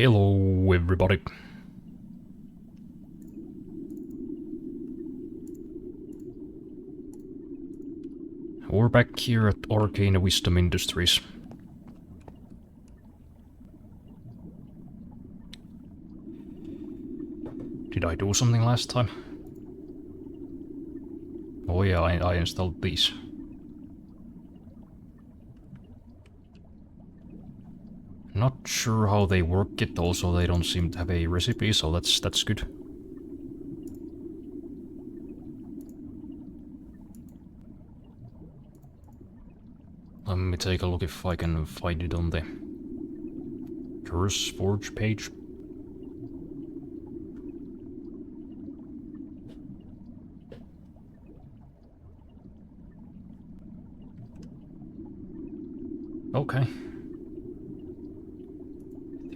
Hello everybody. We're back here at Arcane Wisdom Industries. Did I do something last time? Oh yeah, I installed these. Not sure how they work yet, also they don't seem to have a recipe, so that's good. Let me take a look if I can find it on the Curse Forge page. Okay.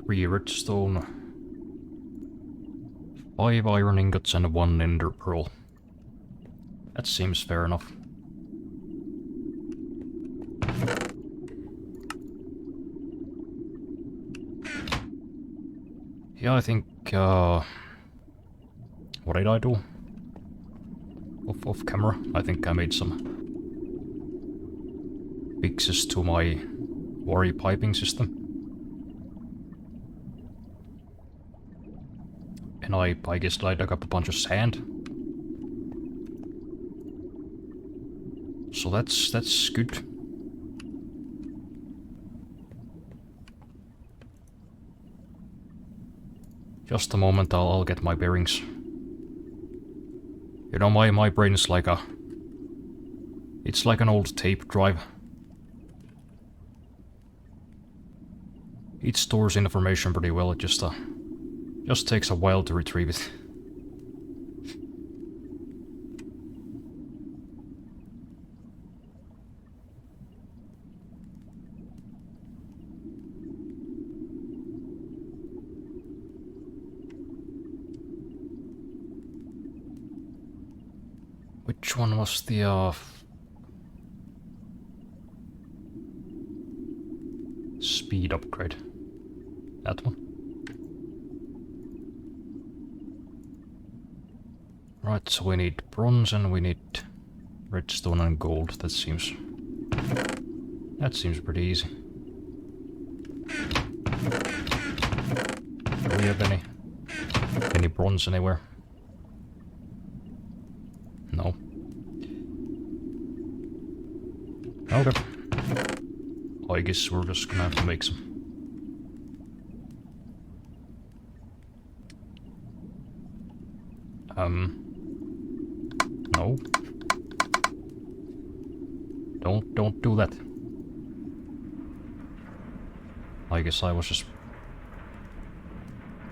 3 redstone, 5 iron ingots and 1 ender pearl. That seems fair enough. Yeah, I think, what did I do? Off camera, I think I made some fixes to my worry piping system. And I guess I dug up a bunch of sand. So that's good. Just a moment, I'll get my bearings. You know, my brain is like it's like an old tape drive. It stores information pretty well, it just takes a while to retrieve it. Which one was the speed upgrade? That one? Right, so we need bronze and we need redstone and gold. That seems pretty easy. Do we have any bronze anywhere? No. Okay. I guess we're just gonna have to make some. No. Don't do that. I guess I was just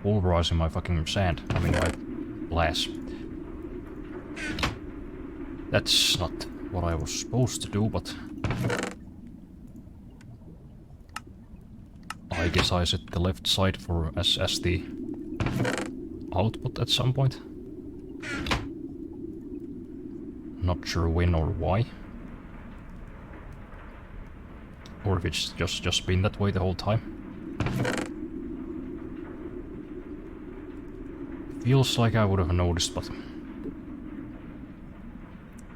pulverizing my fucking sand. I mean, my glass. That's not what I was supposed to do, but I guess I set the left side for as the output at some point. Not sure when or why. Or if it's just been that way the whole time. Feels like I would have noticed, but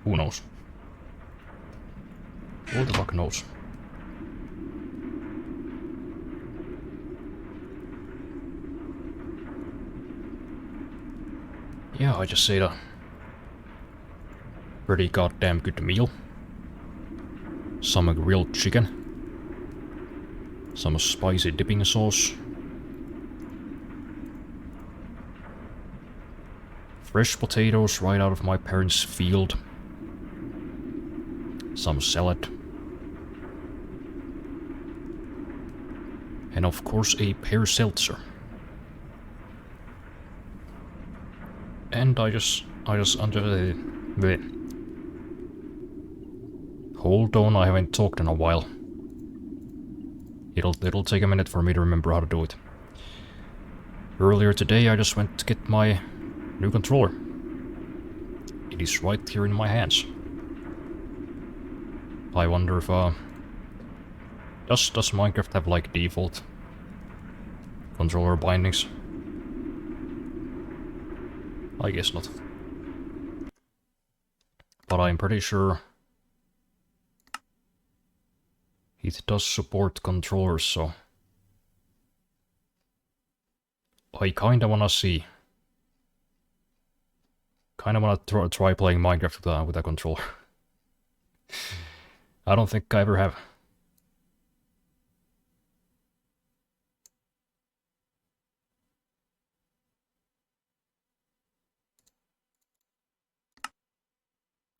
who knows? Who the fuck knows? Yeah, I just ate a pretty goddamn good meal. Some grilled chicken. Some spicy dipping sauce. Fresh potatoes right out of my parents' field. Some salad. And of course a pear seltzer. And I just under the hold on, I haven't talked in a while. It'll take a minute for me to remember how to do it. Earlier today I just went to get my new controller. It is right here in my hands. I wonder if does Minecraft have like default controller bindings? I guess not. But I'm pretty sure it does support controllers, so I kinda wanna see. Kinda wanna try playing Minecraft with a controller. I don't think I ever have.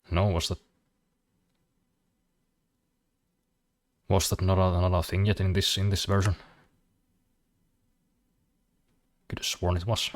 No, was that not a thing yet in this version? Could have sworn it was.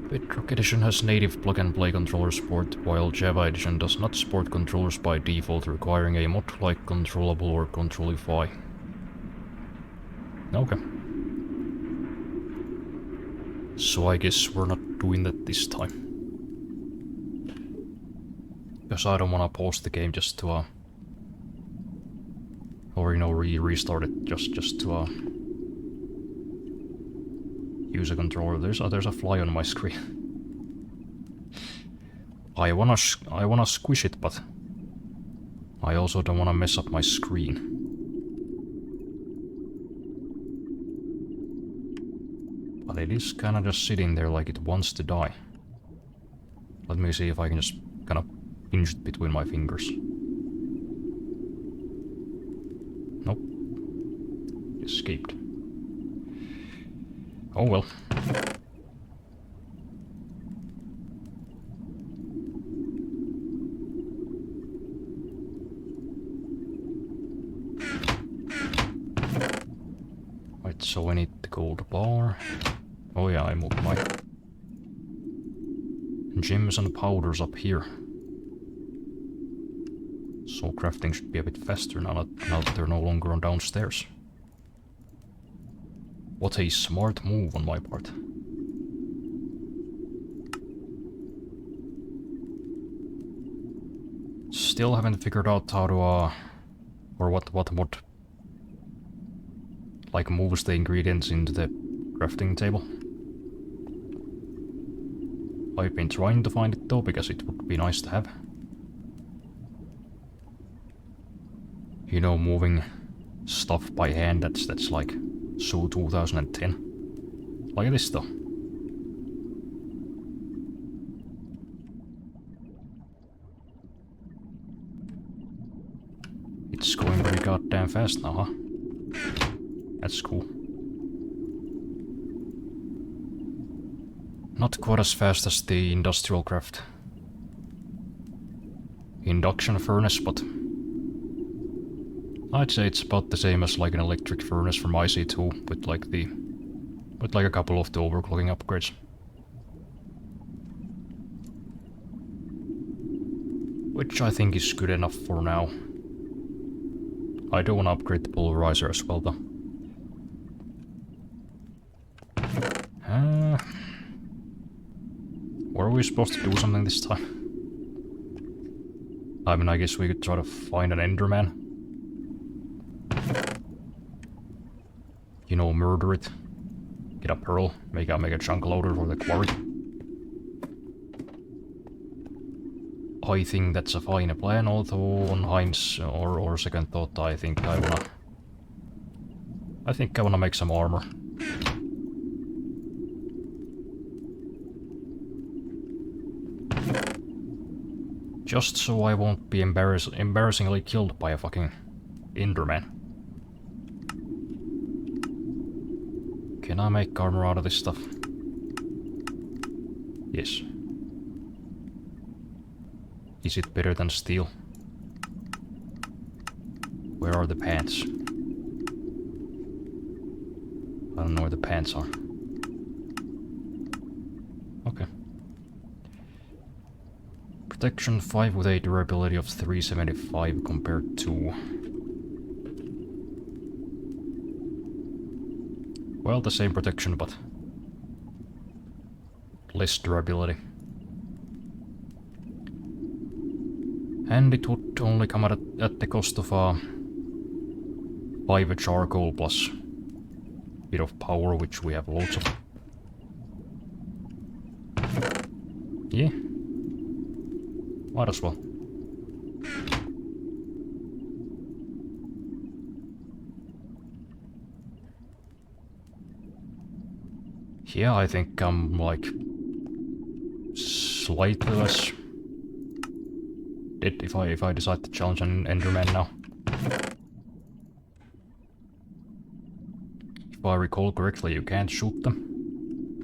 Bedrock Edition has native plug-and-play controller support, while Java Edition does not support controllers by default, requiring a mod like Controllable or Controlify. Okay. So I guess we're not doing that this time. Because I don't want to pause the game just to, or you know, restart it just to, use a controller. There's a fly on my screen. I wanna squish it, but I also don't wanna mess up my screen. But it is kinda just sitting there like it wants to die. Let me see if I can just kinda pinch it between my fingers. Nope. Escaped. Oh well. Right, so I need the gold bar. Oh yeah, I moved my gems and powders up here. So crafting should be a bit faster now that they're no longer on downstairs. What a smart move on my part. Still haven't figured out how to, or what like moves the ingredients into the crafting table. I've been trying to find it though, because it would be nice to have. You know, moving stuff by hand, that's like so 2010. Like this though. It's going pretty goddamn fast now, huh? That's cool. Not quite as fast as the industrial craft induction furnace, but I'd say it's about the same as like an electric furnace from IC2 with like a couple of the overclocking upgrades. Which I think is good enough for now. I do want to upgrade the pulverizer as well though. Were we supposed to do something this time? I mean, I guess we could try to find an Enderman. You know, murder it. Get a pearl. Make a chunk loader for the quarry. I think that's a fine plan, although on Heinz or second thought, I think I wanna make some armor. Just so I won't be embarrassingly killed by a fucking Enderman. Can I make armor out of this stuff? Yes. Is it better than steel? Where are the pants? I don't know where the pants are. Okay. Protection 5 with a durability of 375 compared to... Well, the same protection, but less durability. And it would only come at the cost of 5 charcoal plus bit of power, which we have loads of. Yeah. Might as well. Yeah, I think I'm like slightly less dead if I decide to challenge an Enderman now. If I recall correctly, you can't shoot them.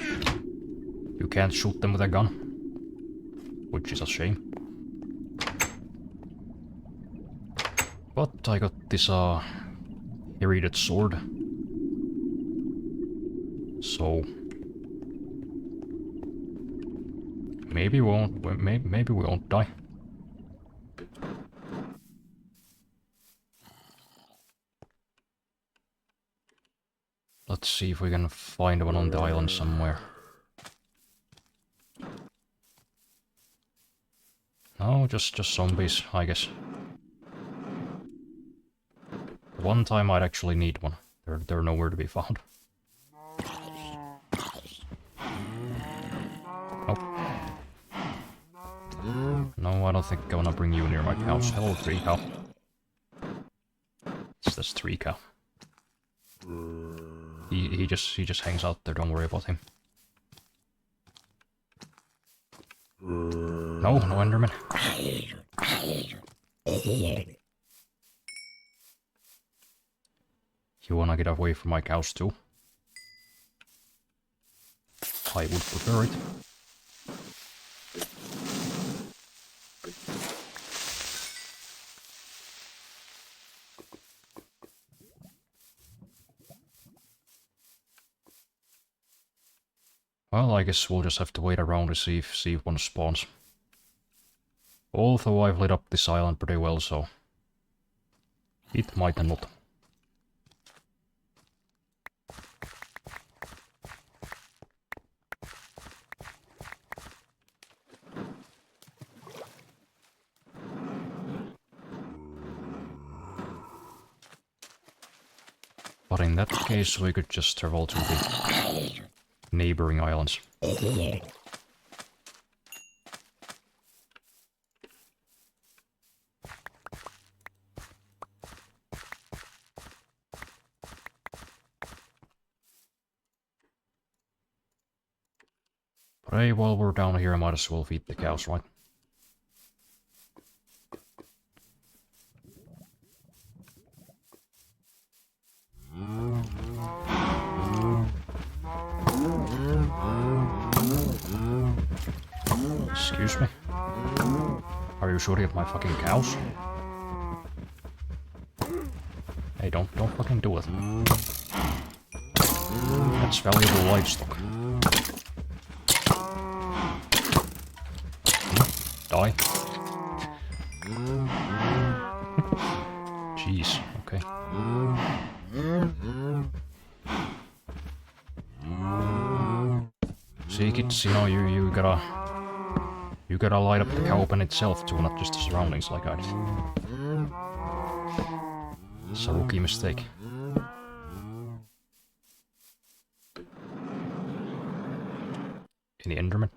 You can't shoot them with a gun, which is a shame. But I got this heralded sword, so maybe we won't die. Let's see if we can find one on the island somewhere. No, just zombies, I guess. One time I'd actually need one. They're nowhere to be found. Nope. No, I don't think I wanna bring you near my cows. Hello, 3 cow. It's this 3 cow. He just hangs out there, don't worry about him. No Enderman. You wanna get away from my cows too? I would prefer it. Well, I guess we'll just have to wait around to see if one spawns. Although I've lit up this island pretty well, so it might not. But in that case, we could just travel to the neighboring islands. But hey, while we're down here, I might as well feed the cows, right? Excuse me? Are you shooting at my fucking cows? Hey, don't fucking do it. That's valuable livestock. Die. Jeez, okay. See, kids, you know, you gotta light up the cow pen itself too, not just the surroundings like I did. It's a rookie mistake. Any Enderman?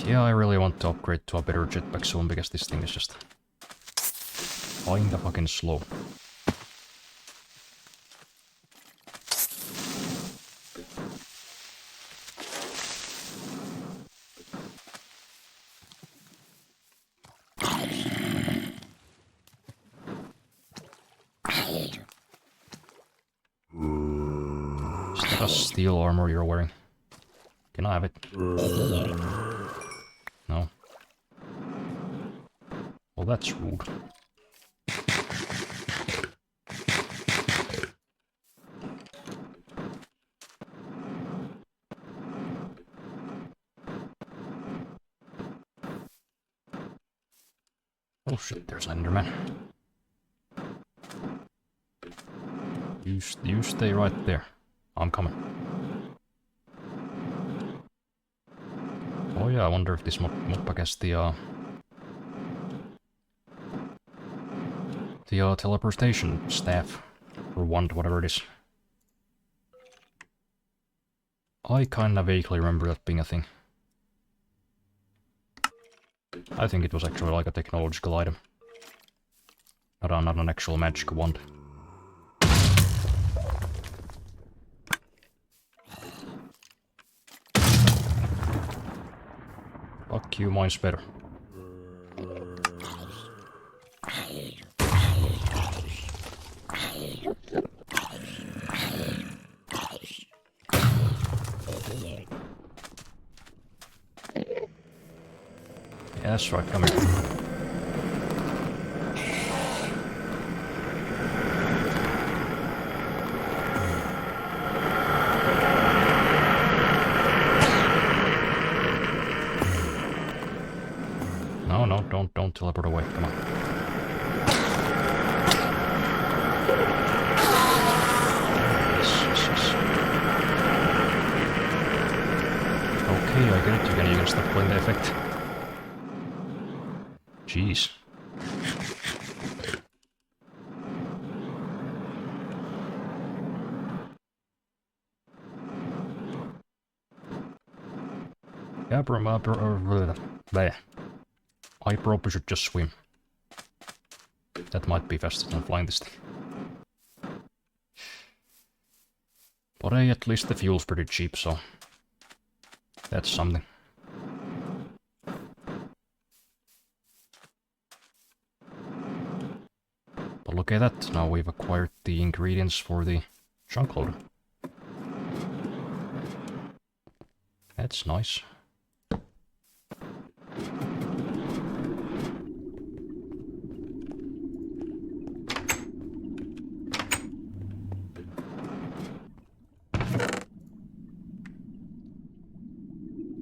Yeah, I really want to upgrade to a better jetpack soon, because this thing is just kinda fucking slow. Is that a steel armor you're wearing? Can I have it? No. Well, that's rude. Oh shit, there's an Enderman. You stay right there. I'm coming. Oh yeah, I wonder if this moppa gets the teleportation staff. Or wand, whatever it is. I kinda vaguely remember that being a thing. I think it was actually like a technological item. Not an actual magic wand. Fuck you, mine's better. Yeah, that's right, come here. No, don't teleport away, come on. Yes. Okay, I get it, you can stop playing the effect. Jeez. Yeah, I probably should just swim. That might be faster than flying this thing. But hey, at least the fuel's pretty cheap, so that's something. But look at that, now we've acquired the ingredients for the trunk loader. That's nice.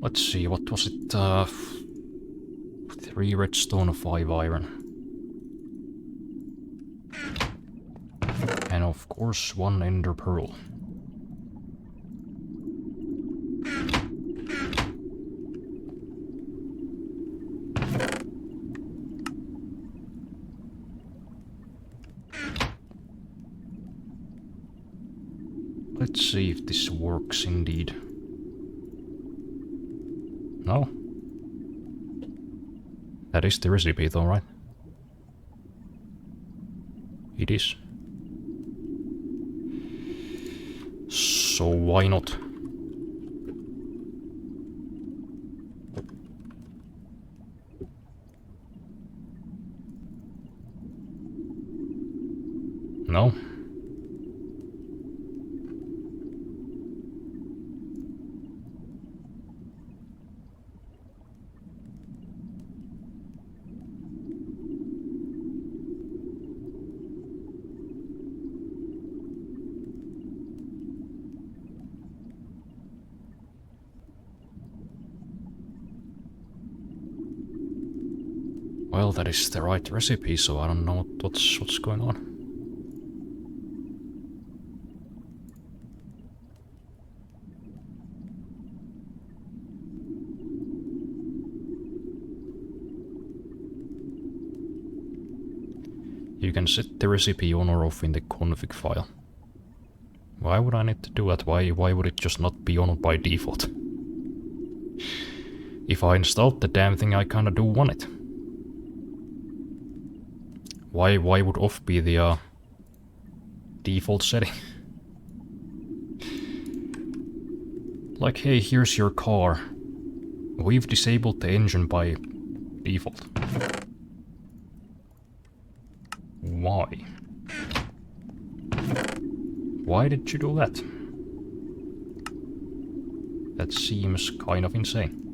Let's see, what was it? 3 redstone, 5 iron. And of course 1 ender pearl. Let's see if this works indeed. No. That is the recipe though, right? It is. So why not? No? Well, that is the right recipe, so I don't know what's going on. You can set the recipe on or off in the config file. Why would I need to do that? Why would it just not be on by default? If I installed the damn thing, I kinda do want it. Why would off be the default setting? Like, hey, here's your car. We've disabled the engine by default. Why? Why did you do that? That seems kind of insane.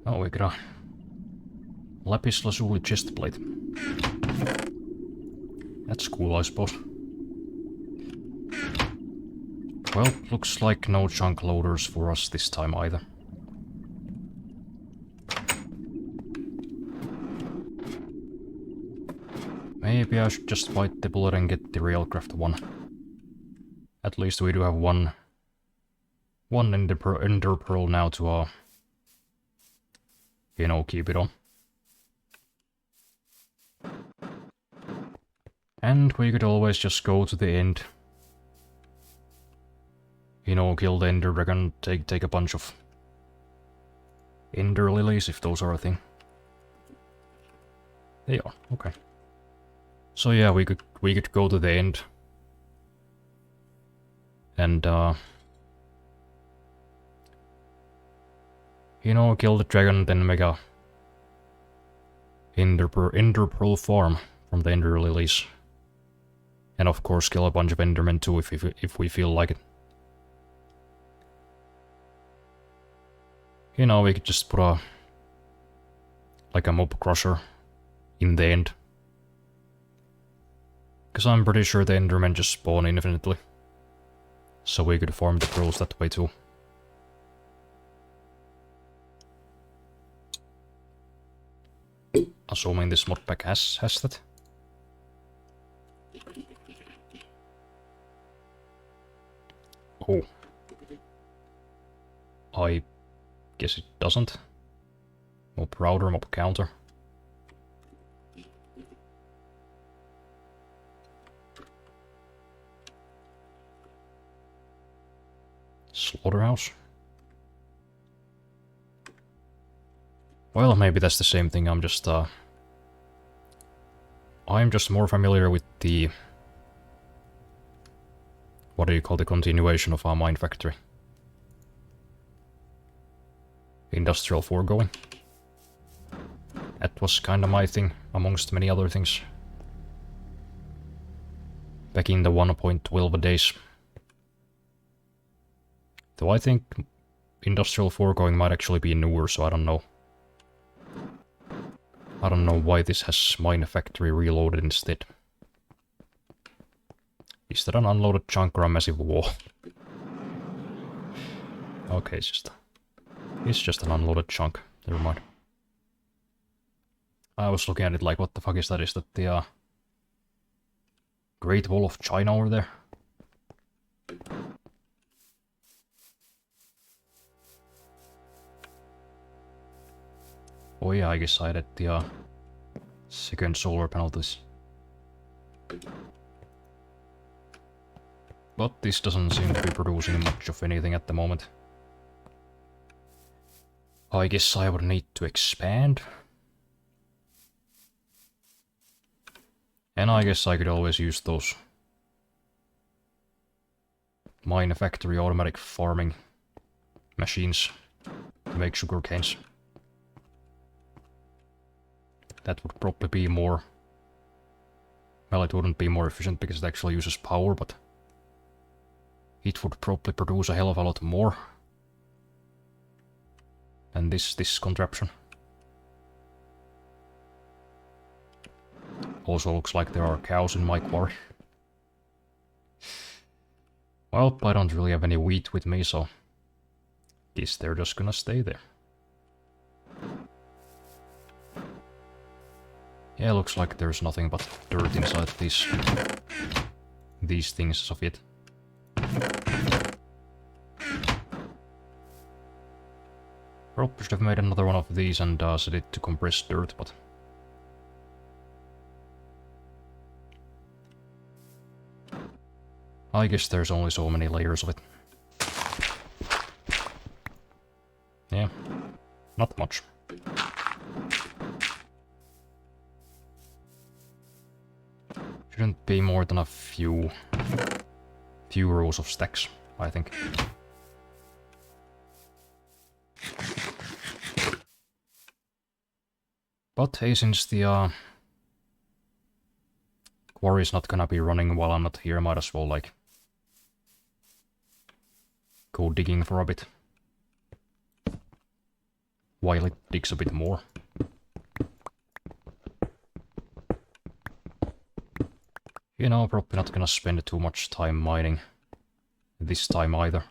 Oh, we gotta Lapis lazuli chest plate. That's cool, I suppose. Well, looks like no chunk loaders for us this time either. Maybe I should just bite the bullet and get the railcraft one. At least we do have one ender pearl now to, you know, keep it on. And we could always just go to the end. You know, kill the ender dragon, take a bunch of ender lilies, if those are a thing. They are, okay. So yeah, we could go to the end. And, you know, kill the dragon, then make a ender pearl farm from the ender lilies. And of course kill a bunch of endermen too if we feel like it. You know, we could just put a mob crusher in the end. Because I'm pretty sure the endermen just spawn infinitely. So we could farm the pearls that way too. Assuming this mod pack has that. Oh. I guess it doesn't. Mob router, mob counter. Slaughterhouse. Well, maybe that's the same thing. I'm just more familiar with the, what do you call the continuation of our mine factory? Industrial foregoing. That was kinda my thing, amongst many other things. Back in the 1.12 days. Though I think industrial foregoing might actually be newer, so I don't know. I don't know why this has mine factory reloaded instead. Is that an unloaded chunk or a massive wall? Okay, it's just an unloaded chunk. Never mind. I was looking at it like, what the fuck is that? Is that the Great Wall of China over there? Oh yeah, I guess I added the second solar penalties. But this doesn't seem to be producing much of anything at the moment. I guess I would need to expand. And I guess I could always use those mine factory automatic farming machines to make sugar canes. That would probably be more... Well, it wouldn't be more efficient because it actually uses power, but it would probably produce a hell of a lot more than this contraption. Also looks like there are cows in my quarry. Well, I don't really have any wheat with me, so guess they're just gonna stay there. Yeah, looks like there's nothing but dirt inside these things as of yet. Probably should have made another one of these and set it to compress dirt, but I guess there's only so many layers of it. Yeah, not much. Shouldn't be more than a few rows of stacks, I think. But hey, since the quarry is not gonna be running while I'm not here, I might as well like go digging for a bit while it digs a bit more. You know, probably not gonna spend too much time mining this time either.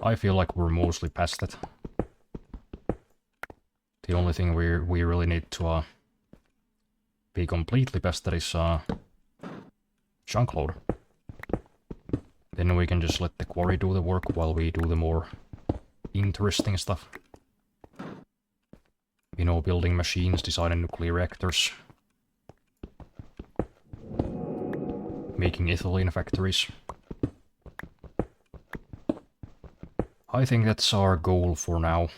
I feel like we're mostly past it. The only thing we really need to be completely past that is chunk loader. Then we can just let the quarry do the work while we do the more interesting stuff. You know, building machines, designing nuclear reactors, making ethylene factories. I think that's our goal for now.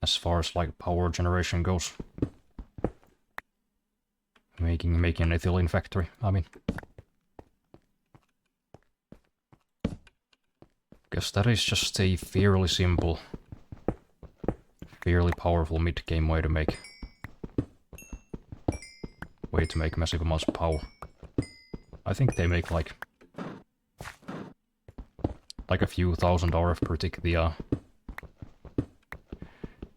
As far as like power generation goes. Making an ethylene factory, I mean. Guess that is just a fairly simple, fairly powerful mid-game way to make massive amounts of power. I think they make like a few thousand RF per tick, the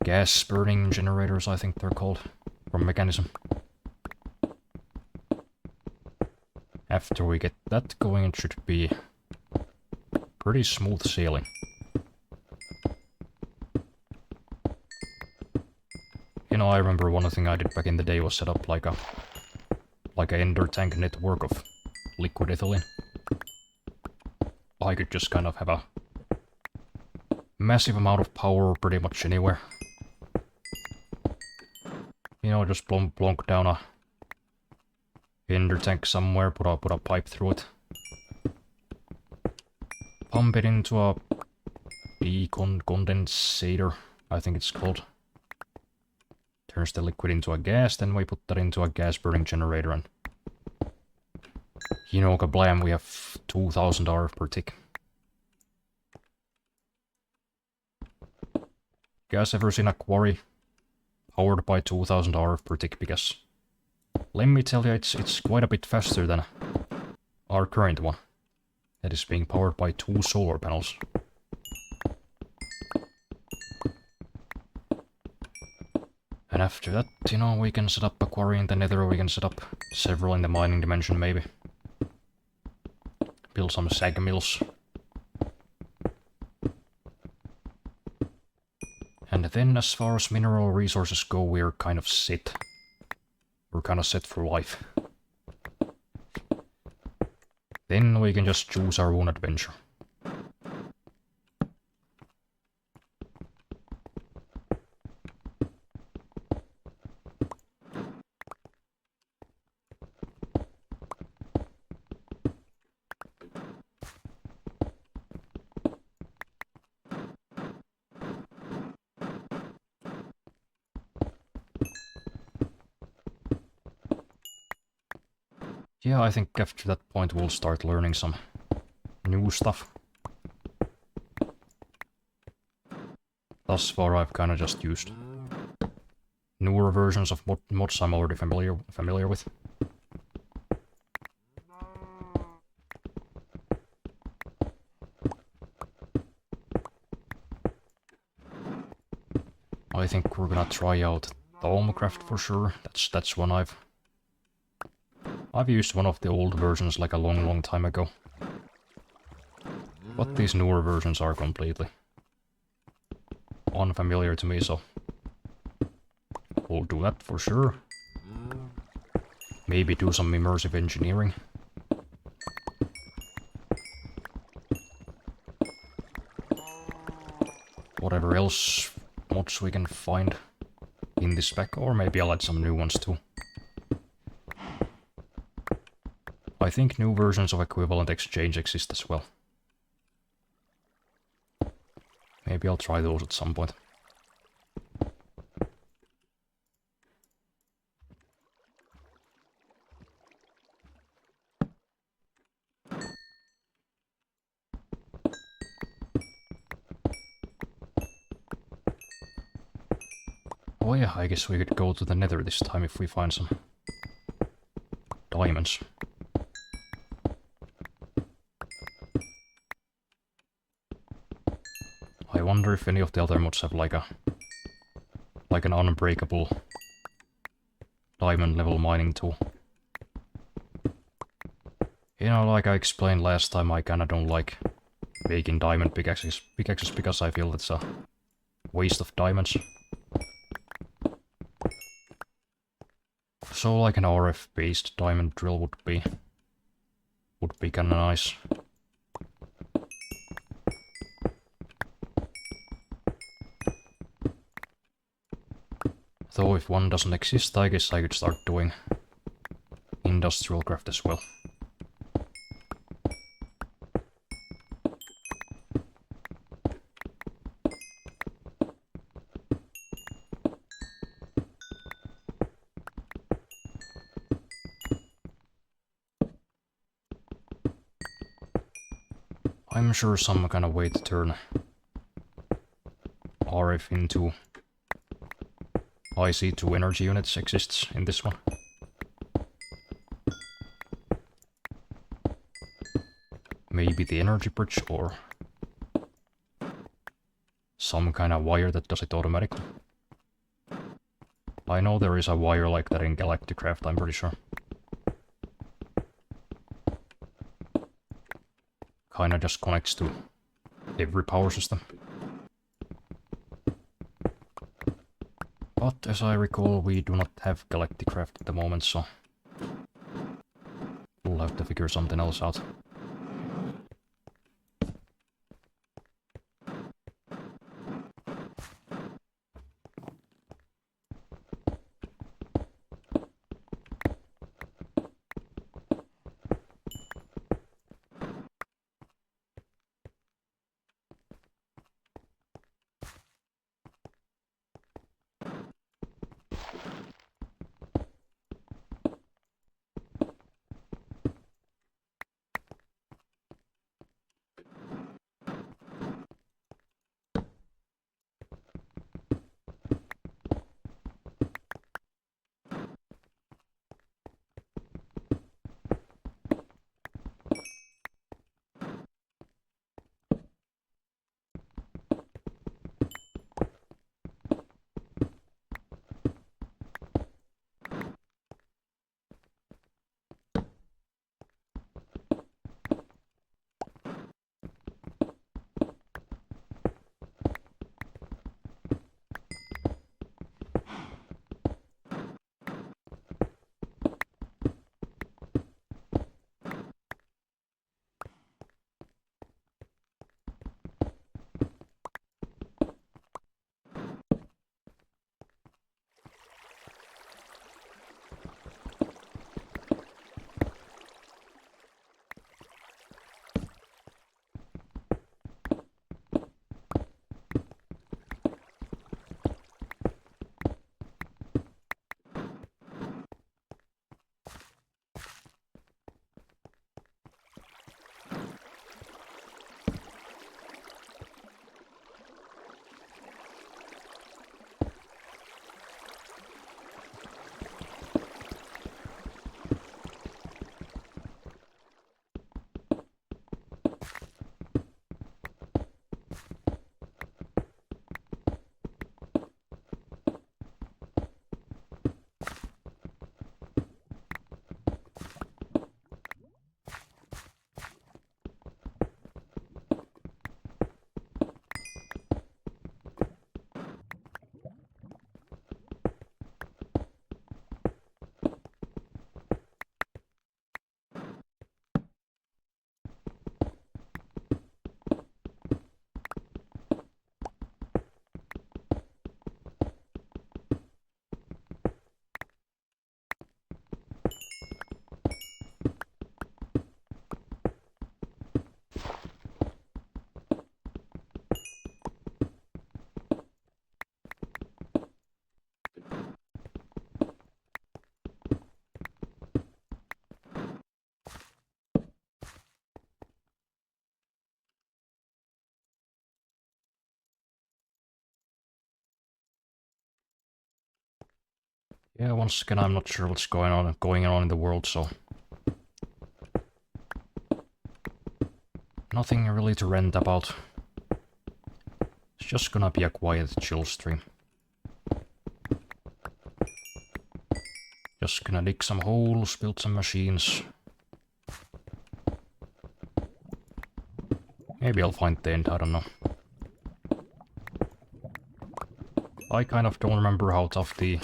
gas burning generators, I think they're called, from Mechanism. After we get that going, it should be pretty smooth sailing. You know, I remember one thing I did back in the day was set up like a ender tank network of liquid ethylene. I could just kind of have a massive amount of power pretty much anywhere. You know, just plonk down a ender tank somewhere, put a pipe through it. Pump it into a condensator, I think it's called. Turns the liquid into a gas, then we put that into a gas burning generator and... You know, kablam, we have 2000 RF per tick. Guys ever seen a quarry powered by 2000 RF per tick? Because let me tell you, it's quite a bit faster than our current one. That is being powered by 2 solar panels. And after that, you know, we can set up a quarry in the nether, or we can set up several in the mining dimension maybe. Build some sag mills. And then as far as mineral resources go, we're kind of set. We're kind of set for life. Then we can just choose our own adventure. Yeah, I think after that point we'll start learning some new stuff. Thus far I've kind of just used newer versions of mods I'm already familiar with. I think we're gonna try out Thaumcraft for sure. That's one I've used one of the old versions like a long time ago. But these newer versions are completely unfamiliar to me, so we'll do that for sure. Maybe do some immersive engineering. Whatever else mods we can find in this spec, or maybe I'll add some new ones too. I think new versions of Equivalent Exchange exist as well. Maybe I'll try those at some point. Oh yeah, I guess we could go to the nether this time if we find some diamonds. I wonder if any of the other mods have like an unbreakable diamond level mining tool. You know, like I explained last time, I kinda don't like making diamond pickaxes because I feel it's a waste of diamonds. So like an RF based diamond drill would be kinda nice. Though if one doesn't exist, I guess I could start doing industrial craft as well. I'm sure some kind of way to turn RF into IC2 energy units exists in this one. Maybe the energy bridge or some kind of wire that does it automatically. I know there is a wire like that in Galacticraft, I'm pretty sure. Kinda just connects to every power system. But as I recall, we do not have Galacticraft at the moment, so we'll have to figure something else out. Yeah, once again, I'm not sure what's going on in the world, so nothing really to rant about. It's just gonna be a quiet, chill stream. Just gonna dig some holes, build some machines. Maybe I'll find the end, I don't know. I kind of don't remember how tough the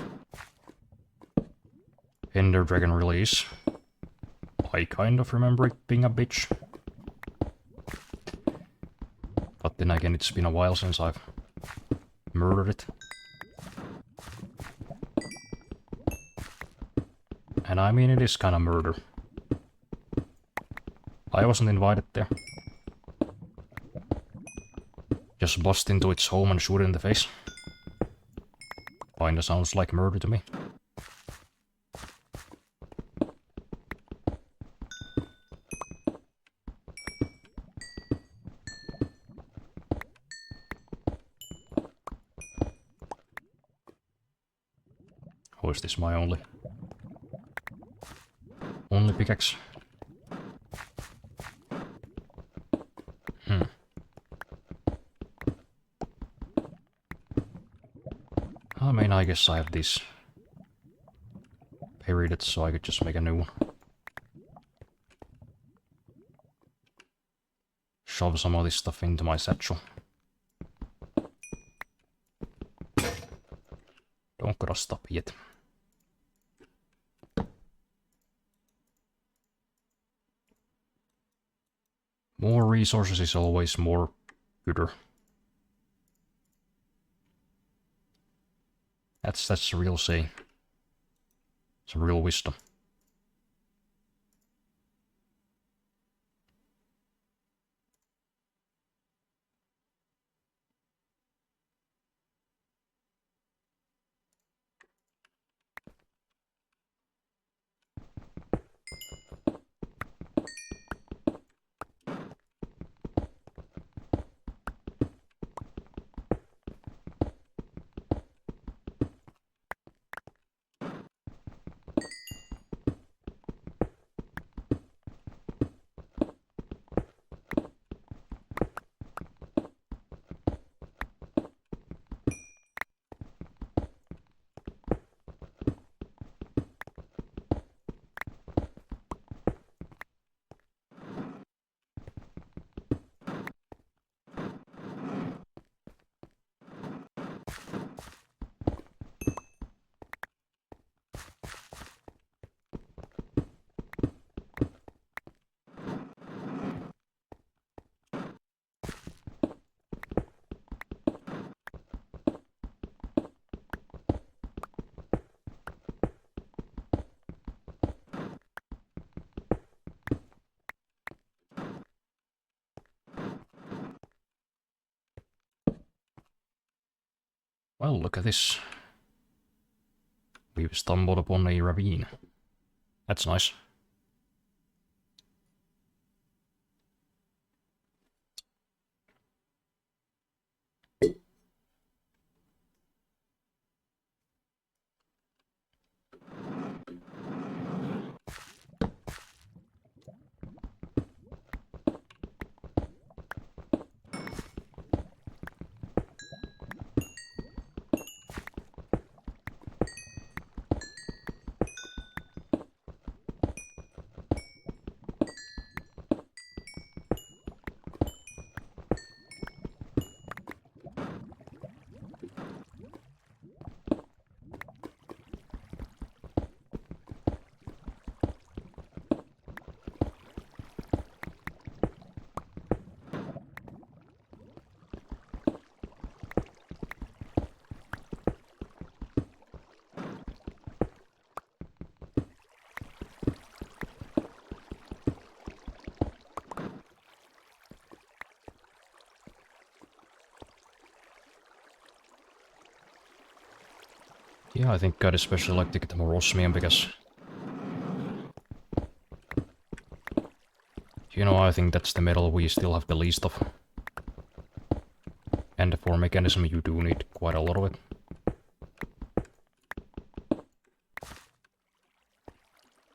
Ender Dragon really is. I kind of remember it being a bitch. But then again, it's been a while since I've murdered it. And I mean, it is kind of murder. I wasn't invited there. Just bust into its home and shoot it in the face. Kinda sounds like murder to me. Or is this my only pickaxe? I mean, I guess I have this buried, so I could just make a new one. Shove some of this stuff into my satchel. Don't gotta stop yet. More resources is always more gooder. That's a real saying. It's a real wisdom. Well, look at this. We've stumbled upon a ravine. That's nice. Yeah, I think I'd especially like to get more osmium because... You know, I think that's the metal we still have the least of. And for mechanism you do need quite a lot of it.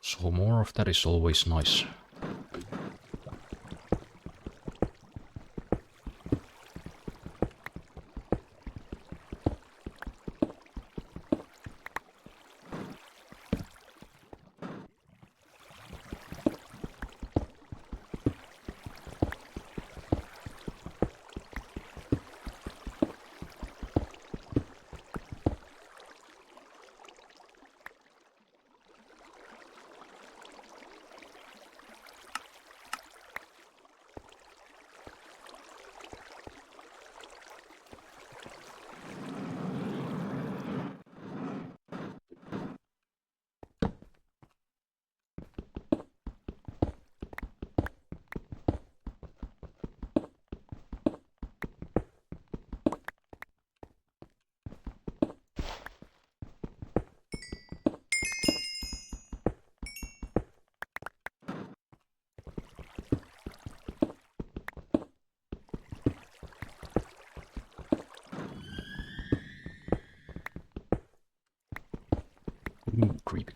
So more of that is always nice.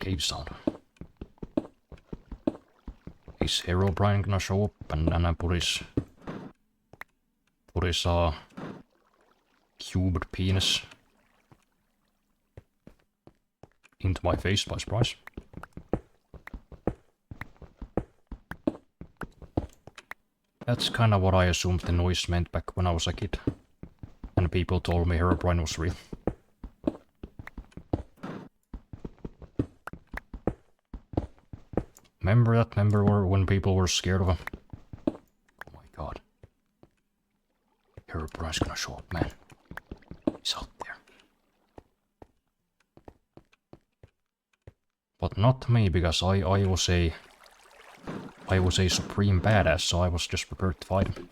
cave sound. Is Herobrine gonna show up and put his cubed penis into my face by surprise? That's kinda what I assumed the noise meant back when I was a kid. And people told me Herobrine was real. Remember that? Remember when people were scared of him? Oh my god. Herobrine's gonna show up, man. He's out there. But not me, because I was a supreme badass, so I was just prepared to fight him.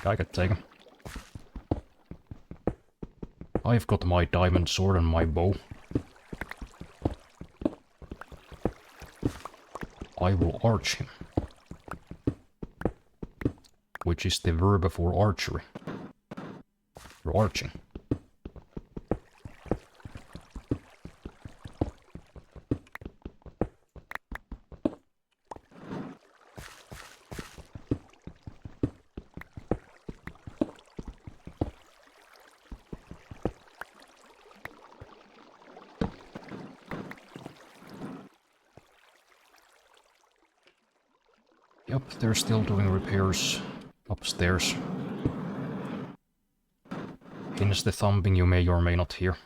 I could take him. I've got my diamond sword and my bow. I will arch him. Which is the verb for archery. For arching. Yep, they're still doing repairs upstairs. Hence the thumping you may or may not hear.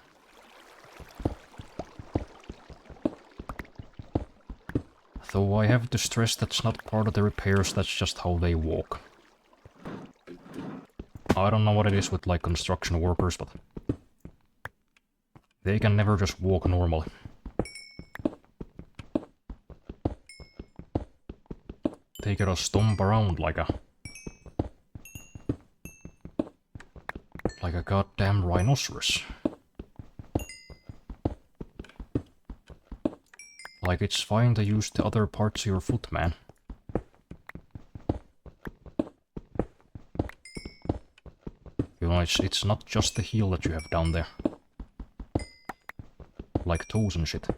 Though I have to stress that's not part of the repairs, that's just how they walk. I don't know what it is with like construction workers, but they can never just walk normally. They gotta stomp around like a goddamn rhinoceros. Like it's fine to use the other parts of your foot, man. You know, it's not just the heel that you have down there. Like toes and shit.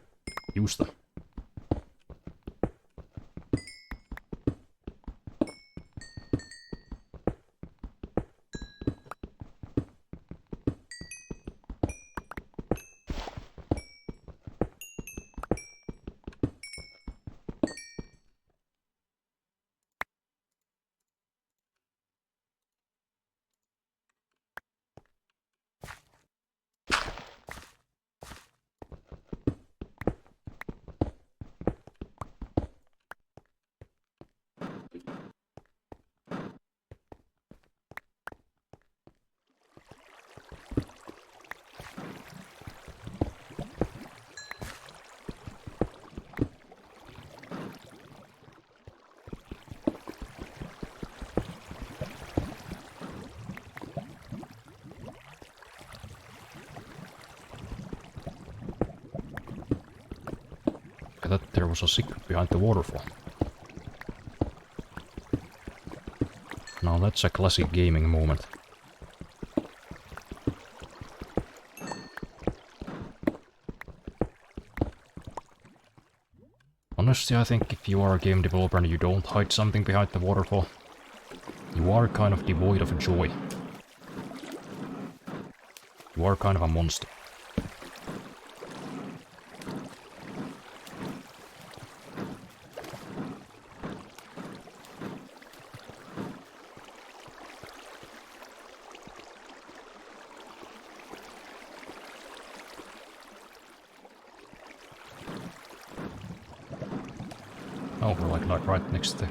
Use them. That there was a secret behind the waterfall. Now that's a classic gaming moment. Honestly, I think if you are a game developer and you don't hide something behind the waterfall, you are kind of devoid of joy. You are kind of a monster. Oh, we're like right next to the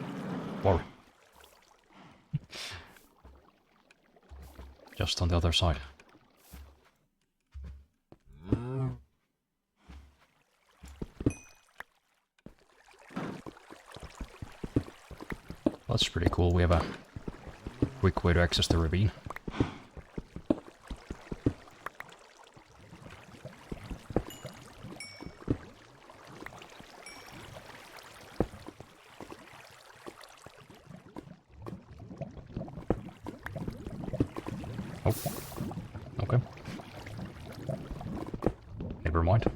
quarry. Just on the other side. That's pretty cool. We have a quick way to access the ravine. Oh, okay. Never mind.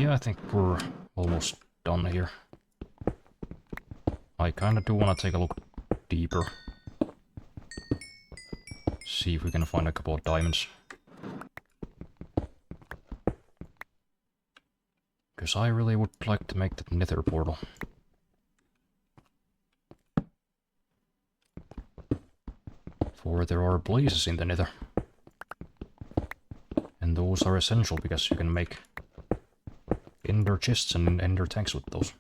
Yeah, I think we're almost done here. I kinda do wanna take a look deeper. See if we can find a couple of diamonds. Because I really would like to make that nether portal. For there are blazes in the nether. And those are essential because you can make ender chests and ender tanks with those.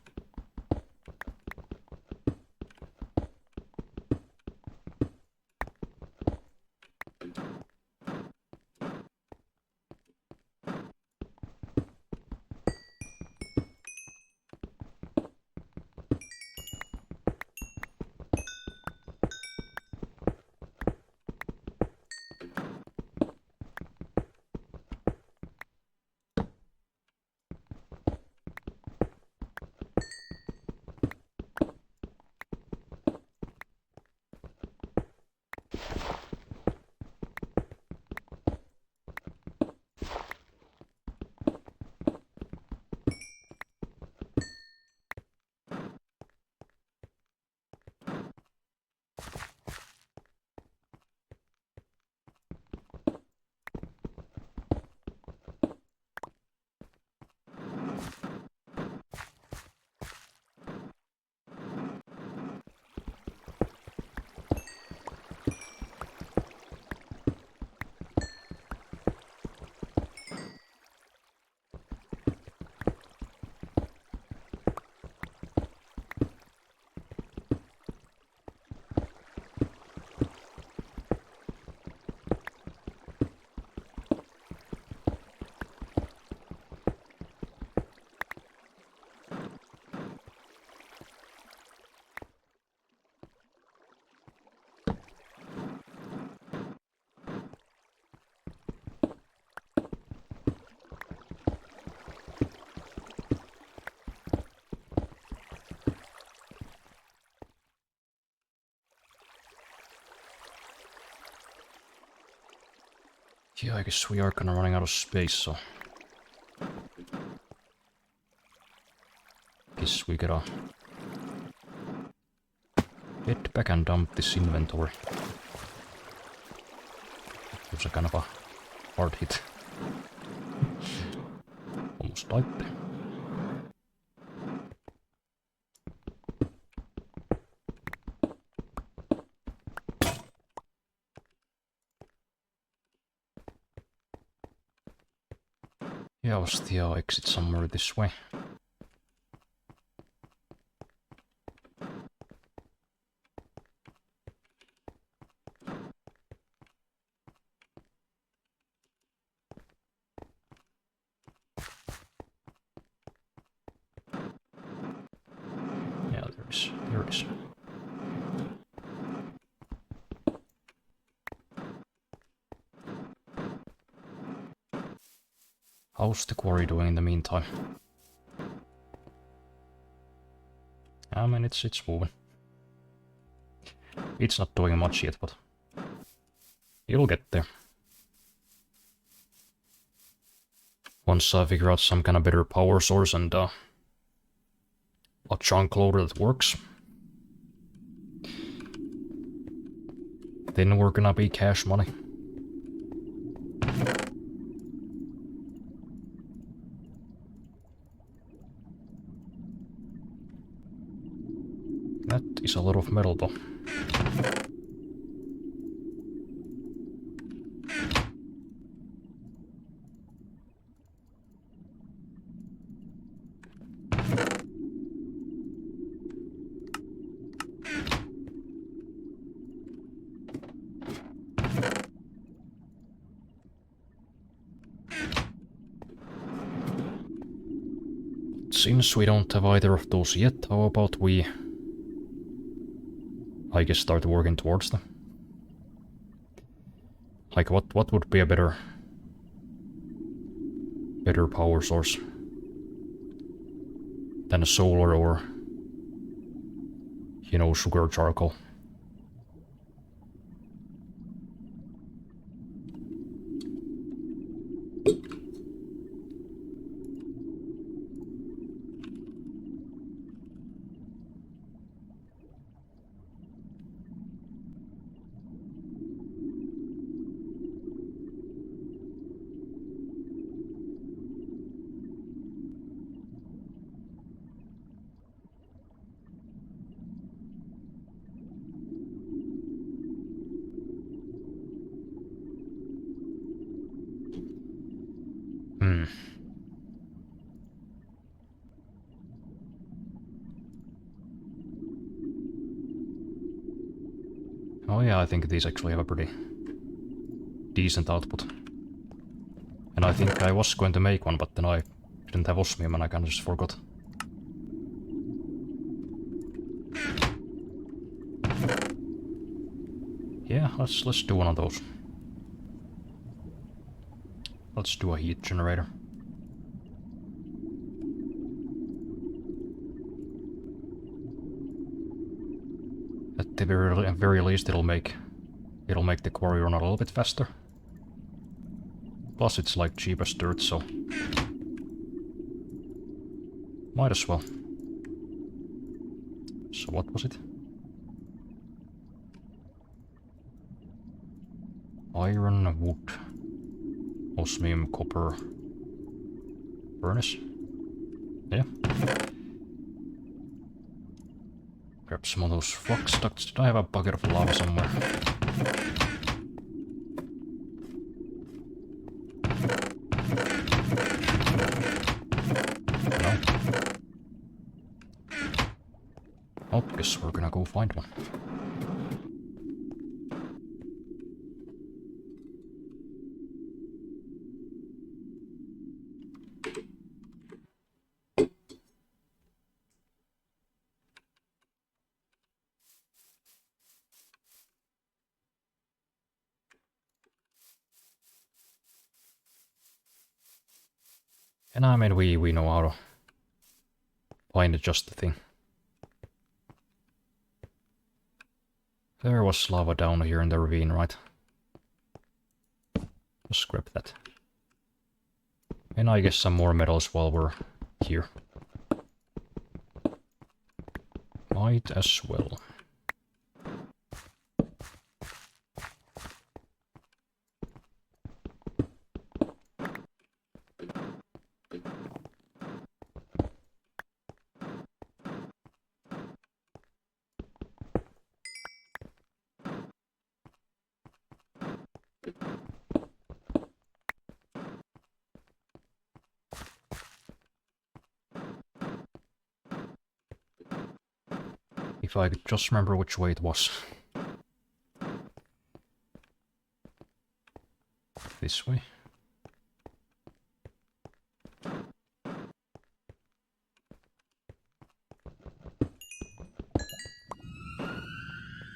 Yeah, I guess we are kinda running out of space, so... Guess we gotta... head back and dump this inventory. It was a kind of a hard hit. Almost died there. Yeah, was the exit somewhere this way? Yeah, there is. There it is. How's the quarry doing in the meantime? I mean, it's moving. It's not doing much yet, but it'll get there. Once I figure out some kind of better power source and a chunk loader that works, then we're gonna be cash money. That is a lot of metal though. Since we don't have either of those yet, how about we... I guess start working towards them? Like what would be a better power source than a solar or, you know, sugar charcoal? Oh yeah, I think these actually have a pretty decent output. And I think I was going to make one, but then I didn't have osmium and I kinda just forgot. Yeah, let's do one of those. Let's do a heat generator. At the very least, it'll make the quarry run a little bit faster. Plus, it's like cheap as dirt, so might as well. So what was it? Iron, wood, osmium, copper, furnace. Yeah. Grab some of those flux ducts. Did I have a bucket of lava somewhere? No. Oh, guess we're gonna go find one. And I mean, we know how to find just the thing. There was lava down here in the ravine, right? Just grab that. And I guess some more metals while we're here. Might as well. If I could just remember which way it was. This way.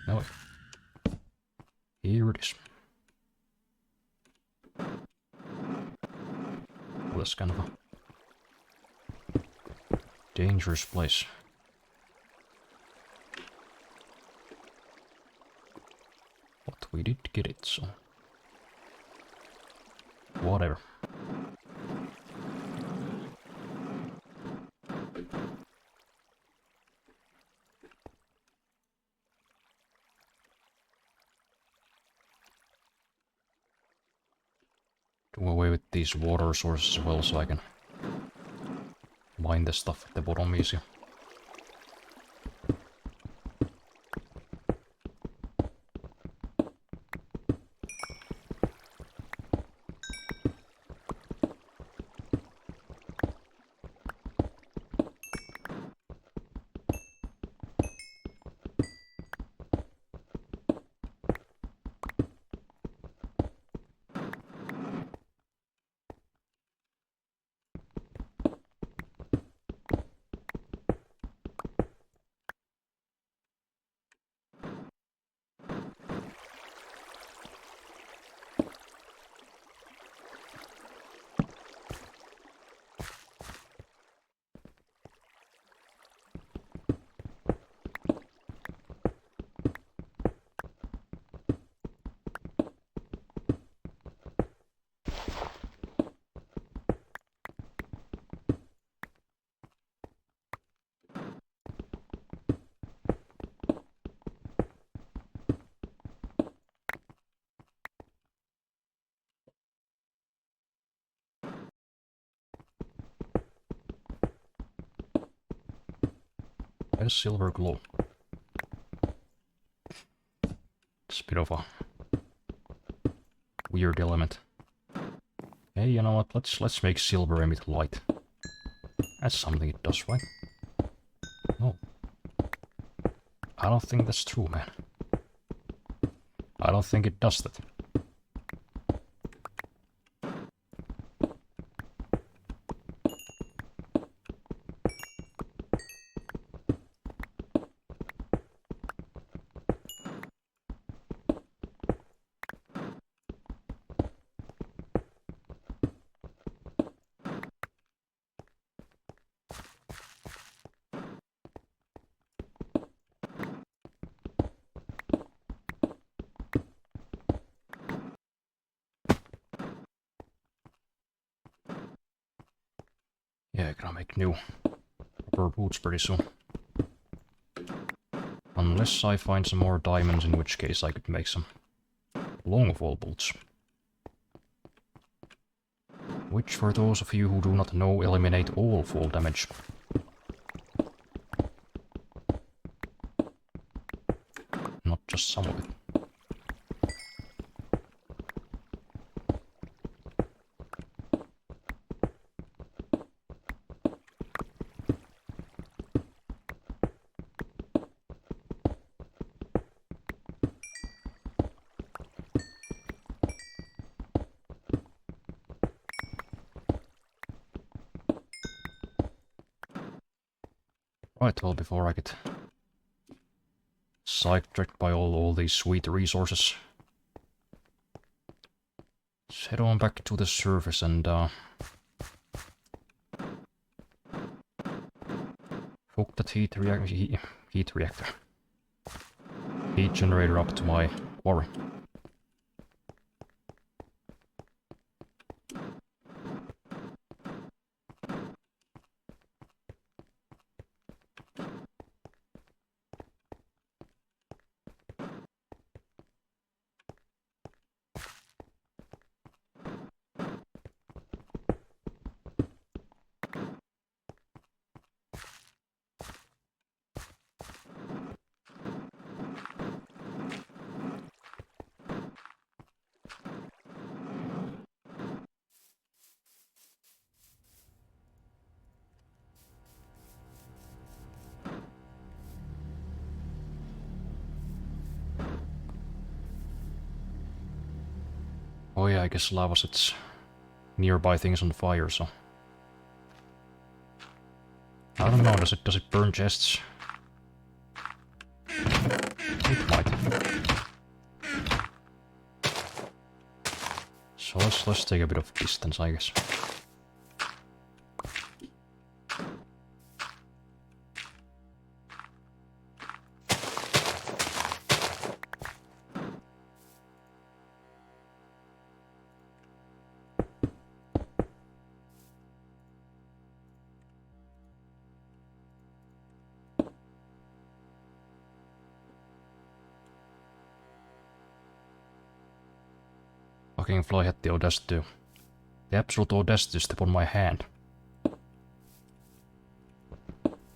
No way. Here it is. Well, that's kind of a dangerous place. But we did get it, so... whatever. Do away with these water sources as well, so I can mine the stuff at the bottom easier. A silver glow. It's a bit of a weird element. Hey, you know what? Let's make silver emit light. That's something it does, right? No. I don't think that's true, man. I don't think it does that. Yeah, gonna make new rubber boots pretty soon. Unless I find some more diamonds, in which case I could make some long fall boots. Which, for those of you who do not know, eliminate all fall damage. Not just some of it. Right, well, before I get sidetracked by all these sweet resources, let's head on back to the surface and hook that heat generator up to my quarry. Oh yeah, I guess lava sets nearby things on fire, so... I don't know, does it burn chests? It might. So let's take a bit of distance, I guess. Fucking fly had the audacity. The absolute audacity to step on my hand.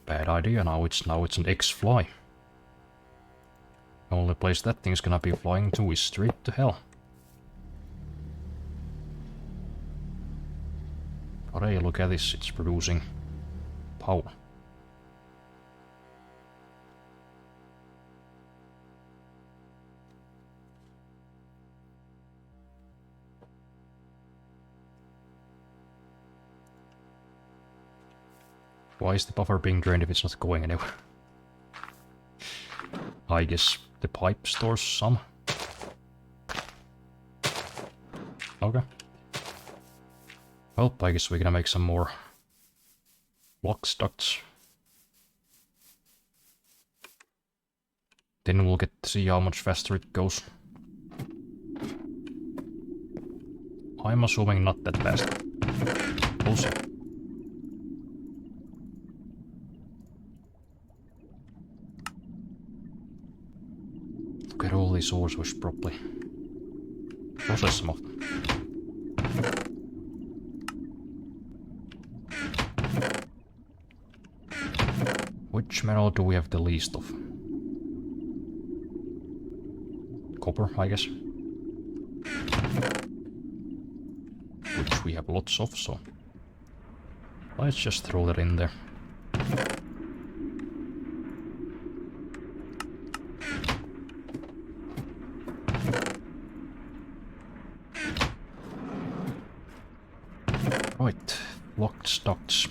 Bad idea, now it's an X-fly. The only place that thing's gonna be flying to is straight to hell. But hey, look at this, it's producing power. Why is the buffer being drained if it's not going anywhere? I guess the pipe stores some. Okay. Well, I guess we're gonna make some more flux ducts. Then we'll get to see how much faster it goes. I'm assuming not that fast. We'll see. Look at all these ores, we should probably process some of them. Which metal do we have the least of? Copper, I guess. which we have lots of, so let's just throw that in there. Right, locked ducts.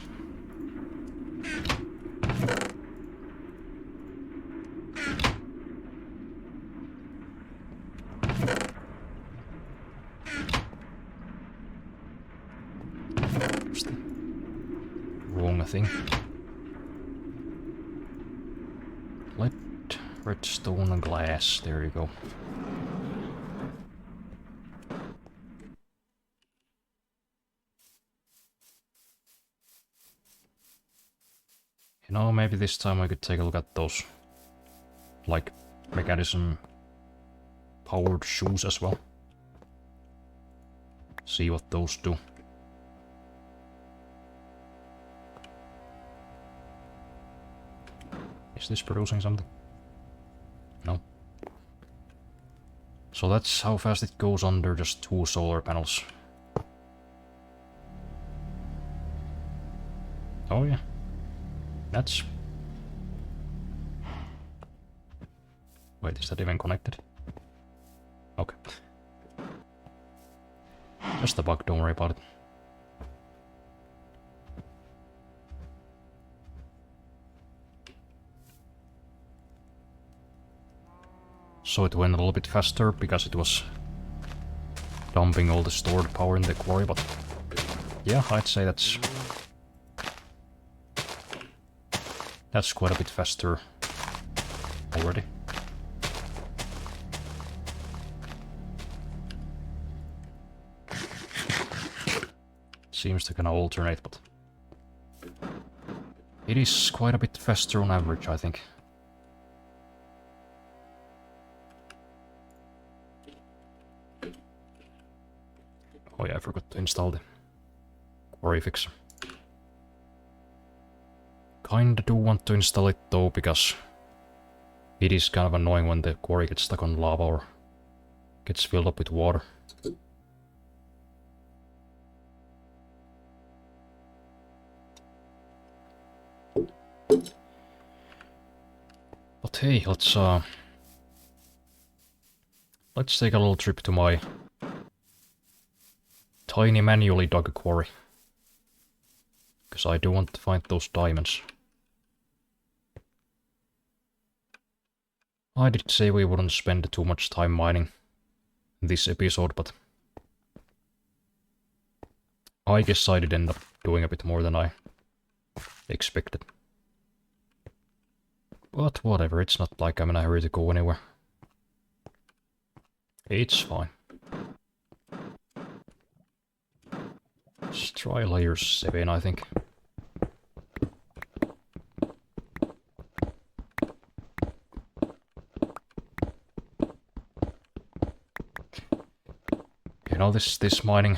Wrong thing. Lead, redstone, and glass. There you go. You know, maybe this time I could take a look at those, like, mechanism powered shoes as well. See what those do. Is this producing something? No. So that's how fast it goes under just 2 solar panels. Oh yeah. That's... Wait, is that even connected? Okay. Just a bug, don't worry about it. So it went a little bit faster because it was dumping all the stored power in the quarry, but yeah, I'd say that's quite a bit faster already. Seems to kinda alternate, but it is quite a bit faster on average, I think. Oh yeah, I forgot to install the quarry fixer. Kinda do want to install it though, because it is kind of annoying when the quarry gets stuck on lava or gets filled up with water. But hey, let's take a little trip to my tiny manually dug quarry. Because I do want to find those diamonds. I did say we wouldn't spend too much time mining this episode, but I guess I did end up doing a bit more than I expected. But whatever, it's not like I'm in a hurry to go anywhere. It's fine. Let's try layer 7, I think. You know, this mining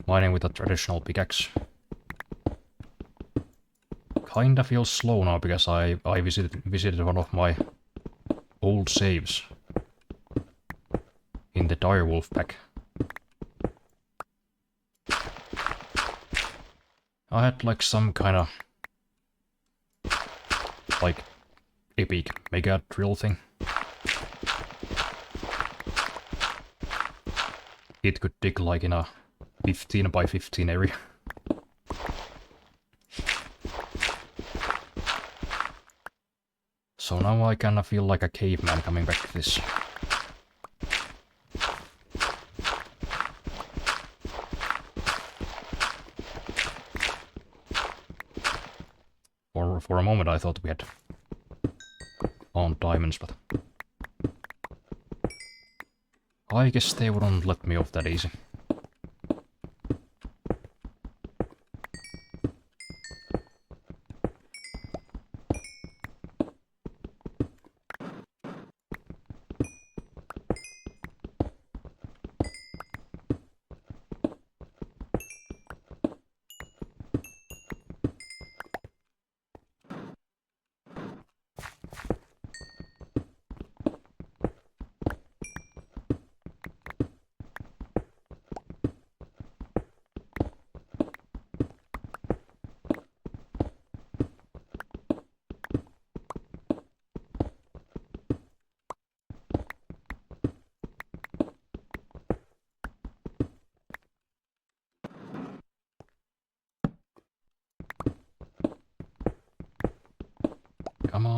with a traditional pickaxe kinda feels slow now, because I visited one of my old saves in the direwolf pack. I had like some kind of like epic mega drill thing. It could dig like in a 15 by 15 area. So now I kinda feel like a caveman coming back to this. For a moment I thought we had found diamonds, but I guess they wouldn't let me off that easy.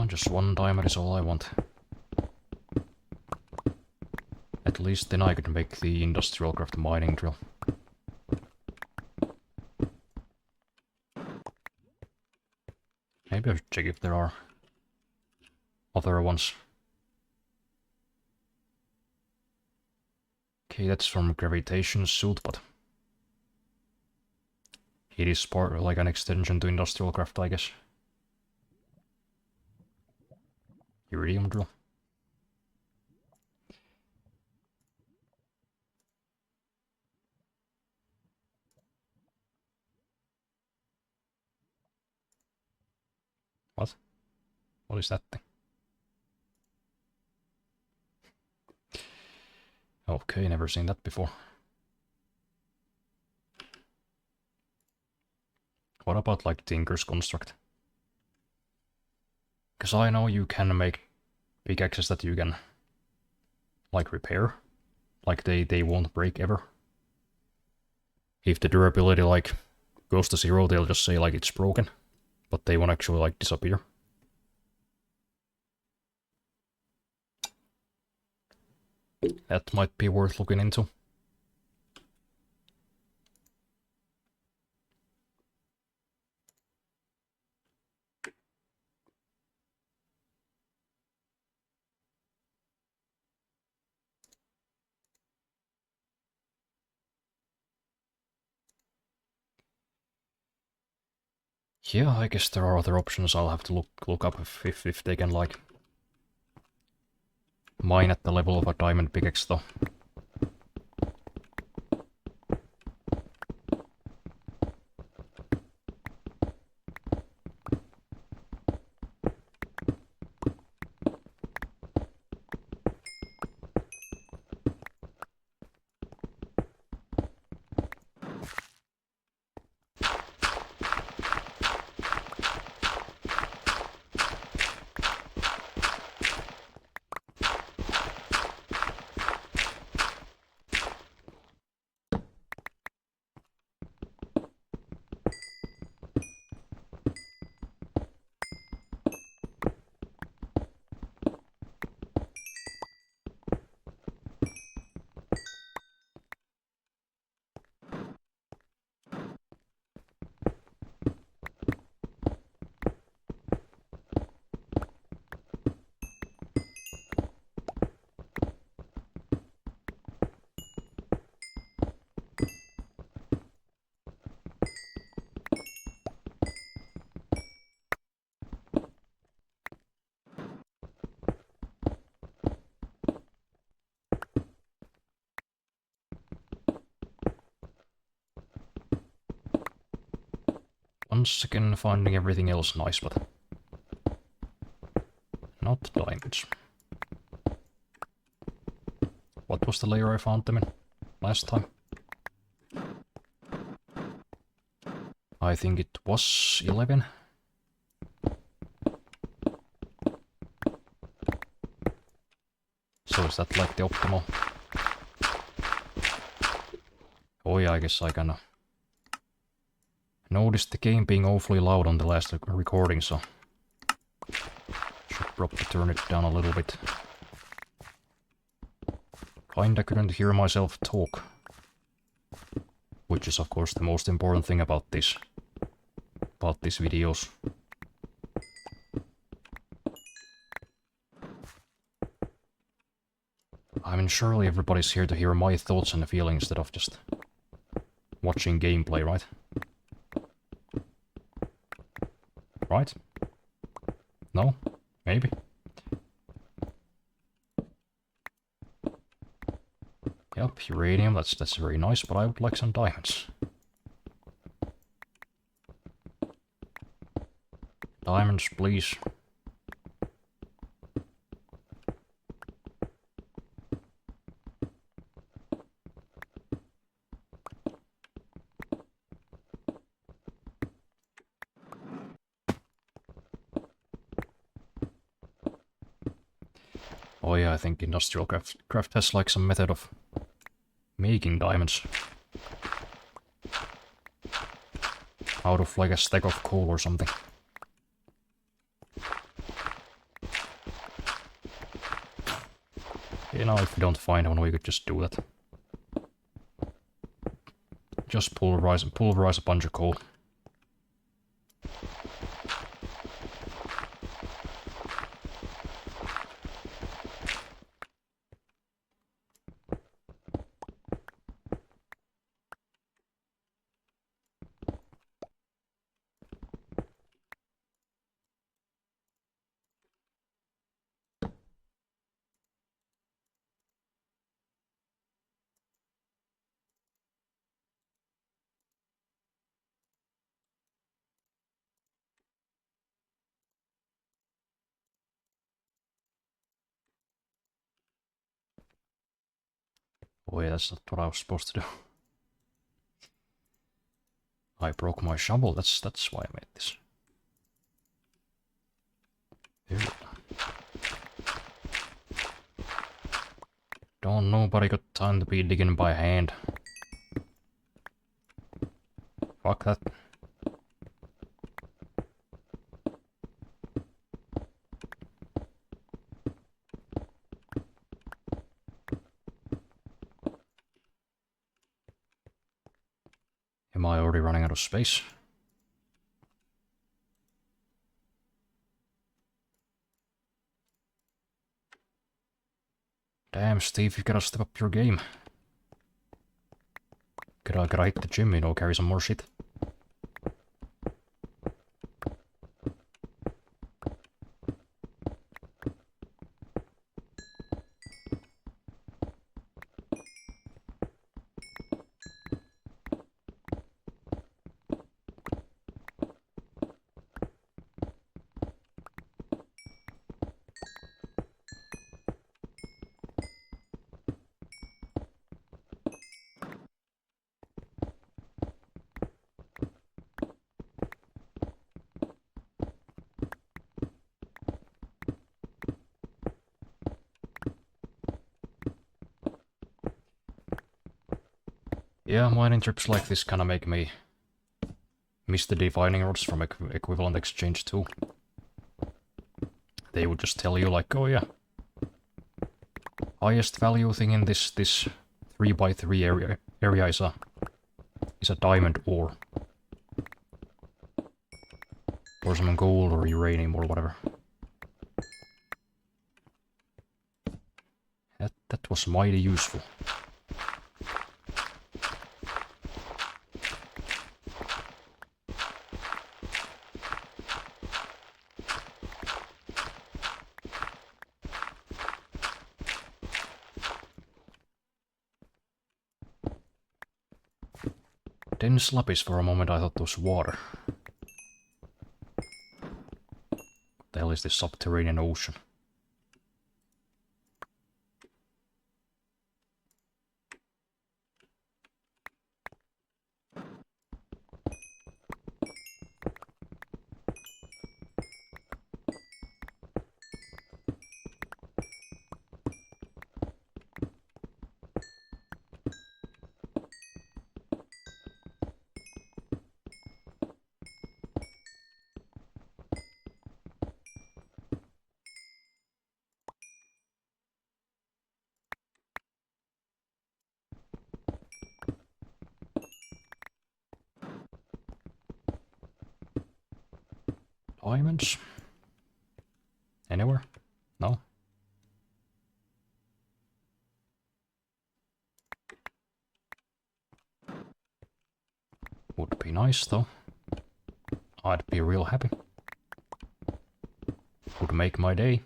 just one diamond is all I want. At least then I could make the industrial craft mining drill. Maybe I should check if there are other ones. Okay, that's from gravitation suit, but it is part like an extension to industrial craft, I guess. Iridium drill. What? What is that thing? Okay, never seen that before. What about like Tinker's construct? Because I know you can make pickaxes that you can like repair. Like they won't break ever. If the durability like goes to 0, they'll just say like it's broken. But they won't actually like disappear. That might be worth looking into. Yeah, I guess there are other options. I'll have to look up if they can like mine at the level of a diamond pickaxe though. Once again finding everything else nice, but not diamonds. What was the layer I found them in last time? I think it was 11. So is that like the optimal? Oh yeah, I guess I can noticed the game being awfully loud on the last recording, so should probably turn it down a little bit. Kinda couldn't hear myself talk, which is of course the most important thing about these videos. I mean, surely everybody's here to hear my thoughts and feelings instead of just watching gameplay, right? Right? No? Maybe? Yep, uranium, that's very nice, but I would like some diamonds. Diamonds, please. Oh yeah, I think industrial craft has like some method of making diamonds out of like a stack of coal or something. Okay, now if we don't find one, we could just do that. Just pulverize a bunch of coal. Oh yeah, that's not what I was supposed to do. I broke my shovel, that's why I made this. Here. Don't nobody got time to be digging by hand. Fuck that. Am I already running out of space? Damn, Steve, you gotta step up your game. Gotta hit the gym, you know, carry some more shit. Yeah, mining trips like this kinda make me miss the defining rods from equivalent exchange too. They would just tell you like, oh yeah, highest value thing in this 3x3 area is a diamond ore. Or some gold or uranium or whatever. That was mighty useful. Dense lapis for a moment I thought it was water. What the hell is this subterranean ocean? Diamonds? Anywhere? No? Would be nice though. I'd be real happy. Would make my day.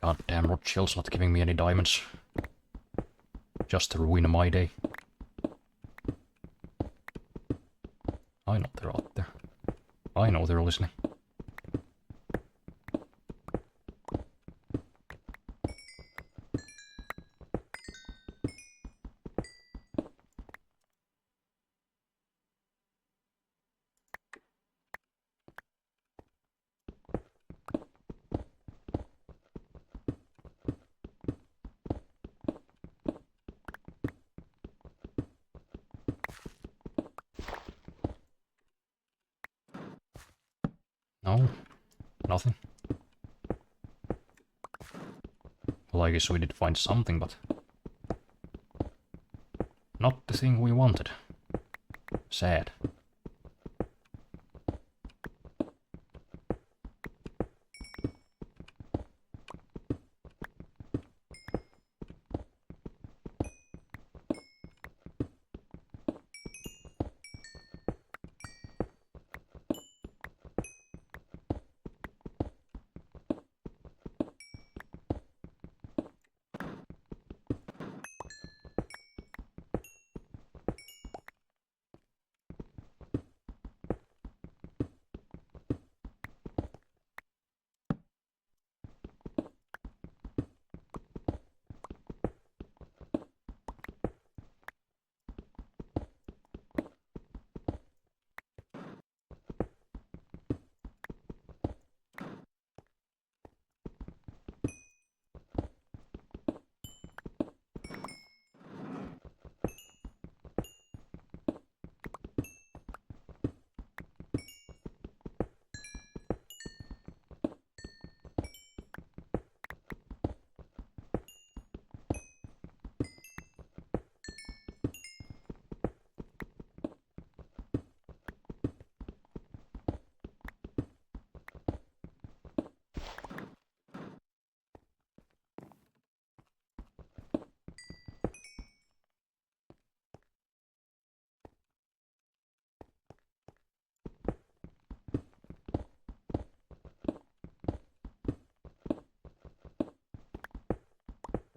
Goddamn Rothschild's not giving me any diamonds. Just to ruin my day. I know they're out there. I know they're listening. No, nothing. Well, I guess we did find something, but not the thing we wanted. Sad.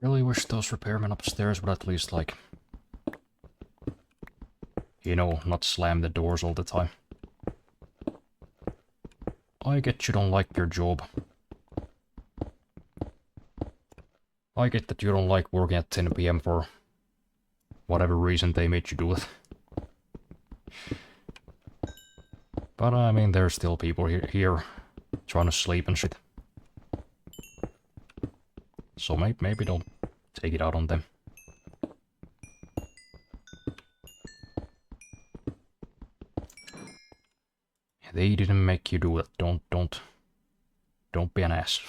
Really wish those repairmen upstairs would at least, like, you know, not slam the doors all the time. I get you don't like your job. I get that you don't like working at 10 PM for whatever reason they made you do it. But I mean, there's still people here trying to sleep and shit. So maybe don't take it out on them. They didn't make you do it. Don't be an ass.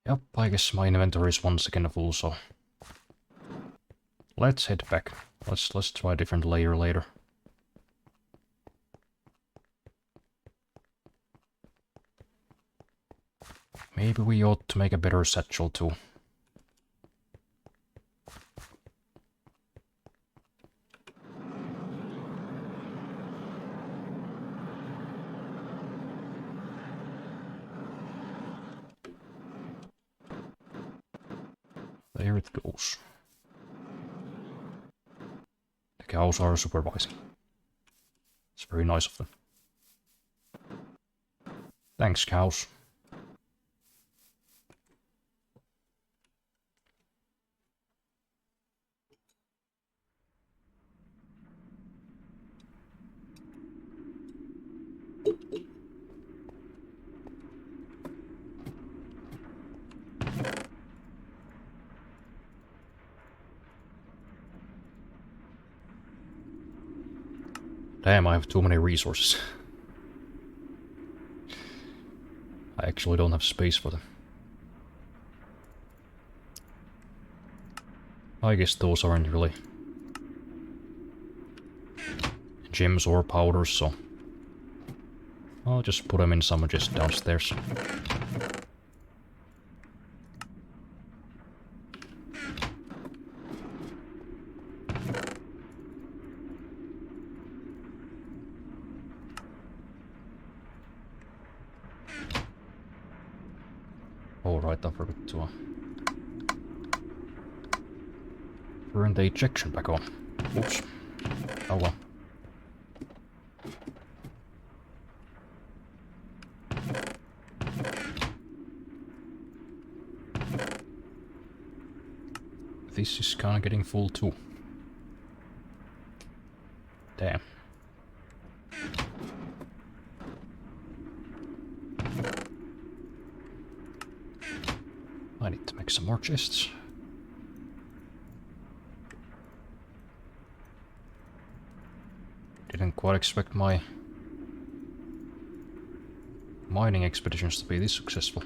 Yep, I guess my inventory is once again full, so let's head back. Let's try a different layer later. Maybe we ought to make a better satchel too. There it goes. The cows are supervising. It's very nice of them. Thanks, cows. Damn, I have too many resources. I actually don't have space for them. I guess those aren't really gems or powders, so I'll just put them in some just downstairs. Alright, I forgot to turn the ejection back on. Oops. Oh well. This is kinda getting full too. Damn. I need to make make some more chests. Didn't quite expect my mining expeditions to be this successful.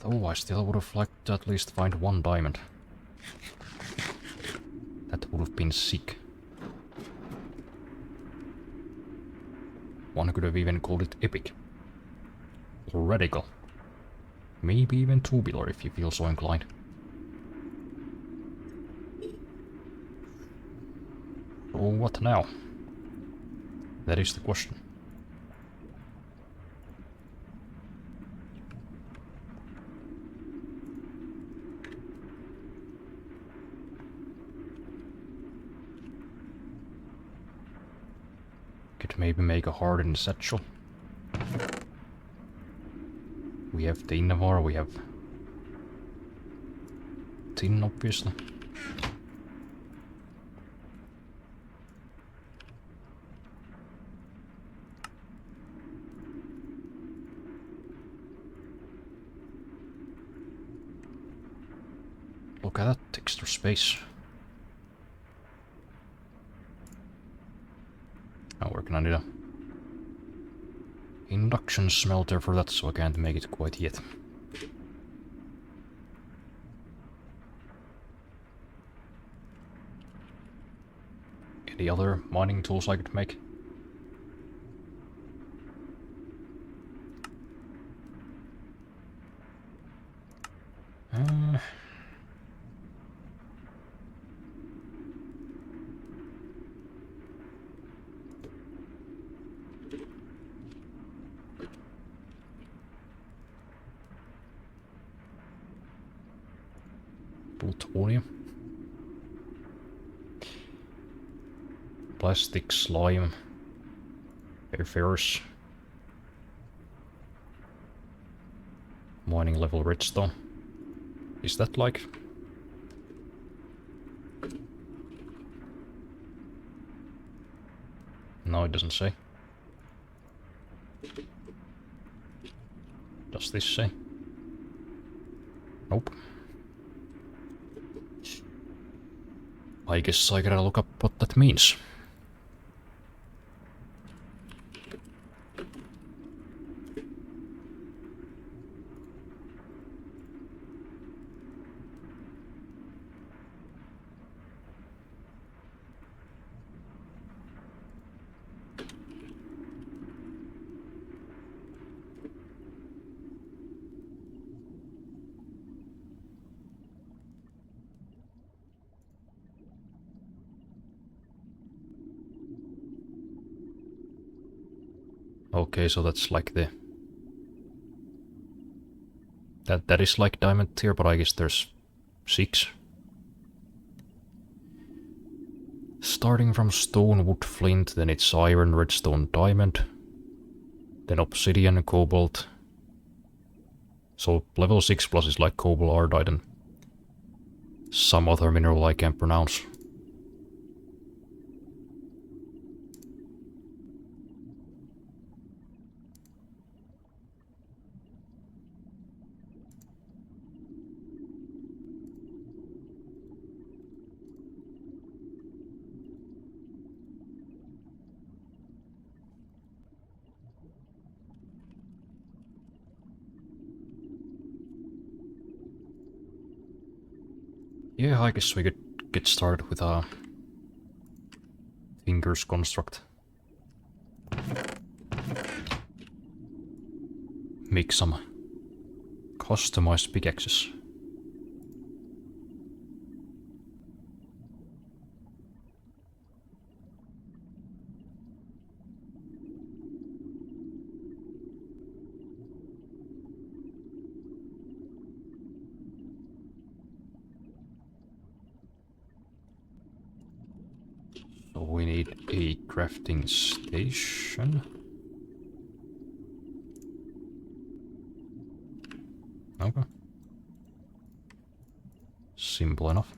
Though I still would have liked to at least find one diamond. That would have been sick. One could have even called it epic. Or radical. Maybe even tubular if you feel so inclined. So what now? That is the question. Could maybe make a hardened satchel. We have the Innavar, we have tin obviously. Look at that extra space. Oh, we're gonna need a induction smelter for that, so I can't make it quite yet. Any other mining tools I could make? Plutonium. Plastic, slime, ferrous, mining level redstone. Is that like... No, it doesn't say. Does this say? Nope. I guess I gotta look up what that means. Okay, so that's like the... That is like diamond tier, but I guess there's 6. Starting from stone, wood, flint, then it's iron, redstone, diamond. Then obsidian, cobalt. So level 6 plus is like cobalt, ardite, and some other mineral I can't pronounce. Yeah, I guess we could get started with a fingers construct. Make some customized pickaxes. So we need a crafting station. Okay. Simple enough.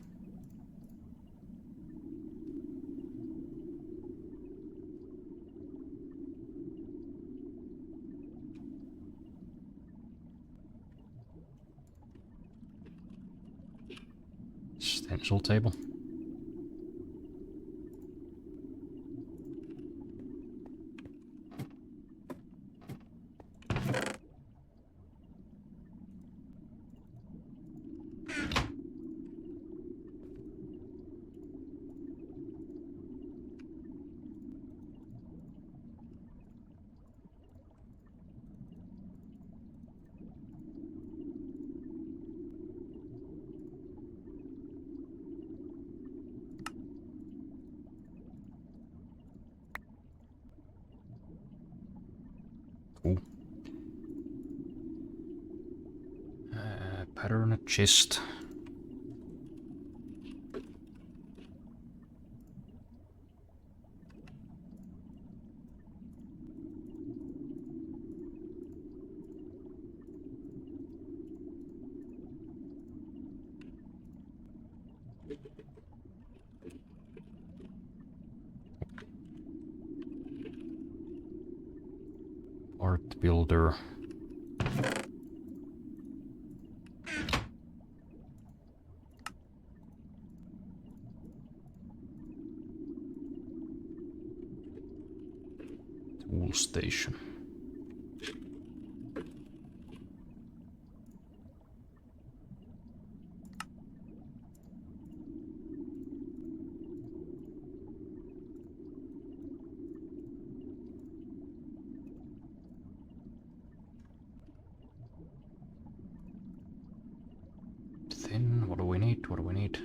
Stencil table. Cool. Pattern chest. Art builder. Tool station. Then what do we need? What do we need?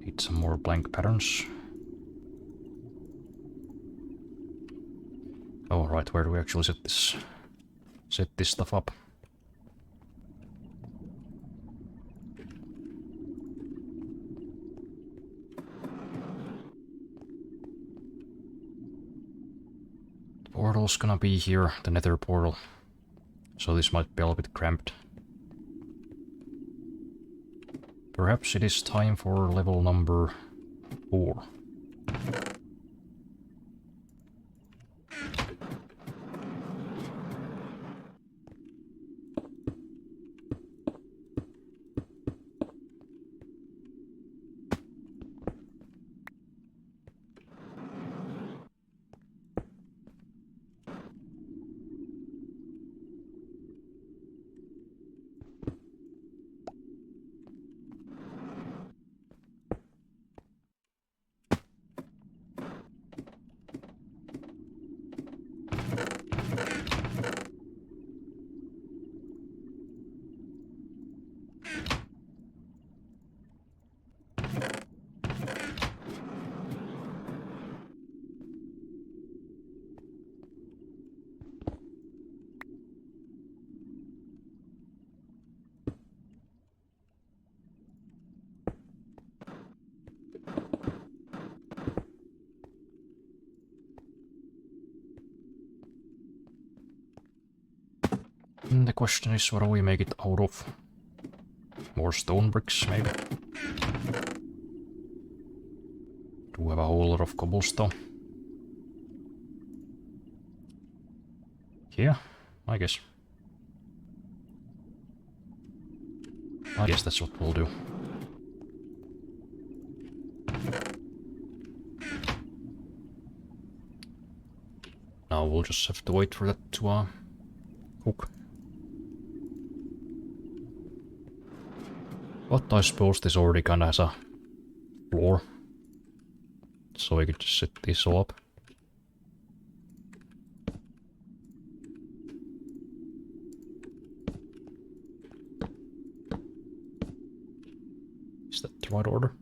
Need some more blank patterns. Oh, right, where do we actually set this? Set this stuff up. The portal's gonna be here, the nether portal. So this might be a little bit cramped. Perhaps it is time for level number 4. And the question is, what do we make it out of? More stone bricks, maybe? Do we have a whole lot of cobblestone? Yeah, I guess. I guess that's what we'll do. Now we'll just have to wait for that to cook. But I suppose this already kinda has a floor. So we could just set this all up. Is that the right order?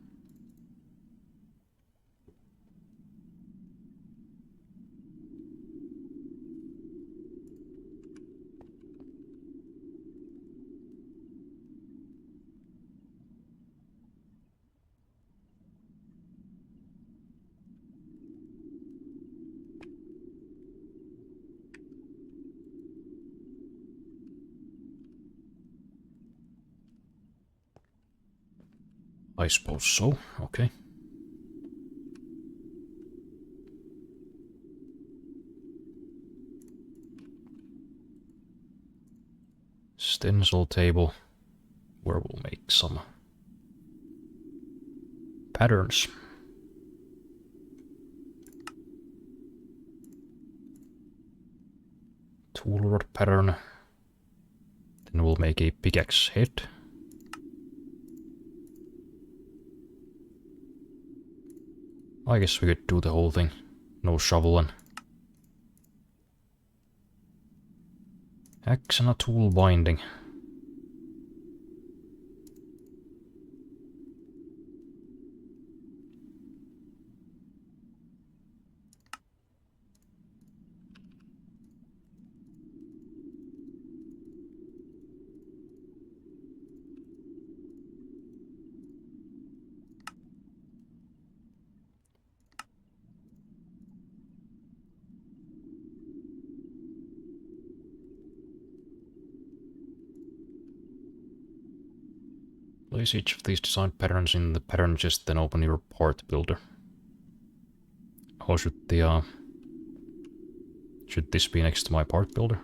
I suppose so, okay. Stencil table, where we'll make some patterns. Tool rod pattern. Then we'll make a pickaxe head. I guess we could do the whole thing. No shoveling. Axe and a tool binding. Place each of these design patterns in the pattern chest, then open your part builder. How should the should this be next to my part builder?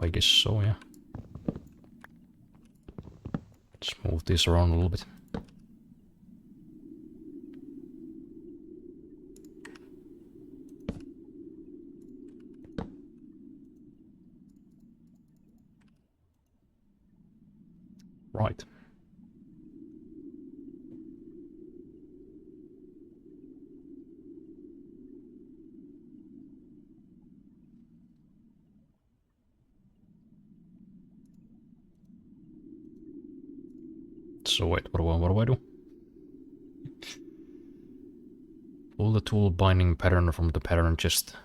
I guess so, yeah. Let's move this around a little bit. Right. So wait, what do I do? Pull the tool binding pattern from the pattern chest.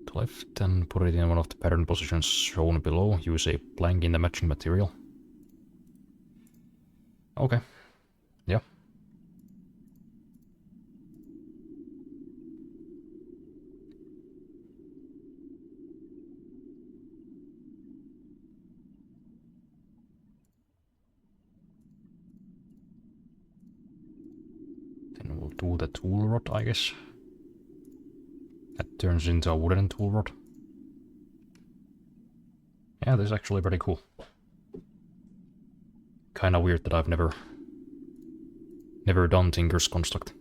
To left and put it in one of the pattern positions shown below. Use a blank in the matching material. Okay. Yeah. Then we'll do the tool rod, I guess. That turns into a wooden tool rod. Yeah, this is actually pretty cool. Kinda weird that I've never done Tinker's construct.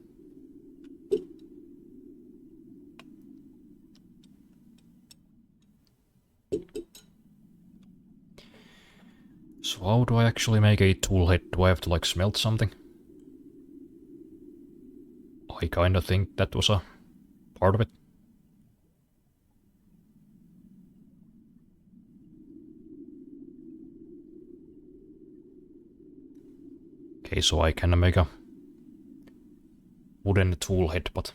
So how do I actually make a tool head? Do I have to like smelt something? I kinda think that was a part of it. Okay, so I can make a wooden tool head, but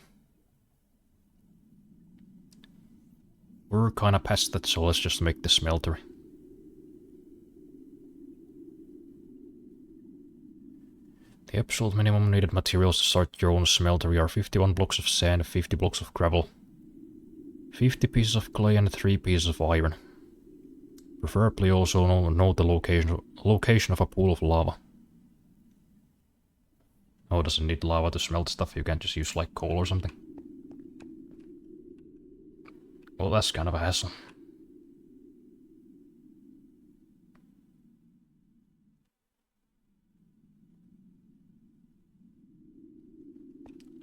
we're kinda past that, so let's just make the smelter. The absolute minimum needed materials to start your own smeltery are 51 blocks of sand, 50 blocks of gravel, 50 pieces of clay and 3 pieces of iron. Preferably also know the location of a pool of lava. Oh, does it need lava to smelt stuff? You can't just use like coal or something? Well, that's kind of a hassle.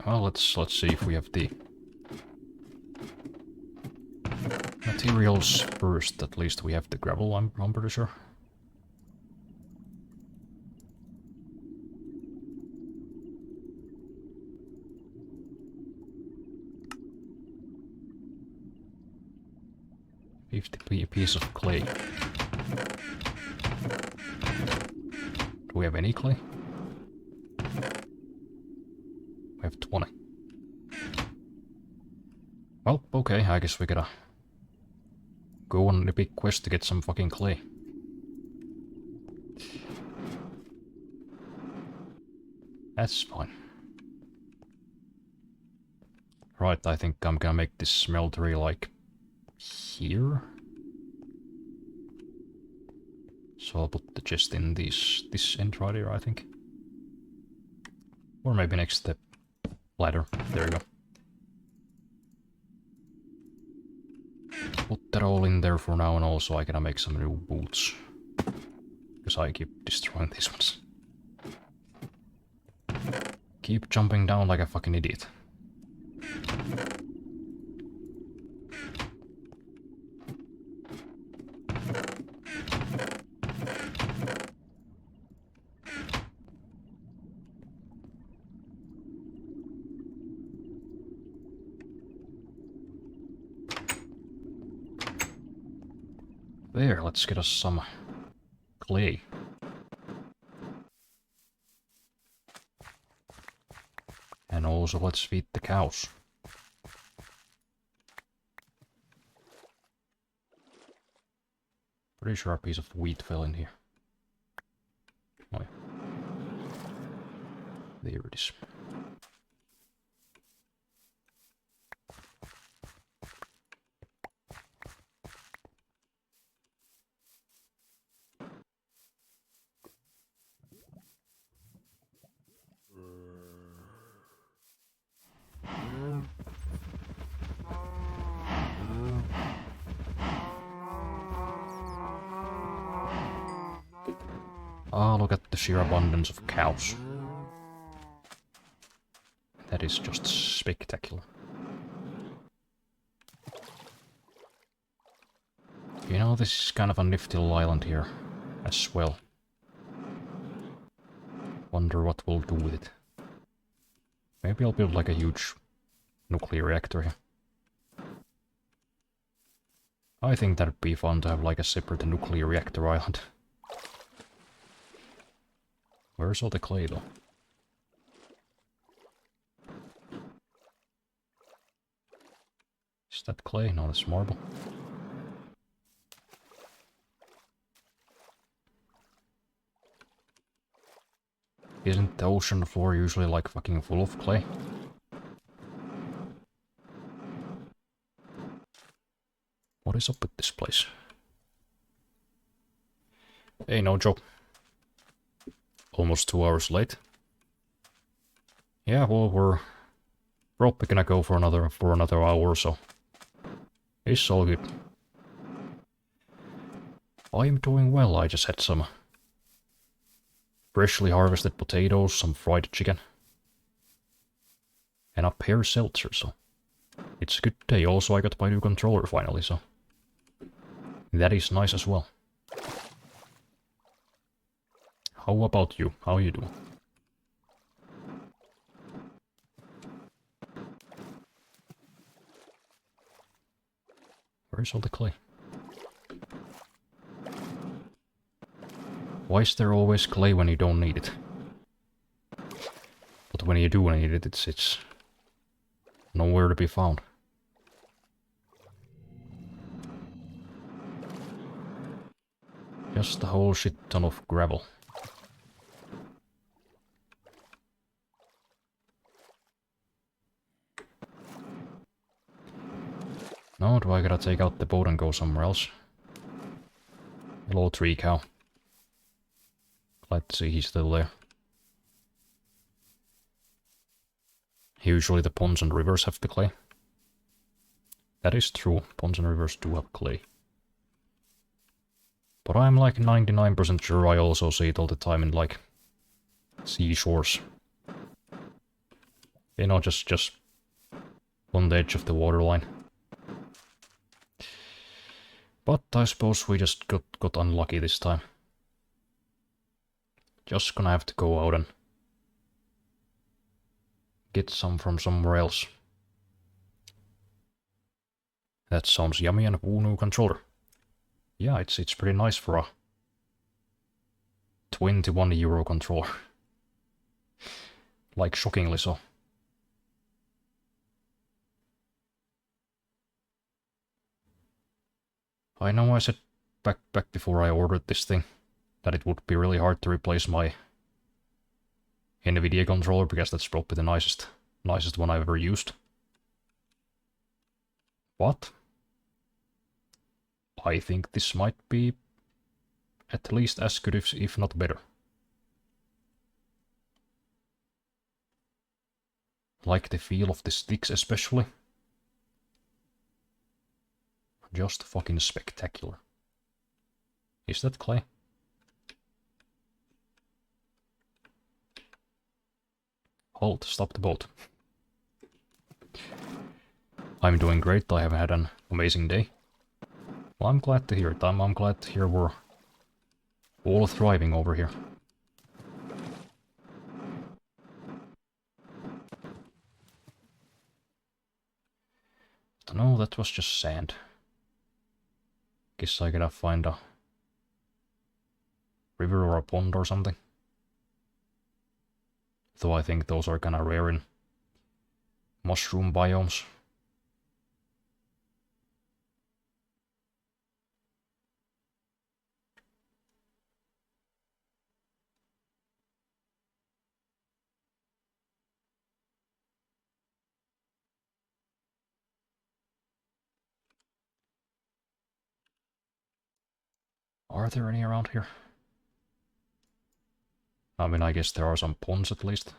Well, let's see if we have the materials first. At least we have the gravel, I'm pretty sure. $50 piece of clay. Do we have any clay? We have 20. Well, okay, I guess we gotta go on a big quest to get some fucking clay. That's fine. Right, I think I'm gonna make this smeltery like here. So I'll put the chest in this end right here, I think. Or maybe next to the ladder. There you go. Put that all in there for now, and also I gotta make some new boots. Because I keep destroying these ones. Keep jumping down like a fucking idiot. There, let's get us some clay. And also let's feed the cows. Pretty sure a piece of wheat fell in here. Oh yeah. There it is. Ah, look at the sheer abundance of cows. That is just spectacular. You know, this is kind of a nifty little island here as well. Wonder what we'll do with it. Maybe I'll build like a huge nuclear reactor here. I think that'd be fun to have like a separate nuclear reactor island. Where's all the clay though? Is that clay? No, that's marble. Isn't the ocean floor usually like fucking full of clay? What is up with this place? Hey, no joke. Almost 2 hours late. Yeah, well, we're probably gonna go for another hour or so. It's all good. I'm doing well. I just had some freshly harvested potatoes, some fried chicken, and a pear seltzer, so it's a good day. Also, I got my new controller finally, so that is nice as well. How about you? How you doing? Where's all the clay? Why is there always clay when you don't need it? But when you do need it, it's nowhere to be found. Just a whole shit ton of gravel. Now do I gotta take out the boat and go somewhere else? Hello, tree cow. Glad to see he's still there. Usually the ponds and rivers have the clay. That is true, ponds and rivers do have clay. But I'm like 99% sure I also see it all the time in like seashores. You know, just on the edge of the waterline. But I suppose we just got unlucky this time. Just gonna have to go out and get some from somewhere else. That sounds yummy, and ooh, new controller. Yeah, it's pretty nice for a 21 euro controller. Like shockingly so. I know I said back before I ordered this thing that it would be really hard to replace my NVIDIA controller because that's probably the nicest one I've ever used. But I think this might be at least as good if not better. Like the feel of the sticks especially. Just fucking spectacular. Is that clay? Halt, stop the boat. I'm doing great, I have had an amazing day. Well, I'm glad to hear it. I'm glad to hear we're all thriving over here. No, that was just sand. Guess I gotta find a river or a pond or something. Though I think those are kinda rare in mushroom biomes. Are there any around here? I mean, I guess there are some ponds at least.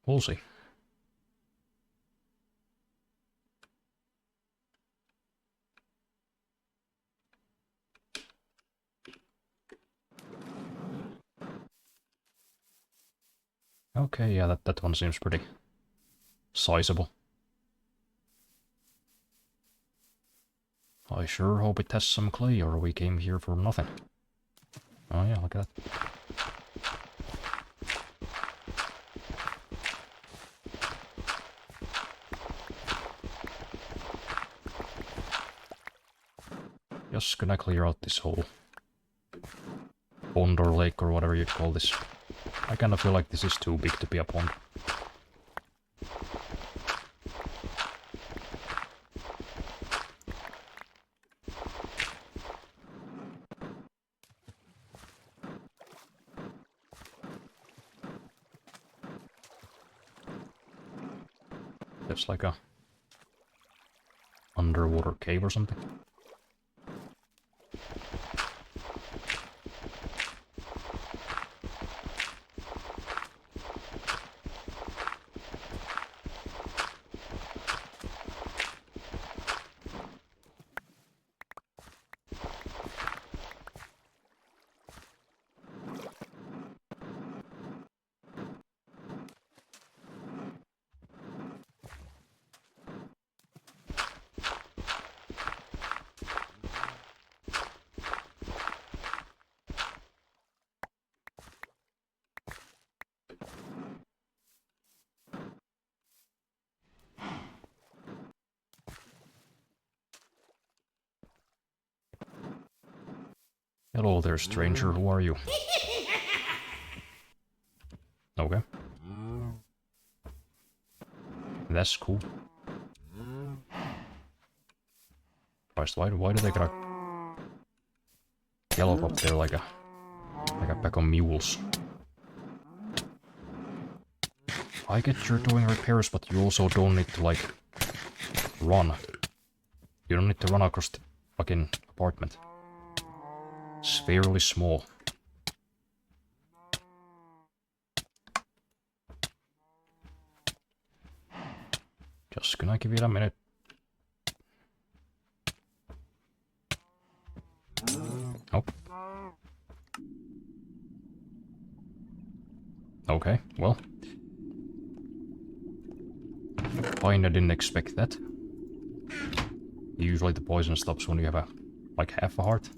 We'll see. Okay, yeah, that one seems pretty sizable. I sure hope it has some clay, or we came here for nothing. Oh yeah, look at that. Just gonna clear out this whole pond or lake or whatever you'd call this. I kinda feel like this is too big to be a pond. There's like a underwater cave or something. Hello there, stranger. Who are you? Okay. That's cool. Christ, why do they gotta gallop up there like a pack of mules? I get you're doing repairs, but you also don't need to, like, run. You don't need to run across the fucking apartment. It's fairly small. Just gonna give it a minute. Nope. Okay, well. Kinda didn't expect that. Usually the poison stops when you have like half a heart.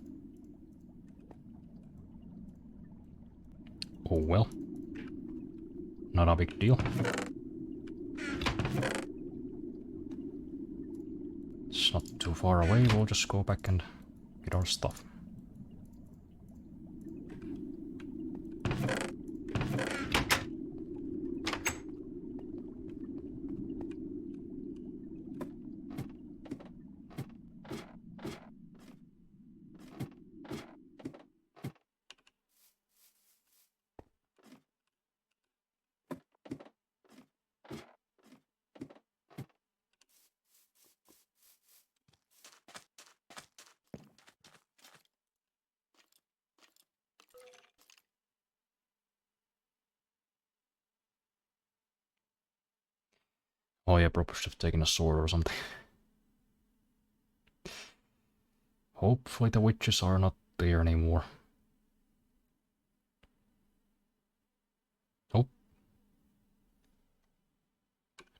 Oh well. Not a big deal. It's not too far away, we'll just go back and get our stuff. Oh yeah, probably should have taken a sword or something. Hopefully the witches are not there anymore. Oh.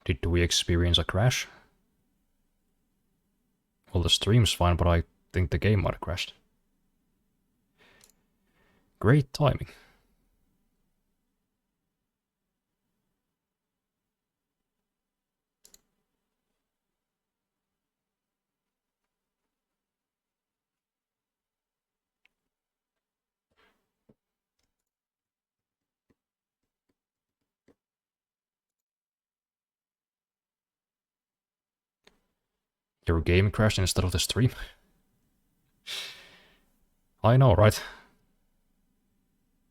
Did we experience a crash? Well, the stream's fine, but I think the game might have crashed. Great timing. Your game crashed instead of the stream? I know, right?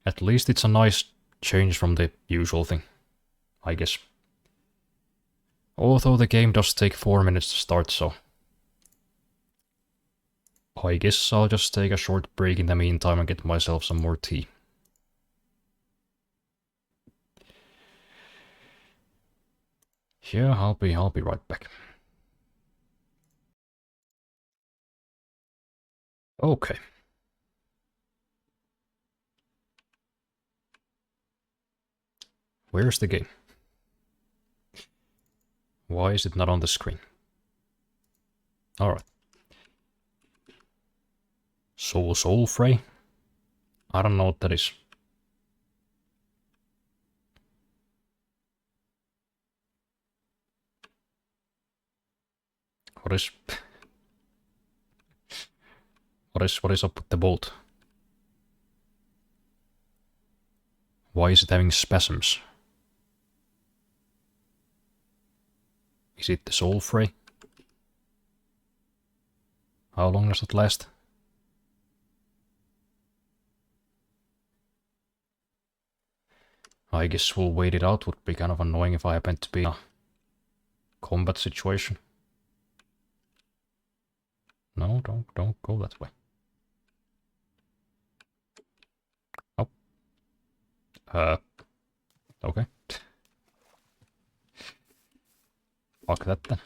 At least it's a nice change from the usual thing, I guess. Although the game does take 4 minutes to start, so... I guess I'll just take a short break in the meantime and get myself some more tea. Yeah, I'll be right back. Okay. Where's the game? Why is it not on the screen? Alright. Soul Fray? I don't know what that is. What is... What is up with the bolt? Why is it having spasms? Is it the Soul Fray? How long does it last? I guess we'll wait it out. Would be kind of annoying if I happen to be in a combat situation. No, don't go that way. Oh. Okay. Fuck that then.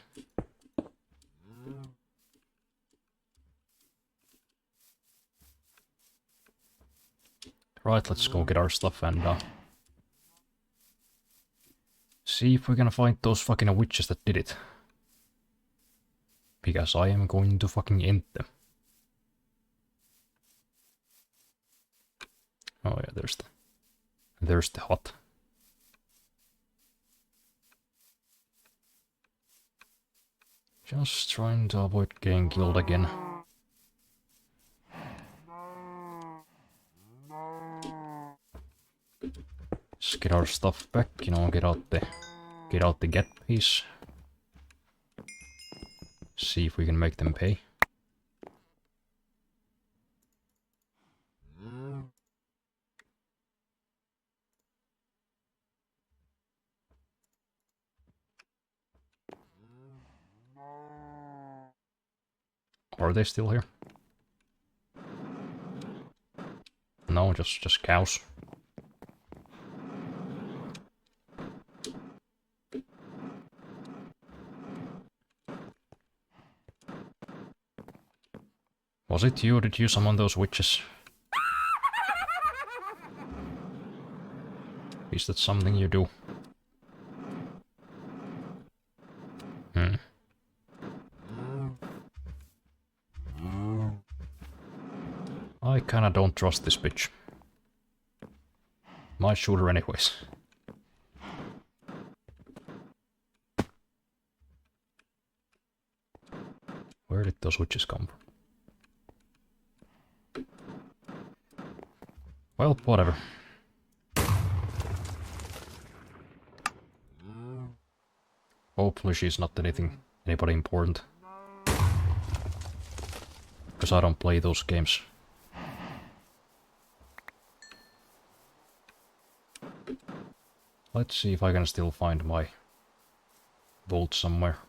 Right, let's go get our stuff and see if we can find those fucking witches that did it. Because I am going to fucking end them. Oh yeah, there's the hut. Just trying to avoid getting killed again. Let's get our stuff back, you know, get out the get piece. See if we can make them pay. Are they still here? No, just cows. Was it you? Did you summon those witches? Is that something you do? I kinda don't trust this bitch. Might shoot her anyways. Where did those witches come from? Well, whatever. Hopefully she's not anybody important. Because I don't play those games. Let's see if I can still find my bolt somewhere.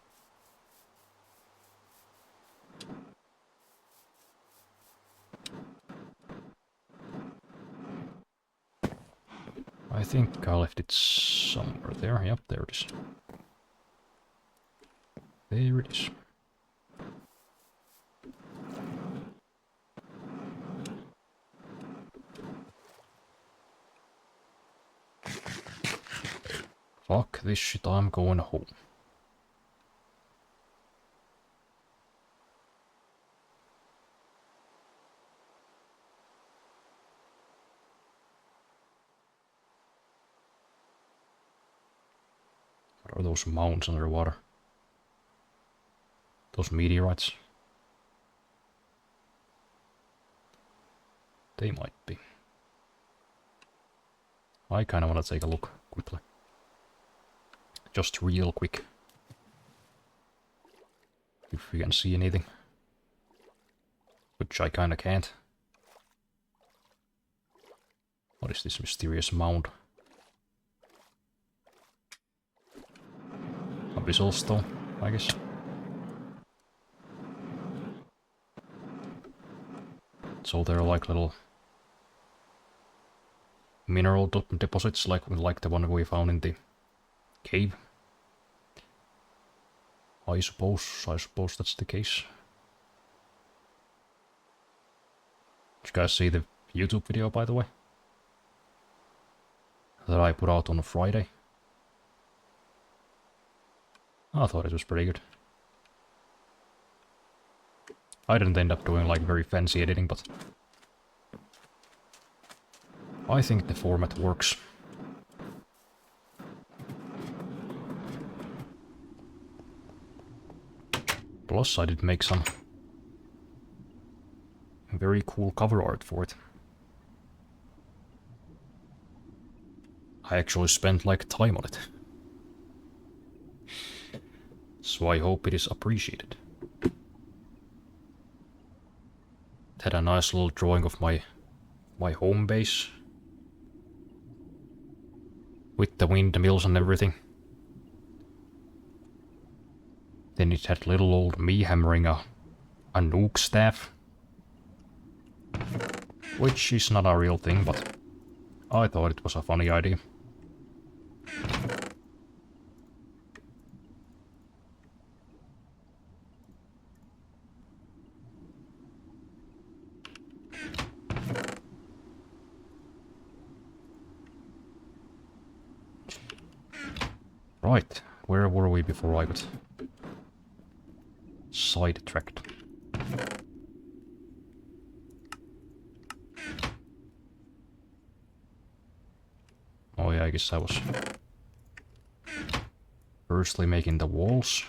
I think I left it somewhere there. Yep, there it is. There it is. Fuck this shit, I'm going home. What are those mounds underwater? Those meteorites? They might be. I kinda wanna take a look quickly. Just real quick. If we can see anything. Which I kinda can't. What is this mysterious mound? Abyssal stone, I guess. So they're like little mineral deposits, like the one we found in the cave. I suppose that's the case. Did you guys see the YouTube video, by the way? That I put out on Friday? I thought it was pretty good. I didn't end up doing like very fancy editing, but I think the format works. Plus, I did make some very cool cover art for it. I actually spent like time on it. So I hope it is appreciated. It had a nice little drawing of my home base. With the windmills and everything. Then it had little old me hammering a nuke staff. Which is not a real thing, but I thought it was a funny idea. Right, where were we before I got sidetracked? Oh yeah, I guess I was firstly making the walls.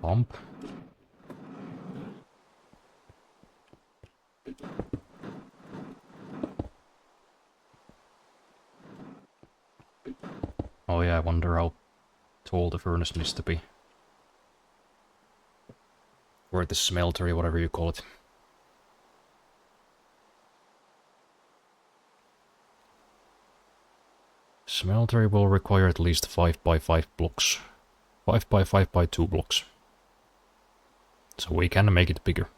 Pump. Oh yeah, I wonder how tall the furnace needs to be. Or the smeltery, whatever you call it. Smeltery will require at least 5 by 5 blocks. 5 by 5 by 2 blocks. So we can make it bigger.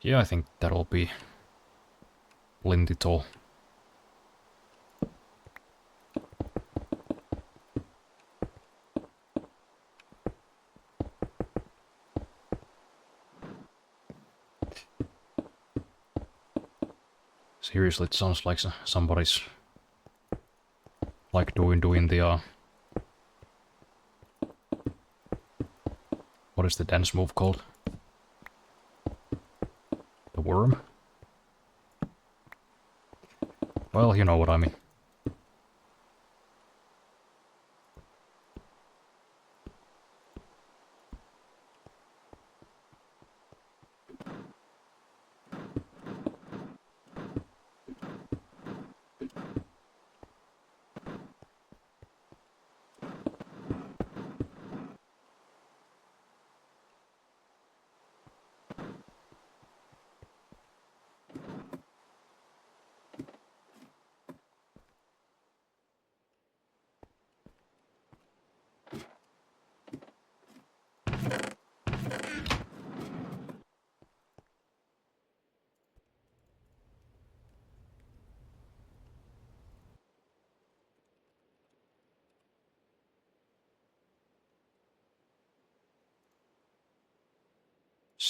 Yeah, I think that'll be plenty tall. Seriously, it sounds like somebody's like doing the what is the dance move called? The worm? Well, you know what I mean.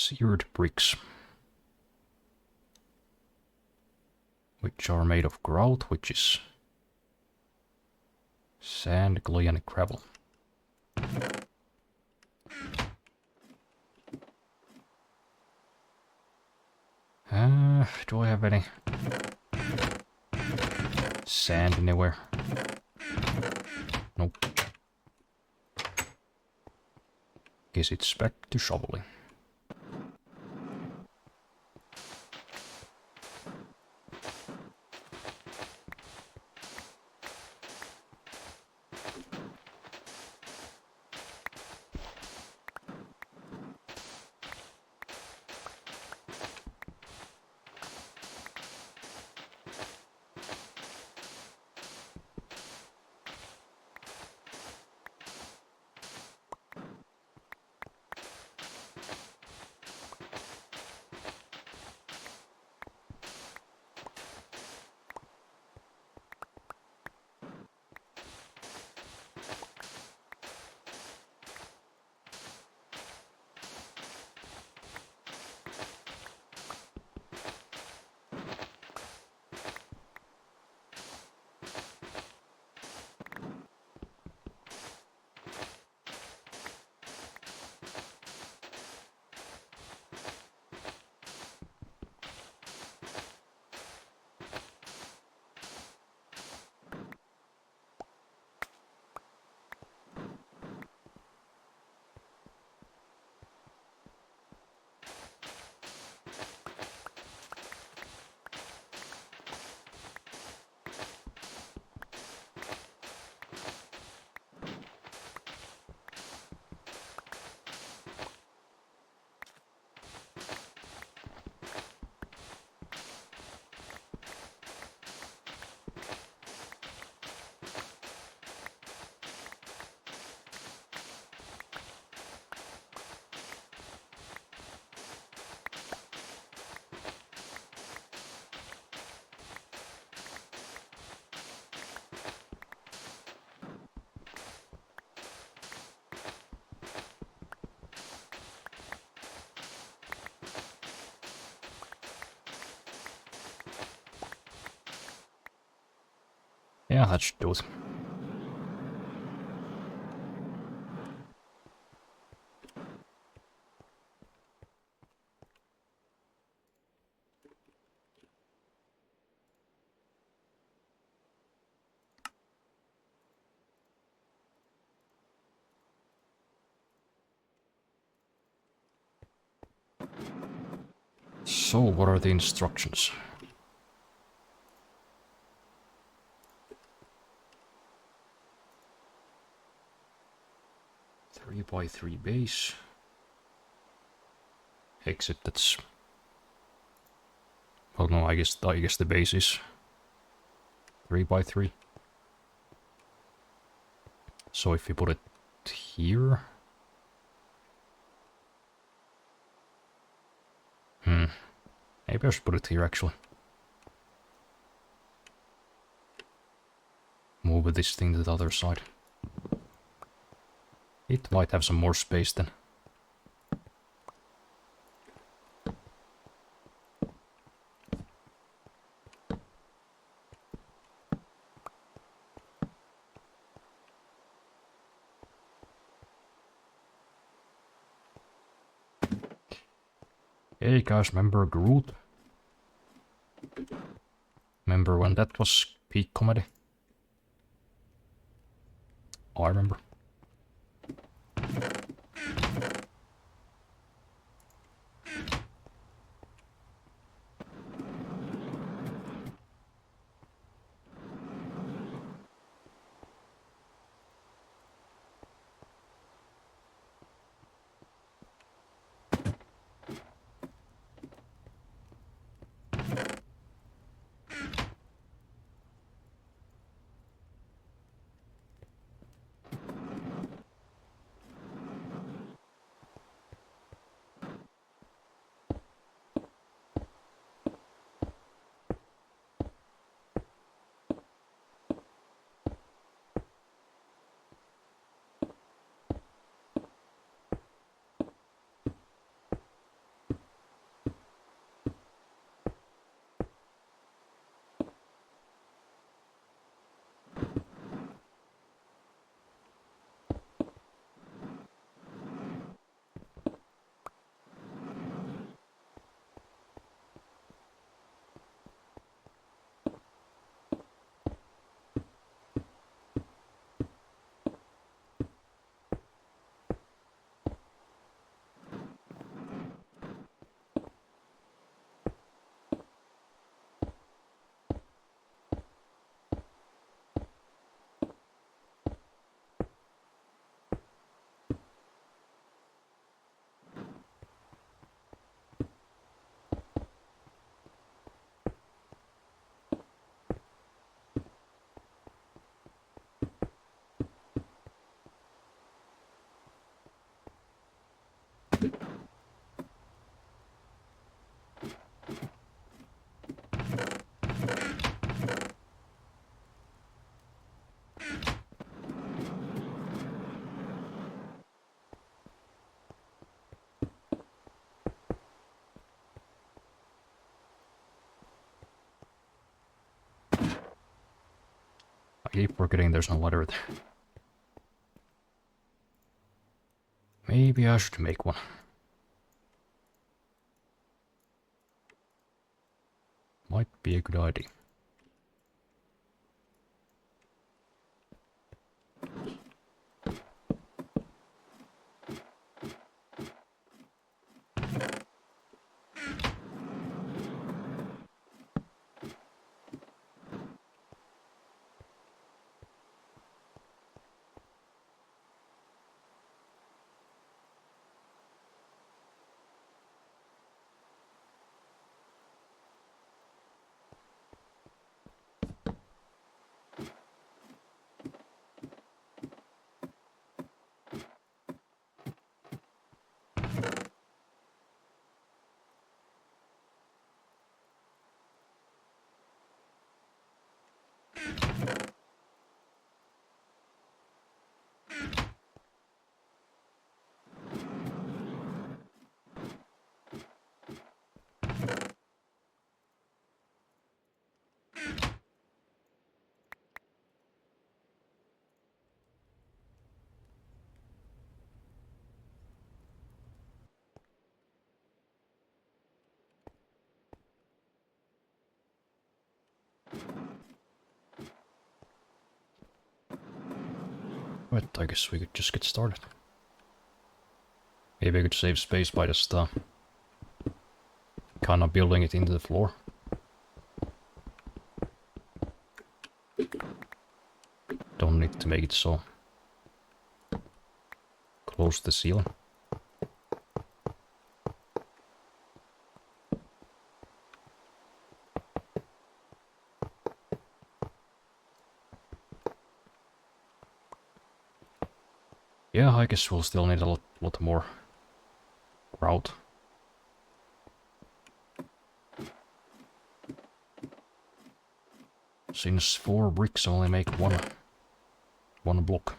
seared bricks, which are made of grout, which is sand, clay, and gravel. Do I have any sand anywhere? Nope. Guess it's back to shoveling. Yeah, that should do it. So, what are the instructions? Three by 3 base. Exit, that's... Well, no, I guess the base is 3 by 3. So if we put it here... Maybe I should put it here, actually. Move this thing to the other side. It might have some more space then. Hey guys, remember Groot? Remember when that was peak comedy? Oh, I remember. keep forgetting there's no ladder there. Maybe I should make one. Might be a good idea. But I guess we could just get started. Maybe I could save space by just kind of building it into the floor. Don't need to make it so close to the ceiling. Yeah, I guess we'll still need a lot more grout. Since 4 bricks only make one block.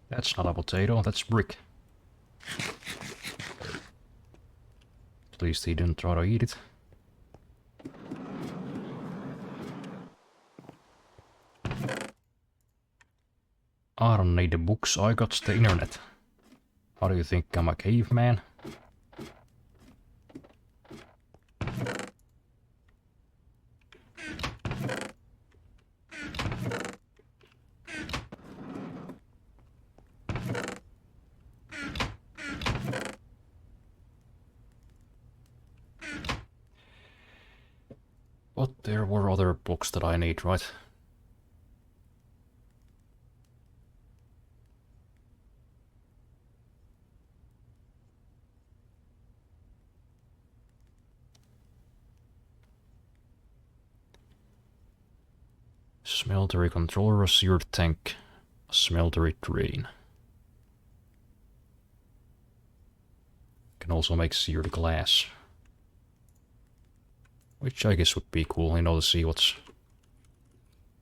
That's not a potato, that's brick. At least he didn't try to eat it. I don't need the books, I got the internet. How do you think I'm a caveman? But there were other books that I need, right? Smeltery controller, a seared tank, a smeltery drain. Can also make seared glass. Which I guess would be cool, you know, to see what's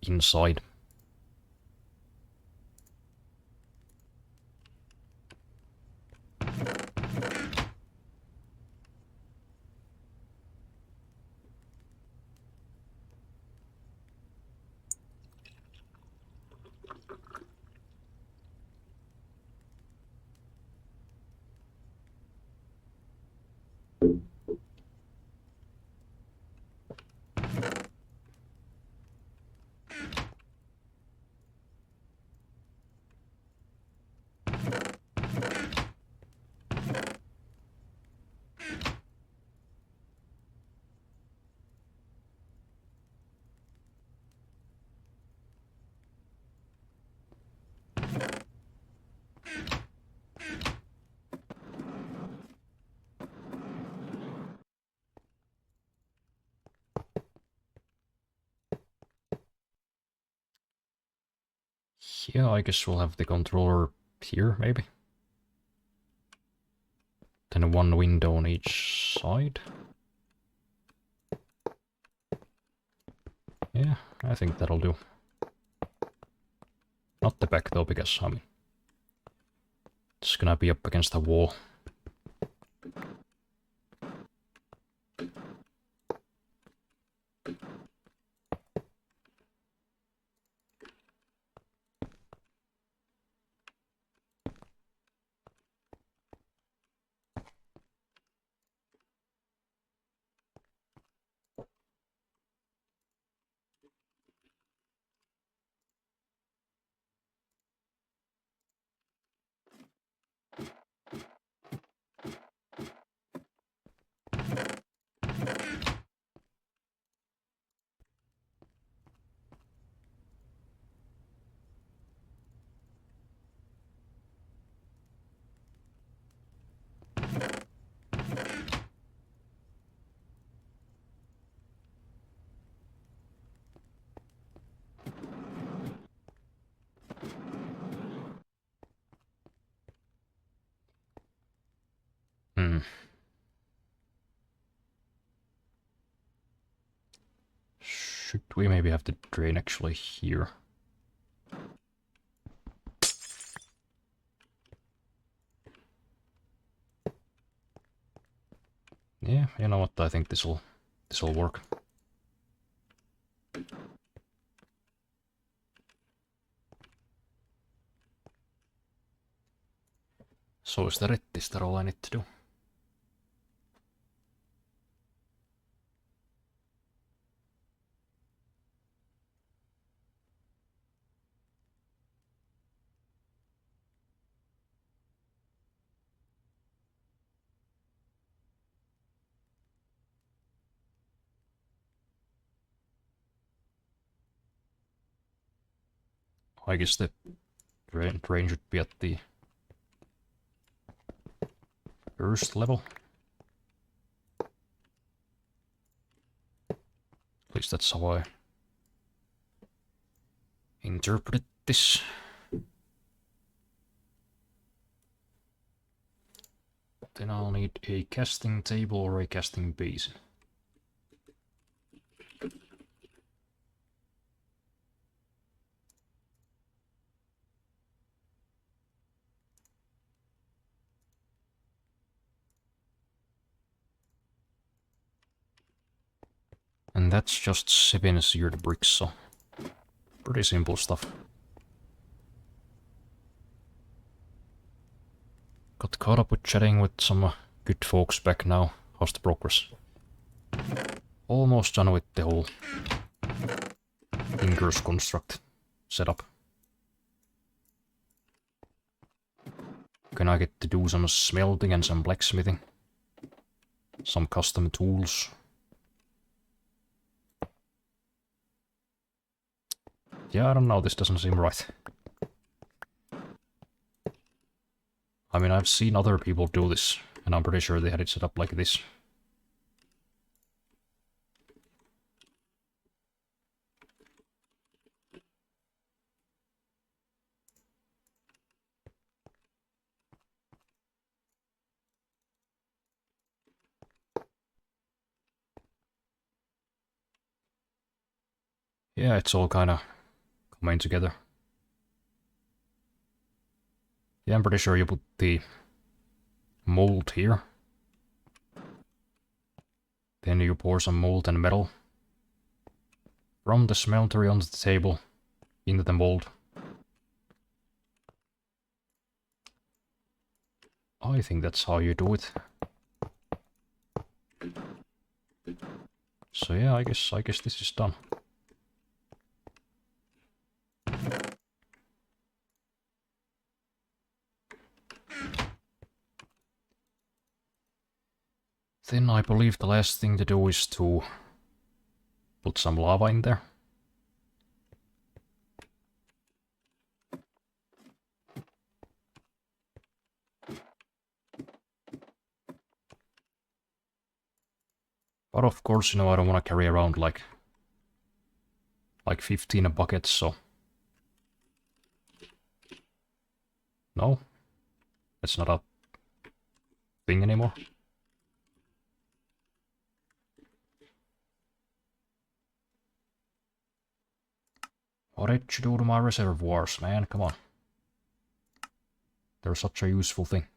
inside. Yeah, I guess we'll have the controller here, maybe. Then one window on each side. Yeah, I think that'll do. Not the back though, because, I mean, it's gonna be up against the wall. Should we maybe have the drain actually here? Yeah, you know what, I think this'll work. So is that it? Is that all I need to do? I guess the drain should be at the first level. At least that's how I interpret this. Then I'll need a casting table or a casting basin. And that's just 7 seared bricks, so pretty simple stuff. Got caught up with chatting with some good folks back now. How's the progress? Almost done with the whole Tinker's construct setup. Gonna get to do some smelting and some blacksmithing. Some custom tools. Yeah, I don't know, this doesn't seem right. I mean, I've seen other people do this, and I'm pretty sure they had it set up like this. Yeah, it's all kinda coming together. Yeah, I'm pretty sure you put the mold here. Then you pour some molten metal from the smeltery onto the table into the mold. I think that's how you do it. So yeah, I guess this is done. Then I believe the last thing to do is to put some lava in there. But of course, you know, I don't want to carry around like 15 buckets, so No? It's not a thing anymore? What did you do to my reservoirs, man? Come on. They're such a useful thing.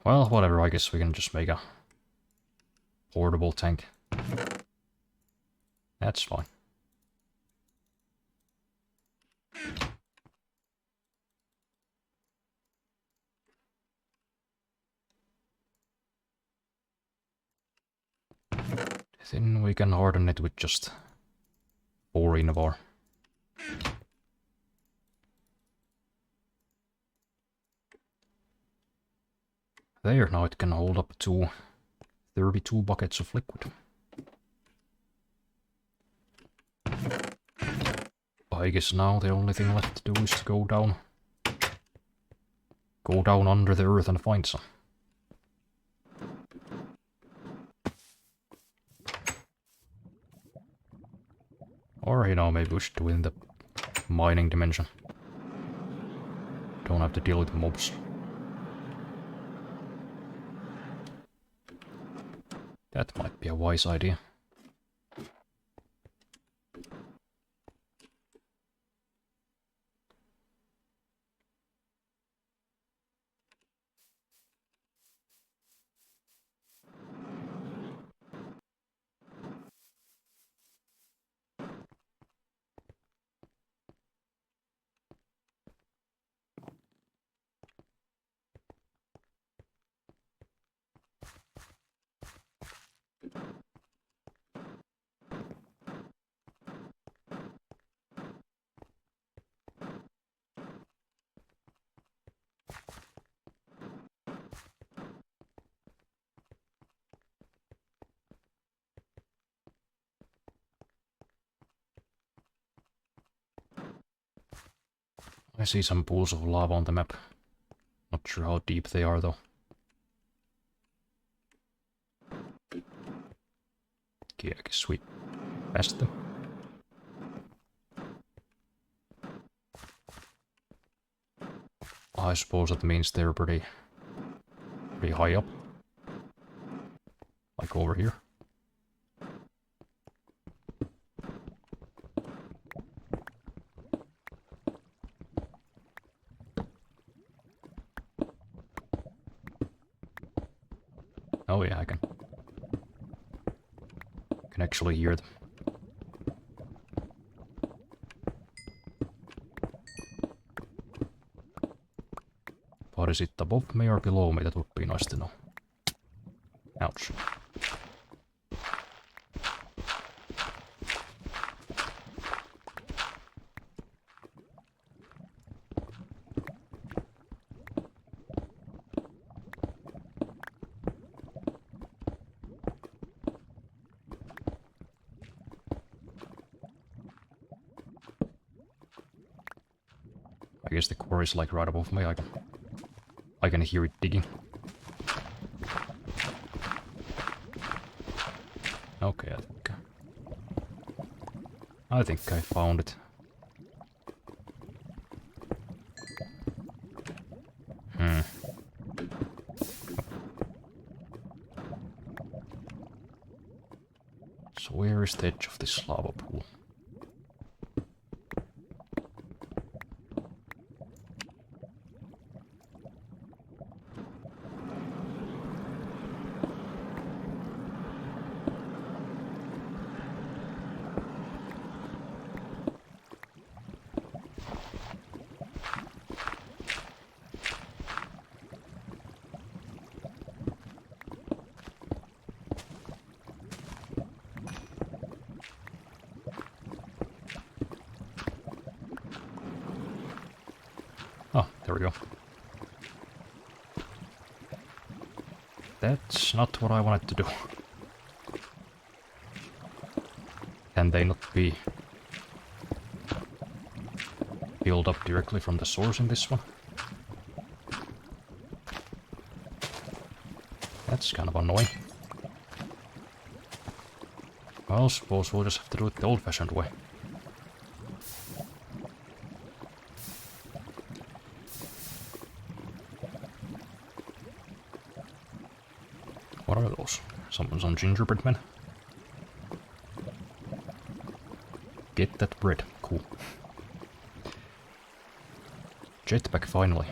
Well, whatever, I guess we can just make a portable tank. That's fine. Then we can harden it with just 4 Invar. There, now it can hold up to 32 buckets of liquid. I guess now the only thing left to do is to go down under the earth and find some. Or, you know, maybe we should do it in the mining dimension. Don't have to deal with mobs. That might be a wise idea. I see some pools of lava on the map. Not sure how deep they are though. Okay, I guess we passed them. I suppose that means they're pretty high up. Like over here. Oh yeah, I can actually hear them. But is it above me or below me? That would be nice to know. Ouch. I guess the core is like right above me. I can hear it digging. Okay, I think I found it. So where is the edge of this lava pool? Oh, there we go. That's not what I wanted to do. Can they not be filled up directly from the source in this one? That's kind of annoying. Well, I suppose we'll just have to do it the old-fashioned way. What are those? Some gingerbread men? Get that bread. Cool. Jetpack finally.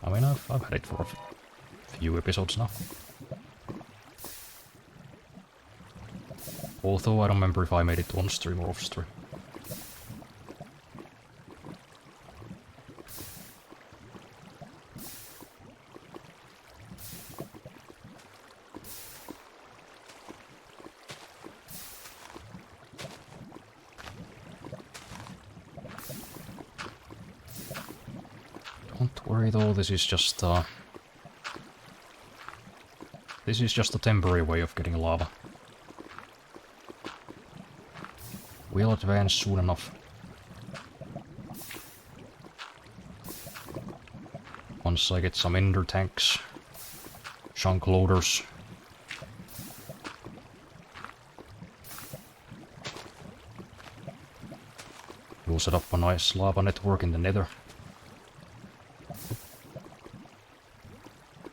I mean, I've had it for a few episodes now. Although I don't remember if I made it on stream or off stream. Don't worry though, this is just a temporary way of getting lava. We'll advance soon enough. Once I get some ender tanks, chunk loaders. We'll set up a nice lava network in the nether.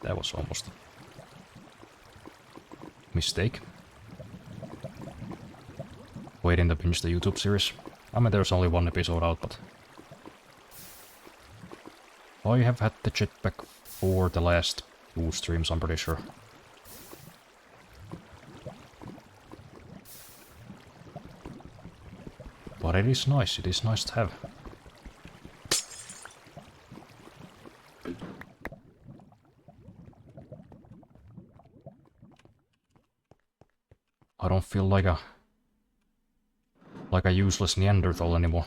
That was almost a mistake. Waiting to binge the YouTube series. I mean, there's only one episode out, but I have had the jetpack for the last 2 streams, I'm pretty sure. But it is nice to have. I don't feel like a useless Neanderthal anymore.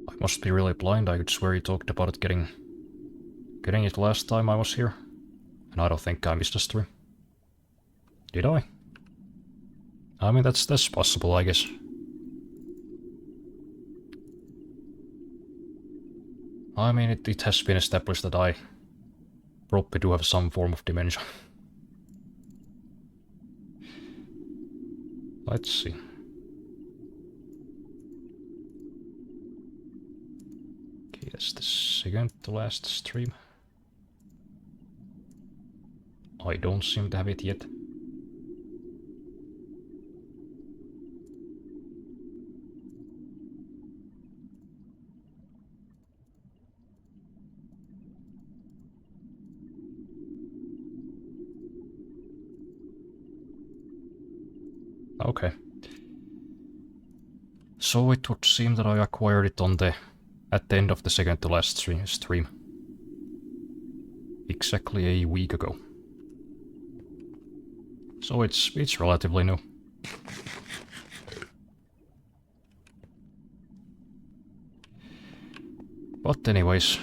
I must be really blind, I could swear you talked about it getting it last time I was here. And I don't think I missed a stream. Did I? I mean, that's possible, I guess. I mean, it has been established that I probably do have some form of dementia. Let's see. Okay, that's the second to last stream. I don't seem to have it yet. Okay. So it would seem that I acquired it at the end of the second to last stream. Exactly a week ago. So it's relatively new. But anyways,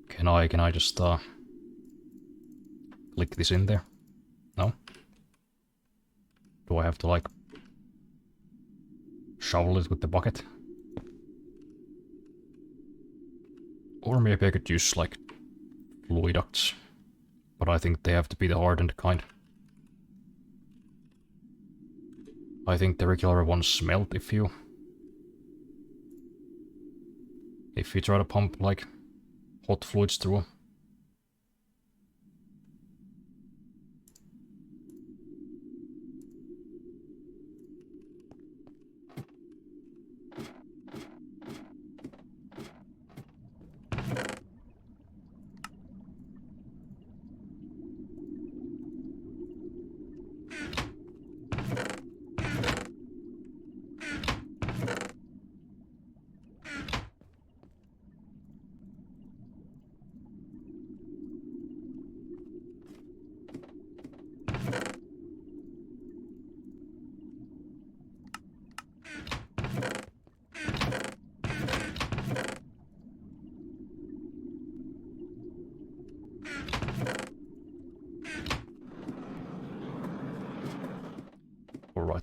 can I just click this in there? No? Do I have to like shovel it with the bucket? Or maybe I could use like fluid ducts, but I think they have to be the hardened kind. I think the regular ones melt if you try to pump like hot fluids through them.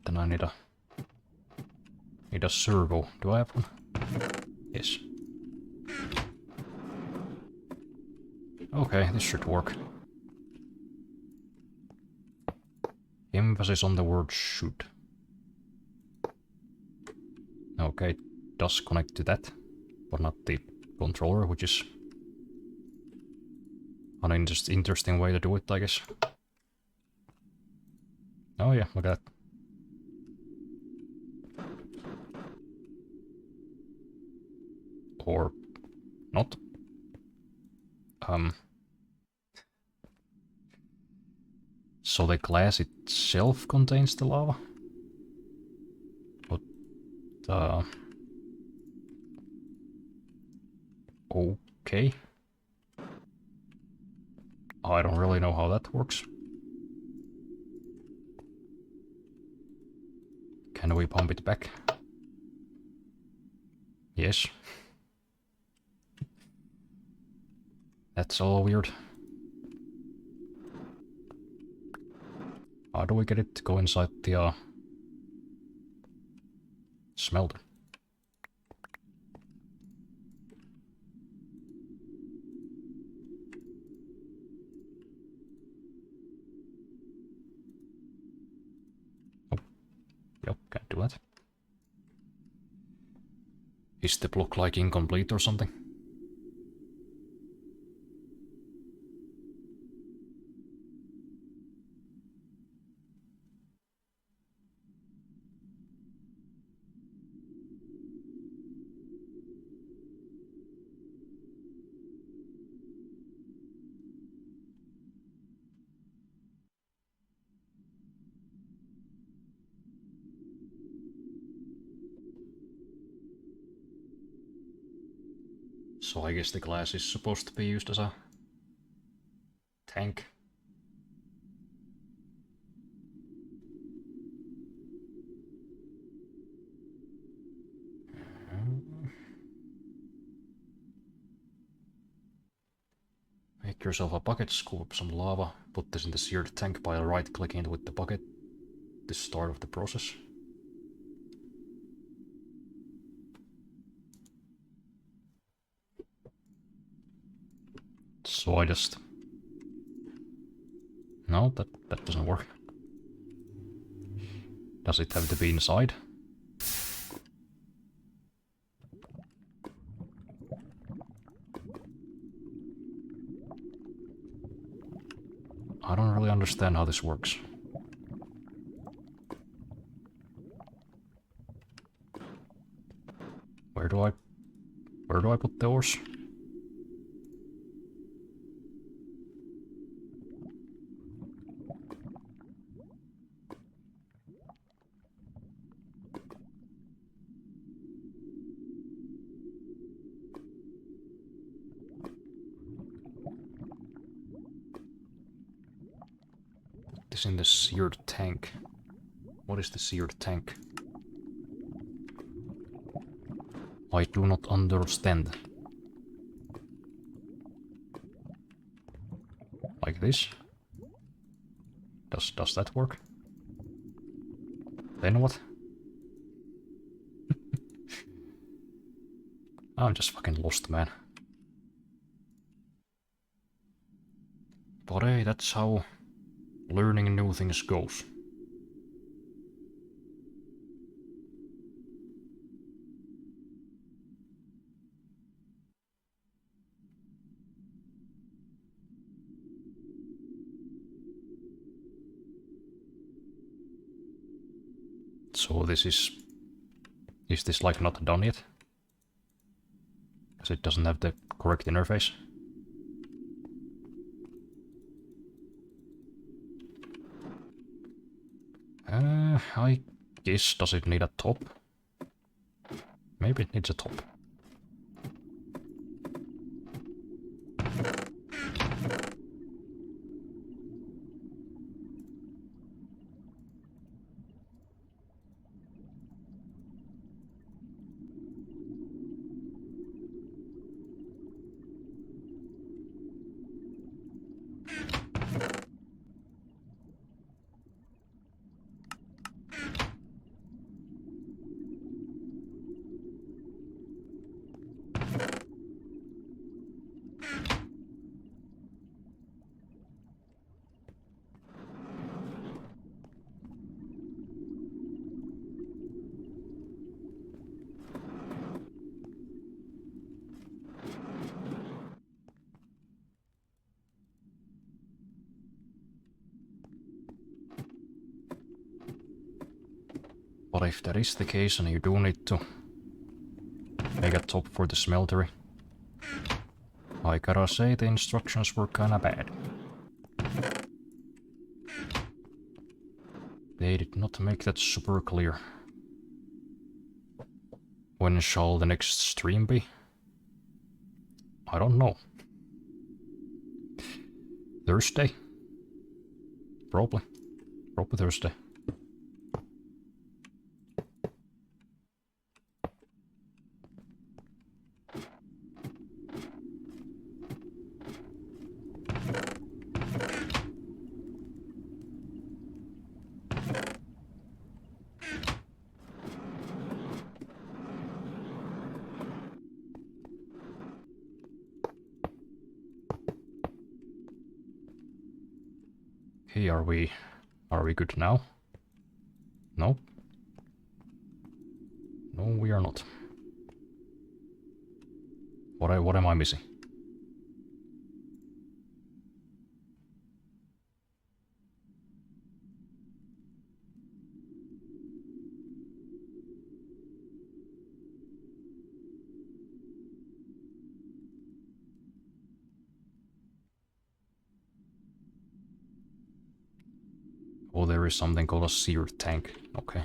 But then I need a servo. Do I have one? Yes. Okay, this should work. Emphasis on the word should. Okay, it does connect to that, but not the controller, which is an interesting way to do it, I guess. Oh yeah, look at that. Or not. So the glass itself contains the lava? But, okay. I don't really know how that works. Can we pump it back? Yes. That's all weird. How do we get it to go inside the smelter? Oh. Yep, can't do that. Is the block like incomplete or something? So I guess the glass is supposed to be used as a tank. Make yourself a bucket, scoop up some lava, put this in the seared tank by right-clicking with the bucket. The start of the process. So I just... No, that doesn't work. Does it have to be inside? I don't really understand how this works. Where do I put the ores? This in the seared tank. What is the seared tank? I do not understand. Like this? Does that work? Then what? I'm just fucking lost, man. But hey, that's how learning new things goes. So this is this like not done yet? Because it doesn't have the correct interface. I guess, does it need a top? Maybe it needs a top. But if that is the case and you do need to make a top for the smeltery, I gotta say the instructions were kinda bad. They did not make that super clear. When shall the next stream be? I don't know. Thursday? Probably. Probably Thursday. Okay, are we good now? No? No, we are not. What am I missing? Oh, there is something called a sear tank. Okay.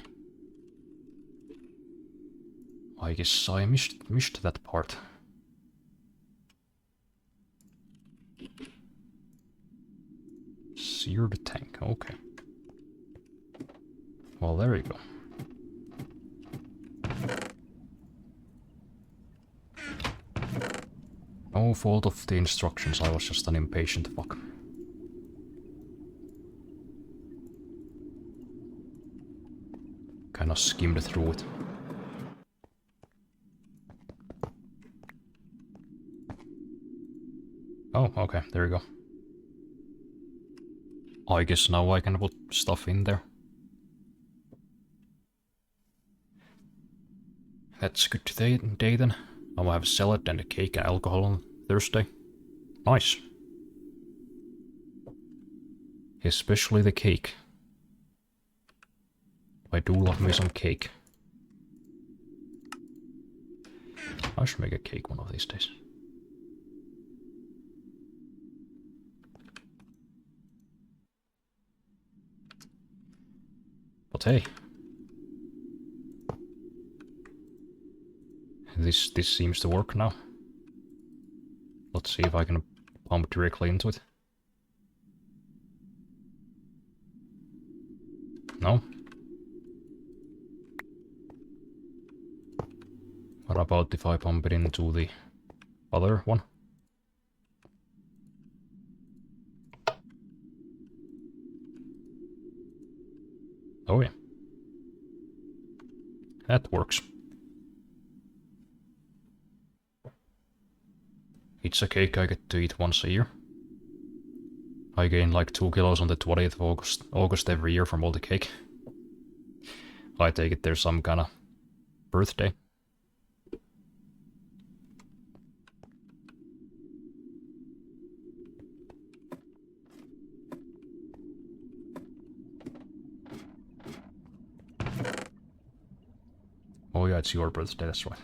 I guess I missed that part. Seared tank, okay. Well, there you go. No fault of the instructions, I was just an impatient fuck. Kinda skimmed through it. Oh, okay, there you go. I guess now I can put stuff in there. That's good day then. I will have salad and a cake and alcohol on Thursday. Nice. Especially the cake. I do love me some cake. I should make a cake one of these days. But hey. This seems to work now. Let's see if I can pump directly into it. No? What about if I pump it into the other one? Oh yeah. That works. It's a cake I get to eat once a year. I gain like 2 kilos on the 20th of August every year from all the cake. I take it there's some kind of birthday. Oh yeah, it's your birthday, that's right.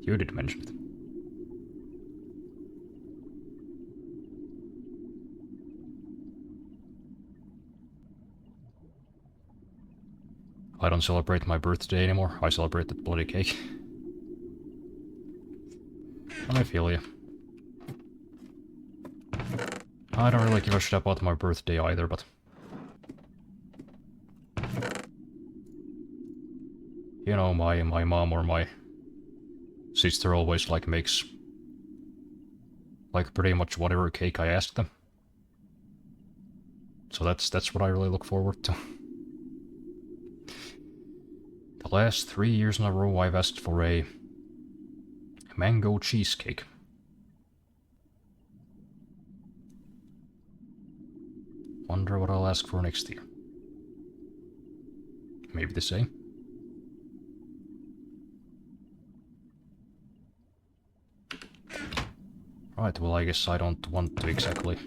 You did mention it. I don't celebrate my birthday anymore, I celebrate the bloody cake. I feel you. I don't really give a shit about my birthday either, but... You know, my mom or my sister always like makes... like pretty much whatever cake I ask them. So that's what I really look forward to. The last 3 years in a row I've asked for a mango cheesecake. Wonder what I'll ask for next year. Maybe the same. Right, well I guess I don't want to exactly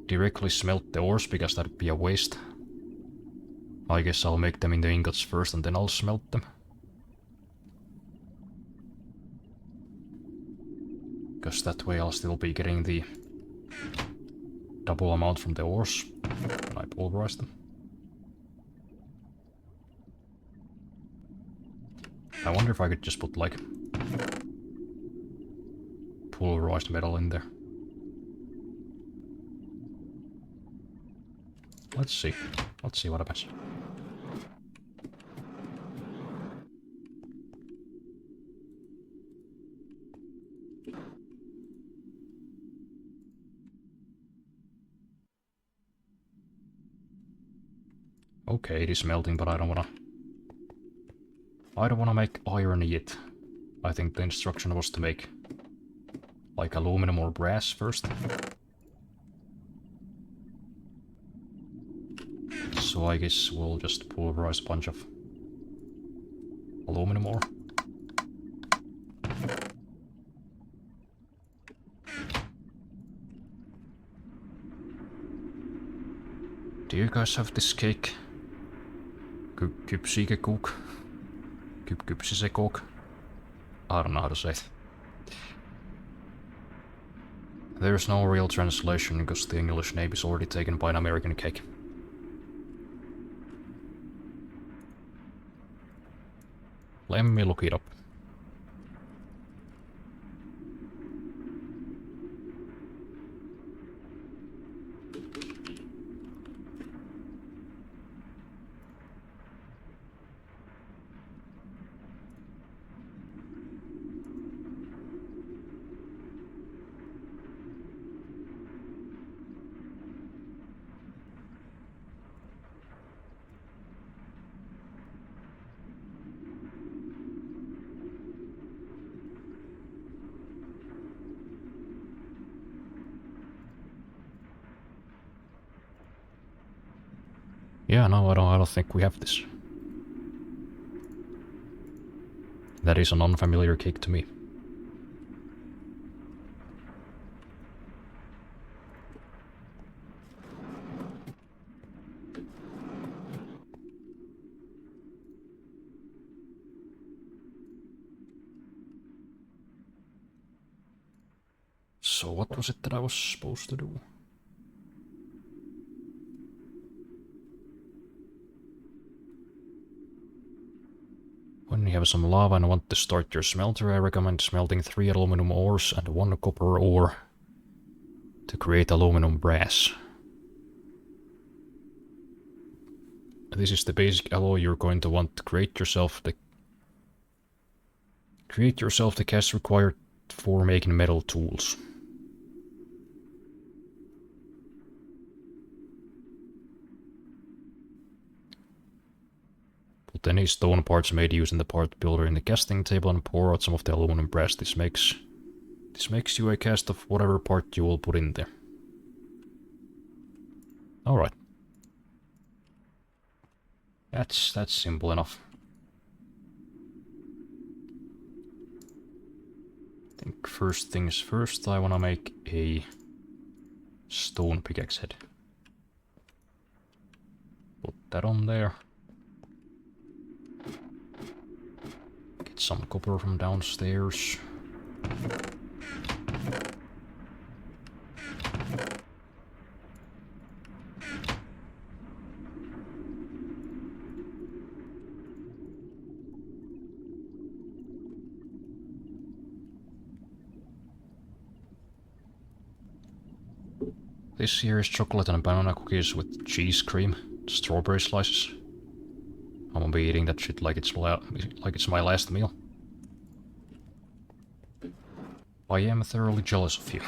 directly smelt the ores because that'd be a waste I guess I'll make them into ingots first and then I'll smelt them. Because that way I'll still be getting the double amount from the ores when I pulverize them. I wonder if I could just put like pulverized metal in there. Let's see. Let's see what happens. Okay, it is melting, but I don't wanna make iron yet. I think the instruction was to make like aluminum or brass first. So I guess we'll just pulverize a bunch of aluminum ore. Do you guys have this cake? Kypsikekuk? Kypsisekok? I don't know how to say it. There's no real translation because the English name is already taken by an American cake. Let me look it up. Yeah, no, I don't think we have this. That is an unfamiliar cake to me. So what was it that I was supposed to do? When you have some lava and want to start your smelter, I recommend smelting 3 aluminum ores and 1 copper ore to create aluminum brass. This is the basic alloy you're going to want to create yourself the cast required for making metal tools. Put any stone parts made using the part builder in the casting table and pour out some of the aluminum brass. This makes you a cast of whatever part you will put in there. Alright. That's simple enough. I think first things first, I wanna make a stone pickaxe head. Put that on there. Get some copper from downstairs. This here is chocolate and banana cookies with cheese cream, strawberry slices. I'm gonna be eating that shit like it's my last meal. I am thoroughly jealous of you.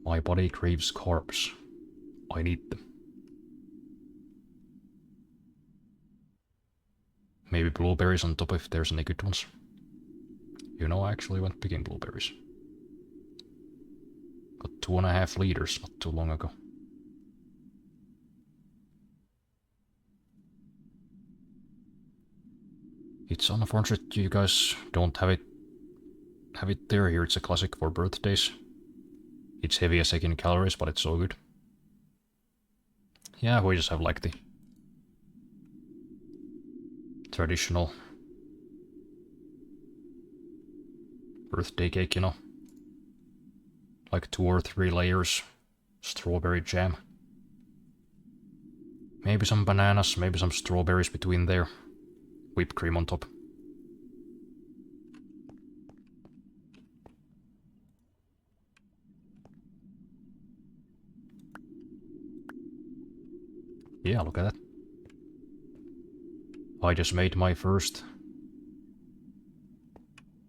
My body craves carbs. I need them. Maybe blueberries on top if there's any good ones. You know, I actually went picking blueberries. Got 2.5 liters not too long ago. It's unfortunate you guys don't have it there. Here it's a classic for birthdays. It's heavy as heck in calories, but it's so good. Yeah, we just have like the traditional birthday cake, you know. Like 2 or 3 layers strawberry jam. Maybe some bananas, maybe some strawberries between there. Whipped cream on top. Yeah, look at that. I just made my first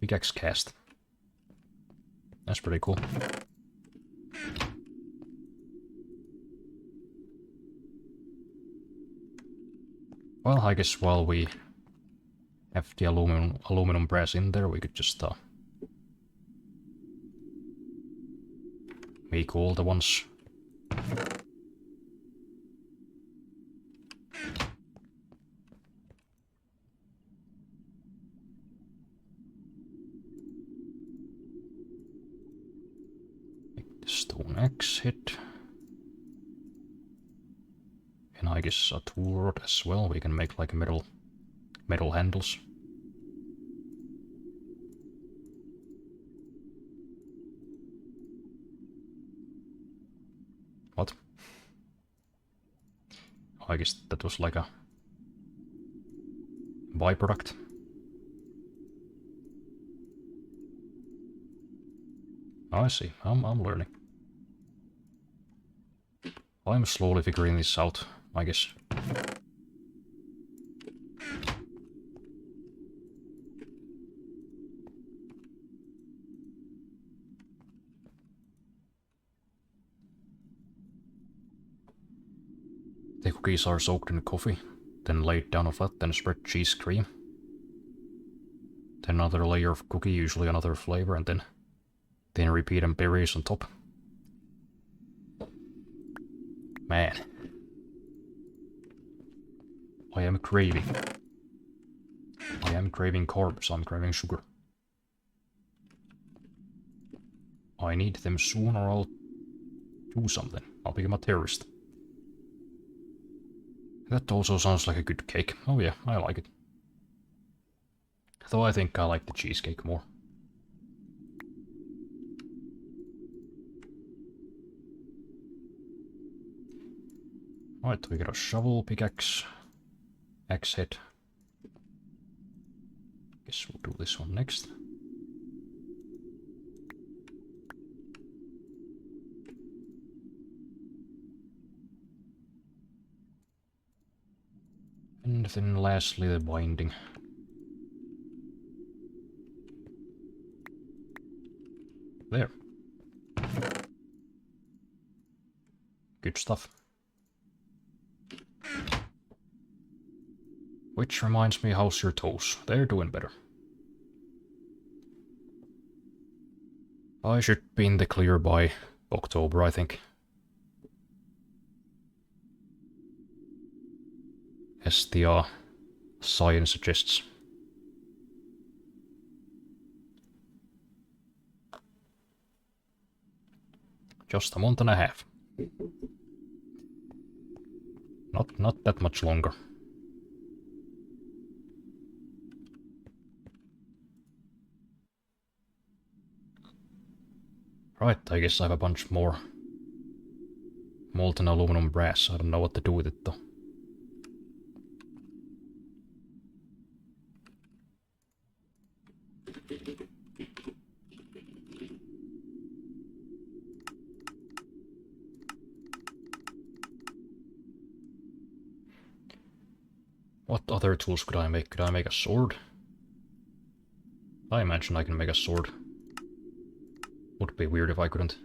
pickaxe cast. That's pretty cool. Well, I guess while we have the aluminum brass in there, we could just make all the ones. Make the stone axe hit. And I guess a tool rod as well. We can make like metal handles. What? I guess that was like a byproduct. I see. I'm learning. I'm slowly figuring this out, I guess. The cookies are soaked in coffee, then laid down on flat, then spread cheese cream. Then another layer of cookie, usually another flavor, and then repeat and berries on top. Man. I am craving carbs, I'm craving sugar. I need them soon or I'll do something. I'll become a terrorist. That also sounds like a good cake. Oh yeah, I like it. Though I think I like the cheesecake more. Alright, we got a shovel, pickaxe, axe head. Guess we'll do this one next. And then lastly the binding. There. Good stuff. Which reminds me, how's your toes? They're doing better. I should be in the clear by October, I think. As the science suggests. Just a month and a half. Not that much longer. Right, I guess I have a bunch more molten aluminum brass. I don't know what to do with it though. What other tools could I make? Could I make a sword? I imagine I can make a sword. Would be weird if I couldn't.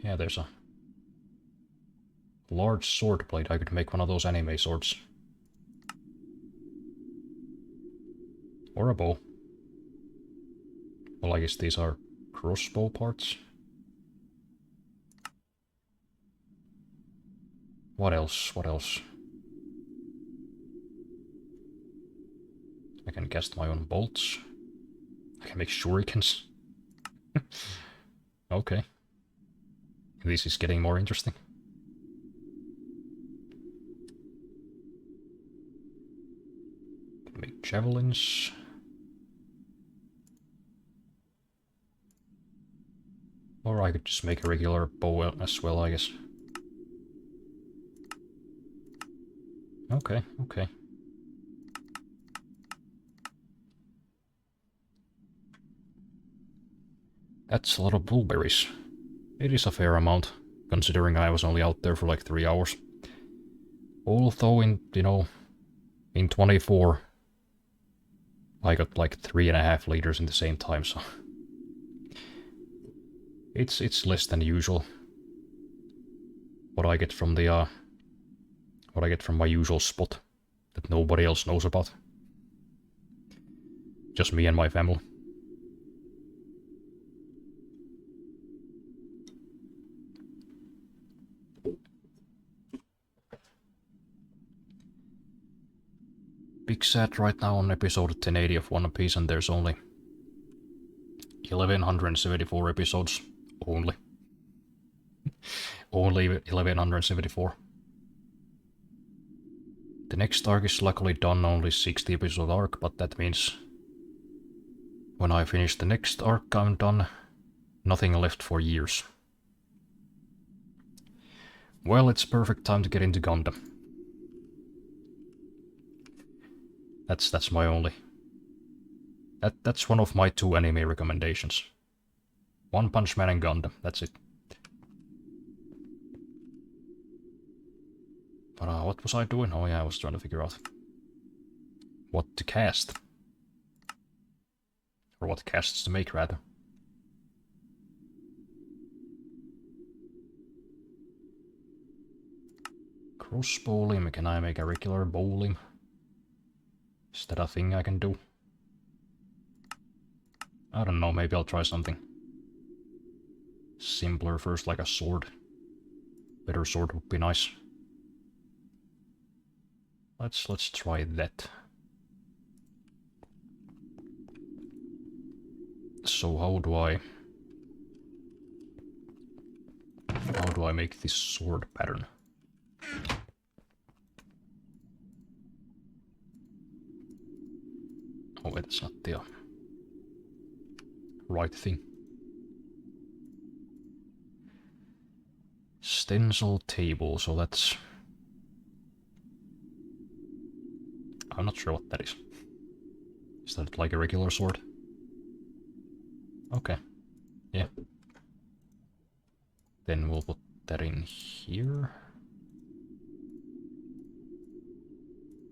Yeah, there's a large sword blade. I could make one of those anime swords. Or a bow. Well, I guess these are crossbow parts. What else? What else? I can cast my own bolts. I can make shurikens. Okay. This is getting more interesting. javelins. Or I could just make a regular bow as well, I guess. Okay, okay. That's a lot of blueberries. It is a fair amount, considering I was only out there for like 3 hours. Although in 24, I got like 3.5 liters in the same time, so it's less than usual. What I get from my usual spot that nobody else knows about. Just me and my family. Big sad right now on episode 1080 of One Piece, and there's only 1174 episodes. Only 1174. The next arc is luckily done, only 60 episode arc, but that means when I finish the next arc I'm done. Nothing left for years. Well, it's perfect time to get into Gundam. That's my only... That's one of my 2 anime recommendations. One Punch Man and Gundam, that's it. But what was I doing? Oh yeah, I was trying to figure out what to cast. Or what casts to make, rather. Crossbow limb, can I make a regular bow limb? Is that a thing I can do? I don't know, maybe I'll try something simpler first, like a sword. Better sword would be nice. Let's try that. So how do I make this sword pattern? Oh wait, that's not the right thing. Stencil table, so that's... I'm not sure what that is. Is that like a regular sword? Okay. Yeah. Then we'll put that in here.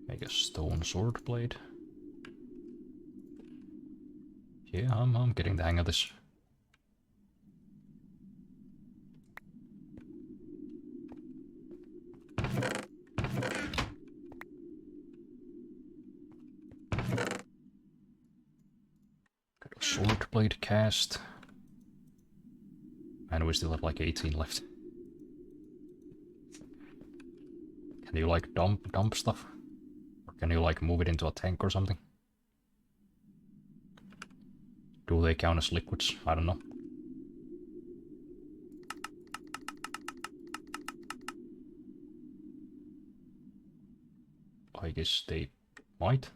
Make a stone sword blade. Yeah, I'm getting the hang of this. Got a sword blade cast. And we still have like 18 left. Can you like dump stuff? Or can you like move it into a tank or something? Do they count as liquids? I don't know. I guess they might.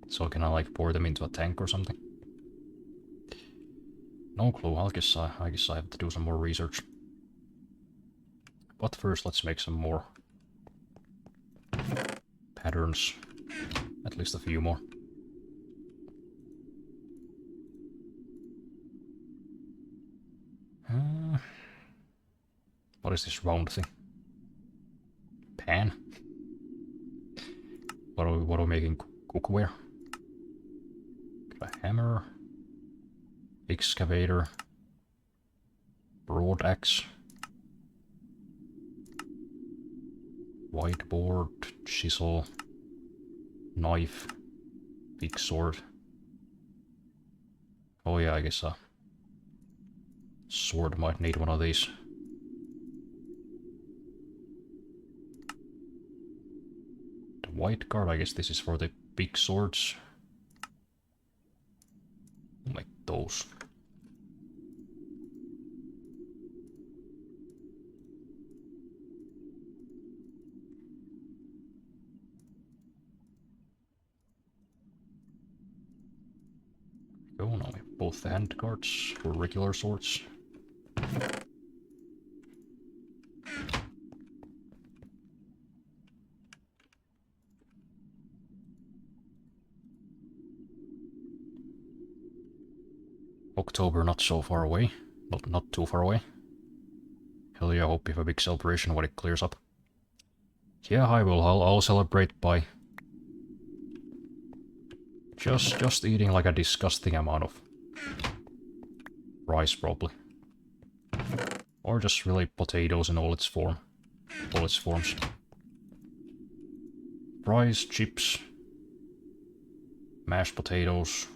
So can I like pour them into a tank or something? No clue. I guess I have to do some more research. But first, let's make some more patterns. At least a few more. What is this round thing? Pan? What are we making? Cookware? Got a hammer. Excavator. Broad axe. Whiteboard. Chisel. Knife. Big sword. Oh yeah, I guess a sword might need one of these. The white card, I guess this is for the big swords. Like those. both the hand cards for regular swords. October not so far away. Not too far away. Hell yeah, I hope you have a big celebration when it clears up. Yeah, I will. I'll celebrate by just eating like a disgusting amount of rice, probably. Or just really potatoes in all its forms. Rice, chips, mashed potatoes,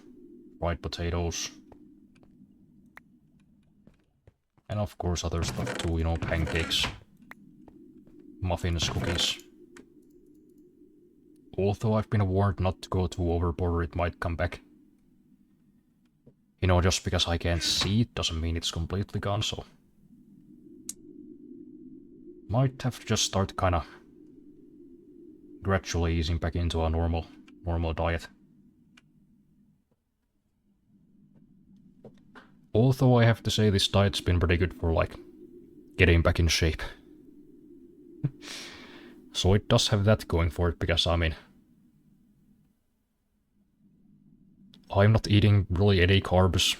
fried potatoes. And of course other stuff too, you know, pancakes, muffins, cookies. Although I've been warned not to go too overboard or it might come back. You know, just because I can't see it doesn't mean it's completely gone, so... Might have to just start kinda... gradually easing back into a normal diet. Although I have to say this diet's been pretty good for, like, getting back in shape. So it does have that going for it, because, I mean... I'm not eating really any carbs.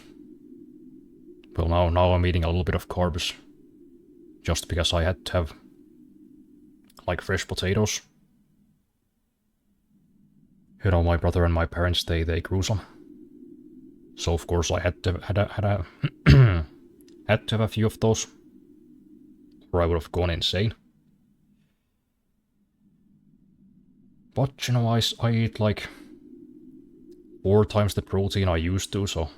Well, now I'm eating a little bit of carbs. Just because I had to have... like, fresh potatoes. You know, my brother and my parents, they grew some. So of course I had to had to have a few of those, or I would have gone insane. But you know, I eat like 4 times the protein I used to, so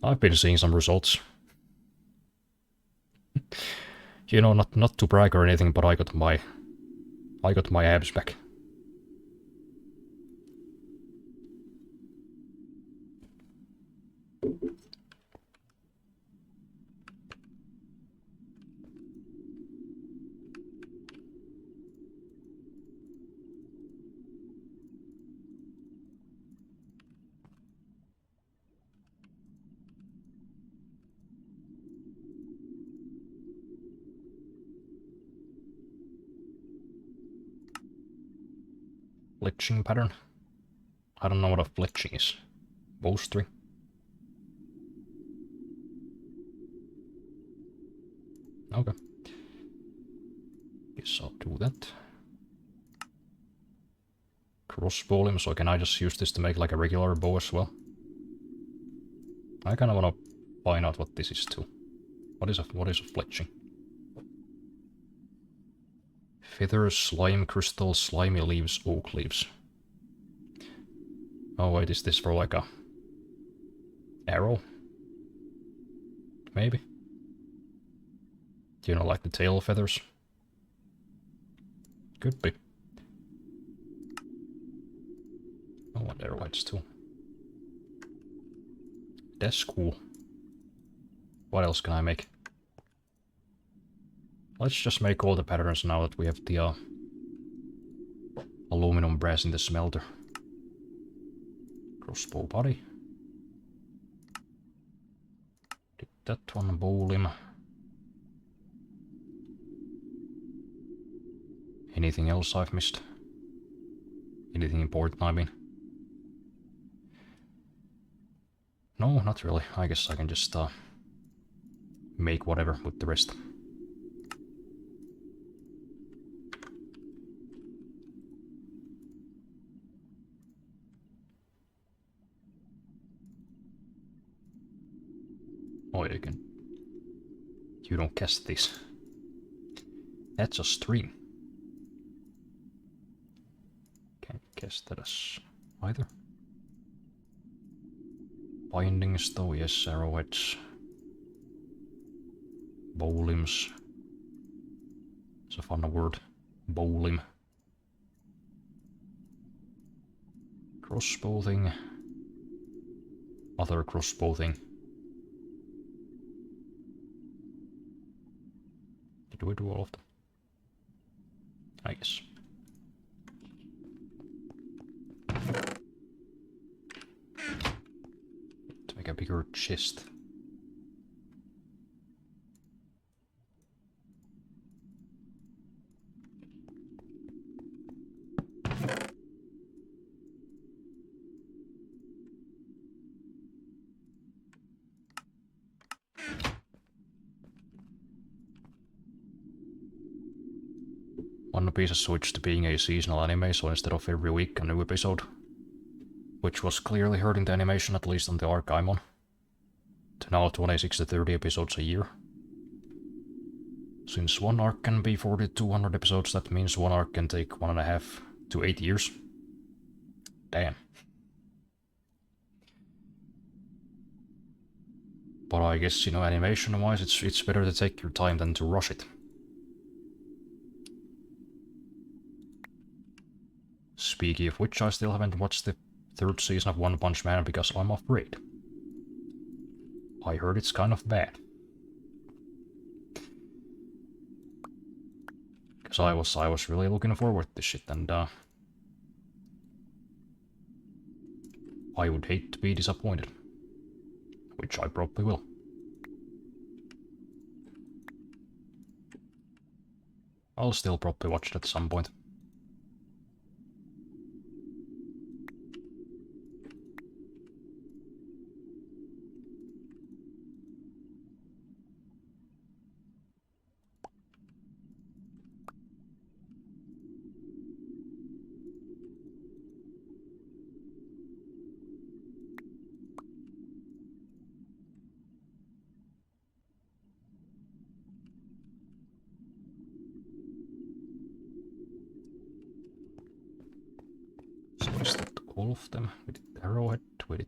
I've been seeing some results. You know, not to brag or anything, but I got my abs back. Fletching pattern. I don't know what a fletching is. Bowstring. Okay. Guess I'll do that. Crossbow limb, so can I just use this to make like a regular bow as well? I kinda wanna find out what this is too. What is a fletching? Feathers, slime crystals, slimy leaves, oak leaves. Oh wait, is this for like a arrow? Maybe? Do you know, like the tail feathers? Could be. I want arrowheads too. That's cool. What else can I make? Let's just make all the patterns now that we have the aluminum brass in the smelter. Crossbow body. Did that one, bow limb. Anything else I've missed? Anything important, I mean? No, not really. I guess I can just make whatever with the rest. Oh, you can... You don't cast this. That's a string. Can't cast that as either. Bindings though, yes, arrowheads. Bow limbs. It's a fun word. Bow limb. Crossbow thing. Other crossbow thing. Did we do all of them? I guess. your chest. One Piece has switched to being a seasonal anime, so instead of every week a new episode, which was clearly hurting the animation, at least on the arc I'm on, to now 26 to 30 episodes a year. Since one arc can be 40 to 200 episodes, that means one arc can take 1.5 to 8 years. Damn. But I guess, you know, animation-wise, it's better to take your time than to rush it. Speaking of which, I still haven't watched the 3rd season of One Punch Man because I'm afraid. I heard it's kind of bad. Because I was really looking forward to this shit, and I would hate to be disappointed. Which I probably will. I'll still probably watch it at some point. So is that all of them? We did arrowhead, we did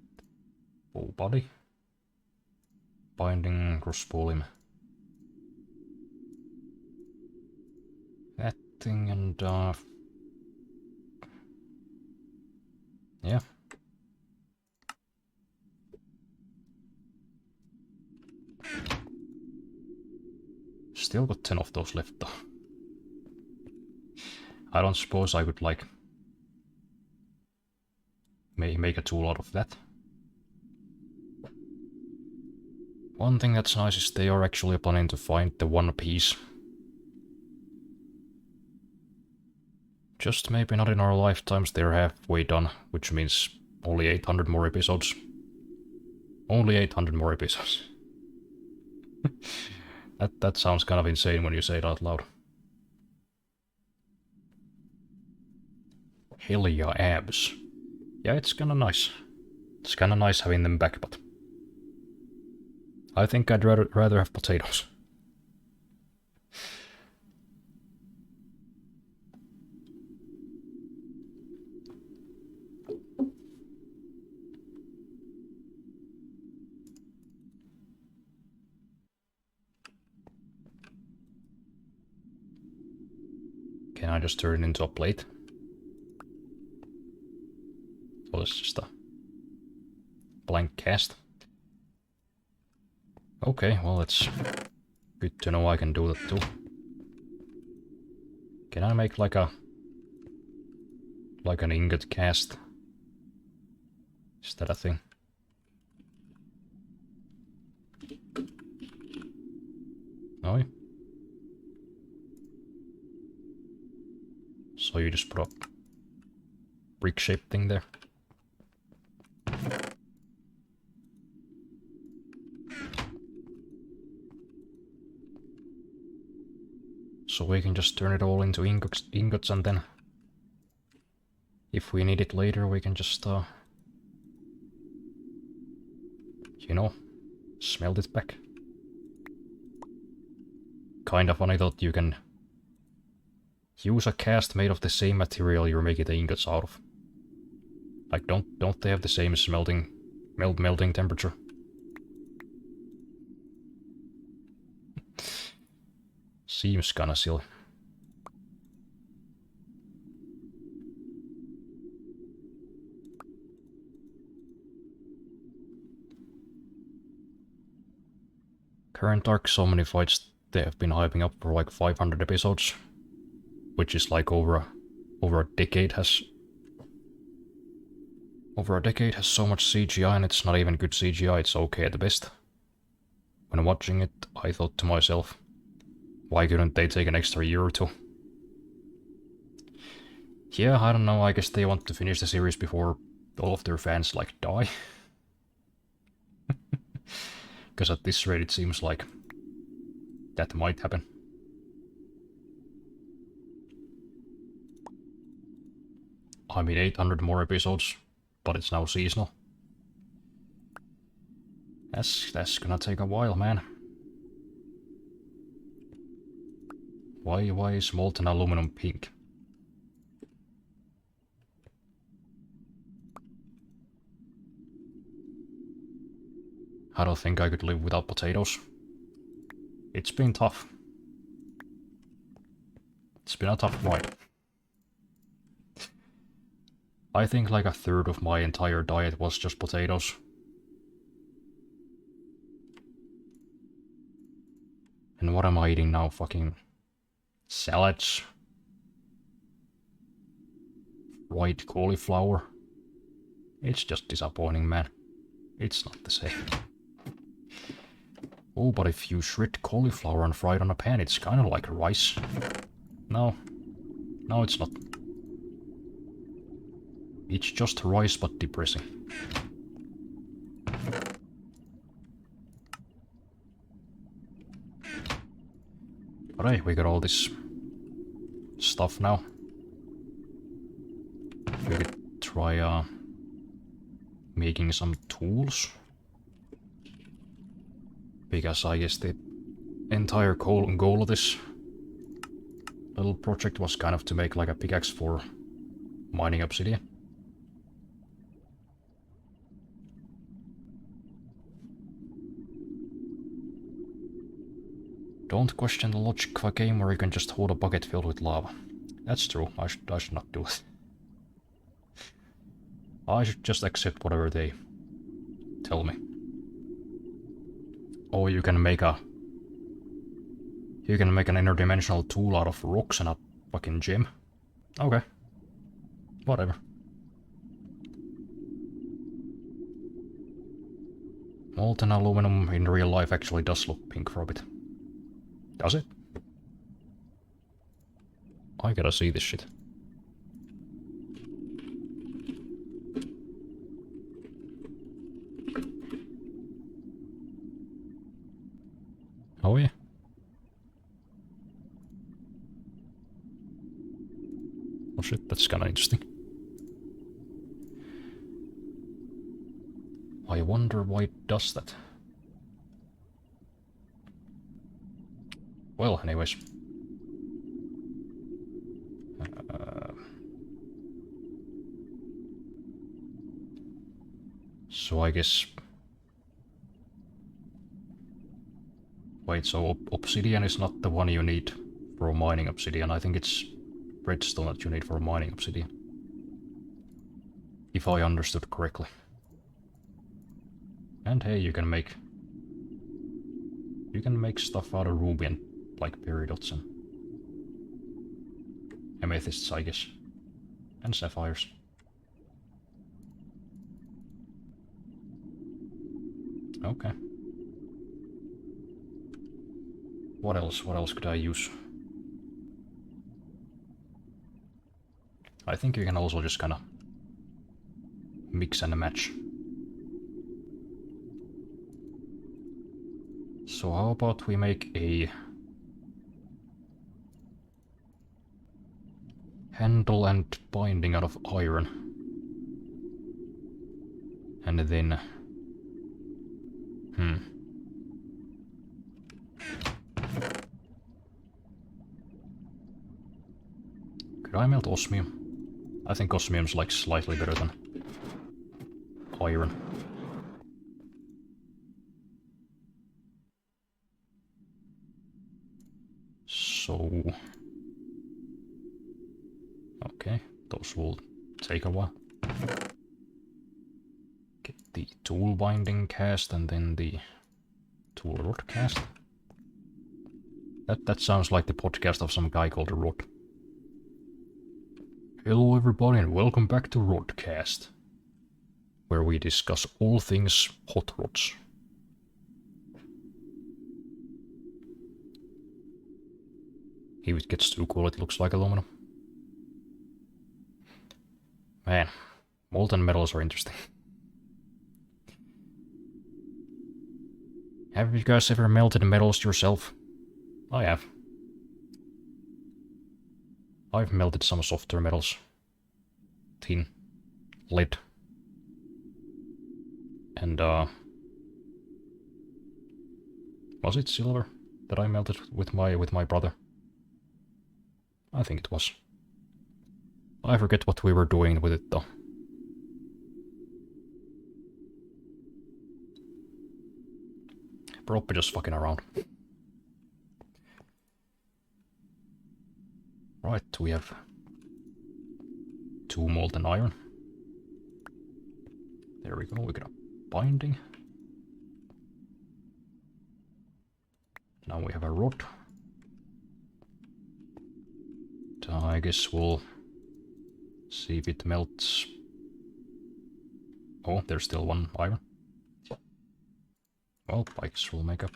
full body, binding, crossbow limb. That thing and yeah. Still got 10 of those left though. I don't suppose I could like make a tool out of that. One thing that's nice is they are actually planning to find the One Piece. Just maybe not in our lifetimes, they're halfway done, which means only 800 more episodes. Only 800 more episodes. That sounds kind of insane when you say it out loud. Hell yeah, abs. Yeah, it's kinda nice. It's kinda nice having them back, but I think I'd rather have potatoes. Can I just turn it into a plate? Well, it's just a blank cast. Okay, well, it's good to know I can do that too. Can I make like an ingot cast? Is that a thing? No? So you just put a brick-shaped thing there. So we can just turn it all into ingots and then if we need it later we can just you know, smelt it back. Kinda funny that you can use a cast made of the same material you're making the ingots out of. Like don't they have the same melting temperature? Seems kinda silly. Current arc, so many fights they have been hyping up for like 500 episodes, which is like over a decade has Over a decade has so much CGI and it's not even good CGI, it's okay at the best. When watching it, I thought to myself, why couldn't they take an extra year or two? Yeah, I don't know, I guess they want to finish the series before all of their fans, like, die. Because at this rate it seems like that might happen. I mean, 800 more episodes, but it's now seasonal. That's gonna take a while, man. Why is molten aluminum pink? I don't think I could live without potatoes. It's been tough. It's been a tough ride. I think like a third of my entire diet was just potatoes. And what am I eating now? Fucking salads. Fried cauliflower. It's just disappointing, man. It's not the same. Oh, but if you shred cauliflower and fry it on a pan, it's kind of like rice. No. No, it's not. It's just rice, but depressing. But hey, we got all this stuff now. We could try making some tools. Because I guess the entire goal of this little project was kind of to make like a pickaxe for mining obsidian. Don't question the logic of a game where you can just hold a bucket filled with lava. That's true, I should not do it. I should just accept whatever they tell me. Or you can make an interdimensional tool out of rocks and a fucking gem. Okay. Whatever. Molten aluminum in real life actually does look pink for a bit. Does it? I gotta see this shit. Oh yeah. Oh shit, that's kinda interesting. I wonder why it does that. Well, anyways. So I guess... Wait, so obsidian is not the one you need for mining obsidian. I think it's redstone that you need for mining obsidian. If I understood correctly. And hey, you can make stuff out of ruby and like peridots and amethysts, I guess. And sapphires. Okay. What else? What else could I use? I think you can also just kinda mix and match. So how about we make a handle and binding out of iron. And then... Could I melt osmium? I think osmium's like slightly better than iron. So... Okay, those will take a while. Get the tool binding cast and then the tool rod cast. That sounds like the podcast of some guy called Rod. Hello everybody and welcome back to Rodcast. where we discuss all things hot rods. If it gets too cool, it looks like aluminum. Man, molten metals are interesting. Have you guys ever melted metals yourself? I have. I've melted some softer metals. Tin. Lead. And was it silver that I melted with my brother? I think it was. I forget what we were doing with it though. Probably just fucking around. Right, we have 2 molten iron. There we go, we got a binding. Now we have a rod. I guess we'll see if it melts. Oh, there's still 1 iron. Well, I guess we'll make a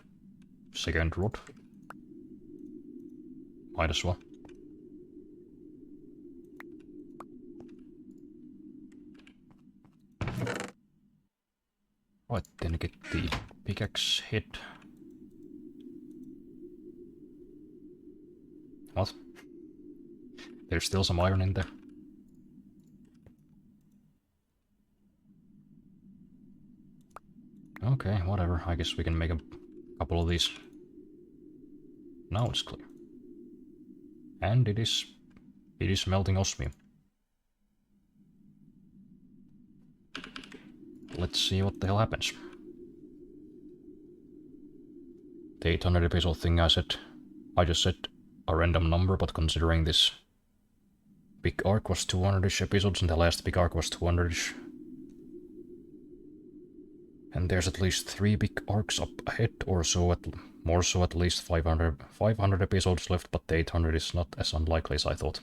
second rod. Might as well. Right, then get the pickaxe head. What? There's still some iron in there. Okay, whatever. I guess we can make a couple of these. Now it's clear. And it is melting osmium. Let's see what the hell happens. The 800 episode thing I just said a random number, but considering this big arc was 200-ish episodes and the last big arc was 200-ish. And there's at least 3 big arcs up ahead, or so more so at least 500 episodes left, but the 800 is not as unlikely as I thought.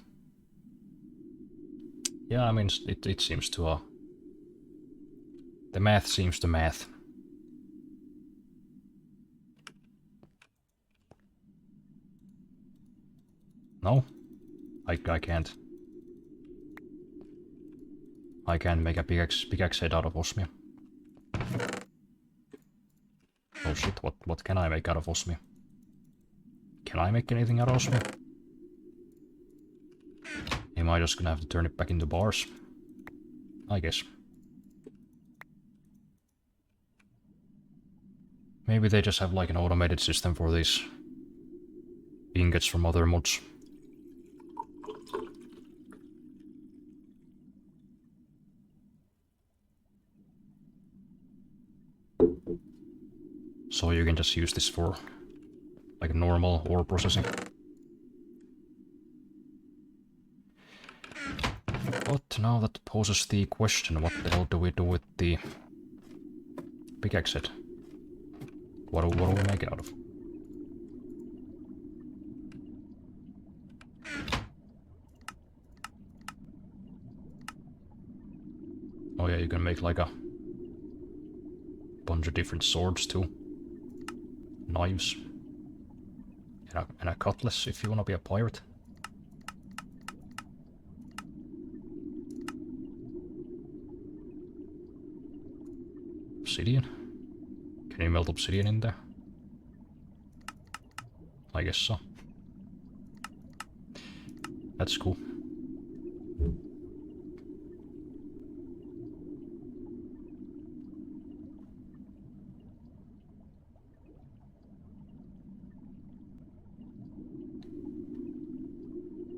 Yeah, I mean, it seems to the math seems to math. No? I can't. I can't make a pickaxe head out of osmium. Oh shit, what can I make out of osmium? Can I make anything out of osmium? Am I just gonna have to turn it back into bars? I guess. Maybe they just have like an automated system for these ingots from other mods. So you can just use this for like normal ore processing. But now that poses the question, what the hell do we do with the pickaxe head? What do we make it out of? Oh yeah, you can make like a bunch of different swords too. Knives. And a cutlass if you wanna be a pirate. Obsidian? Can you melt obsidian in there? I guess so. That's cool.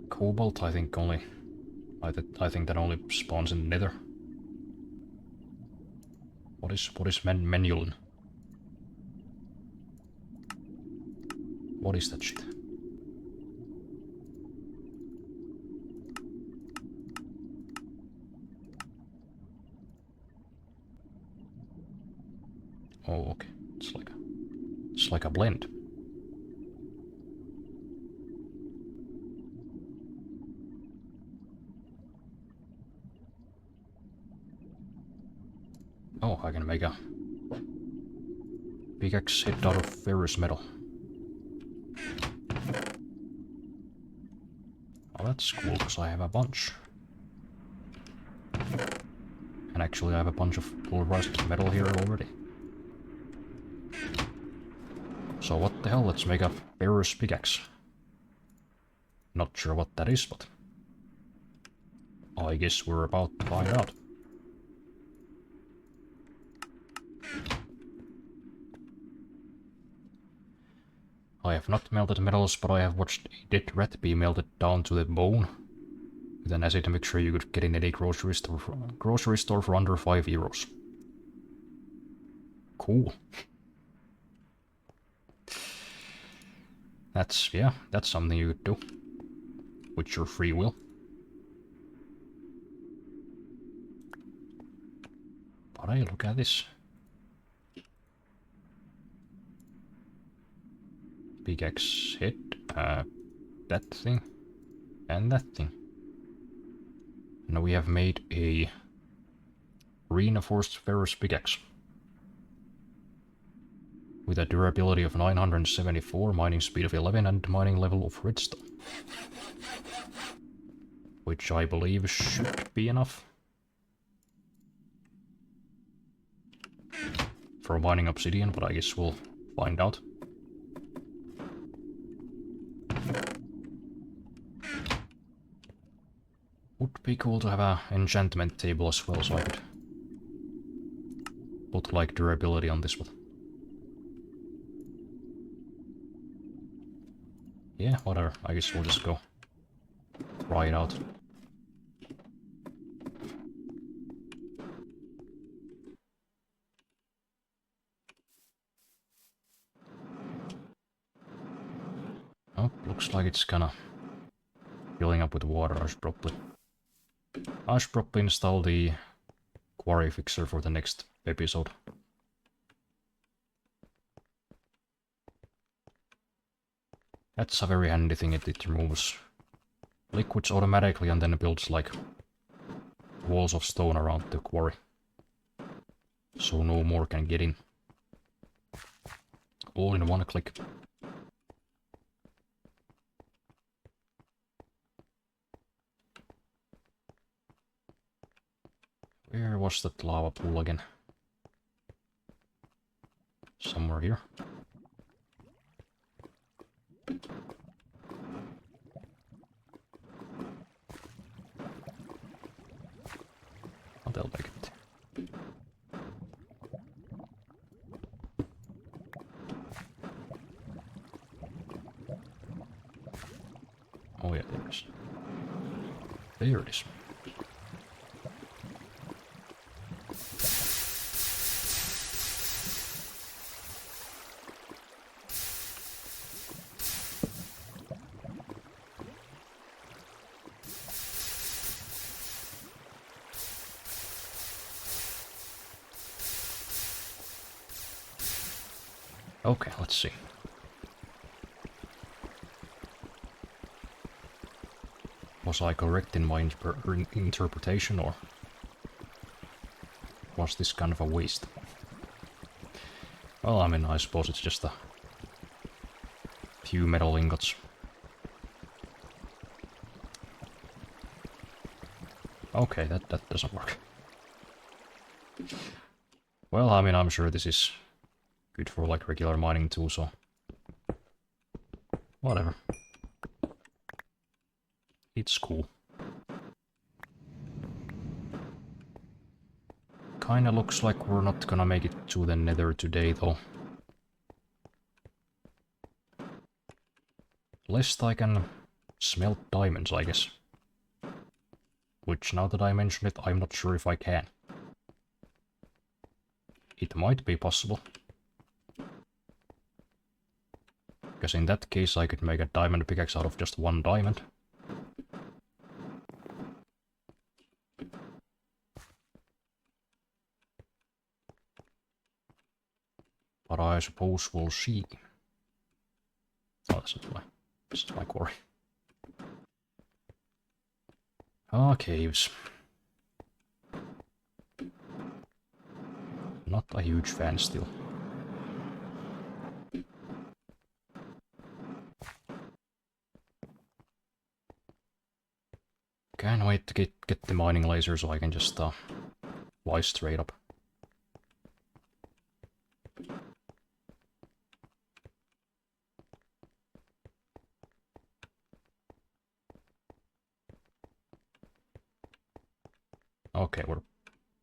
Cobalt, I think only... I think that only spawns in Nether. What is menulin? What is that shit? Oh, okay. It's like a blend. Oh, I can make a pickaxe head out of ferrous metal. Oh, that's cool, because I have a bunch. And actually I have a bunch of pulverized metal here already. So what the hell, let's make a ferrous pickaxe. Not sure what that is, but I guess we're about to find out. I have not melted metals, but I have watched a dead rat be melted down to the bone with an acid mixture you could get in any grocery store for under €5. Cool. That's something you could do. With your free will. But hey, look at this. Pickaxe head, that thing, and that thing. Now we have made a reinforced ferrous pickaxe. With a durability of 974, mining speed of 11, and mining level of redstone. Which I believe should be enough. For mining obsidian, but I guess we'll find out. Would be cool to have an enchantment table as well, so I could put like durability on this one. Yeah, whatever. I guess we'll just go try it out. Oh, looks like it's kinda filling up with water. I should probably install the quarry fixer for the next episode. That's a very handy thing. It removes liquids automatically and then builds like walls of stone around the quarry. So no more can get in. All in one click. Where was that lava pool again? Somewhere here. Oh, they'll make it. Oh yeah, there it is. There it is. Okay, let's see. Was I correct in my interpretation, or was this kind of a waste? Well, I mean, I suppose it's just a few metal ingots. Okay, that doesn't work. Well, I mean, I'm sure this is good for like regular mining too, so whatever. It's cool. Kinda looks like we're not gonna make it to the nether today, though. Lest I can smelt diamonds, I guess. Which, now that I mention it, I'm not sure if I can. It might be possible. Because in that case I could make a diamond pickaxe out of just one diamond. But I suppose we'll see. Oh, this is my quarry. Ah, caves. not a huge fan still. Can't wait to get the mining laser so I can just fly straight up. Okay, we're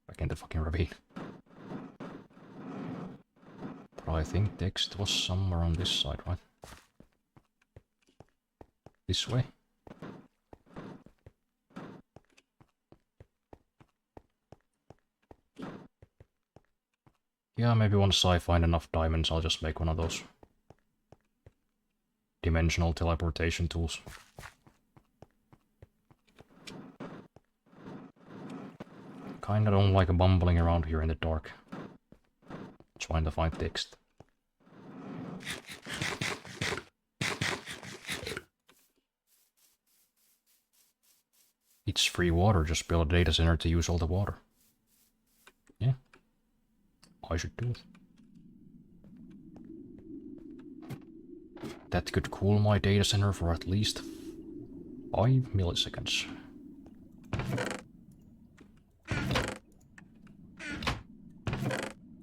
back in the fucking ravine. But I think the exit was somewhere on this side, right? This way? Yeah, maybe once I find enough diamonds, I'll just make one of those dimensional teleportation tools. Kinda don't like bumbling around here in the dark, trying to find text. It's free water, just build a data center to use all the water. Yeah, I should do it. That could cool my data center for at least 5 milliseconds.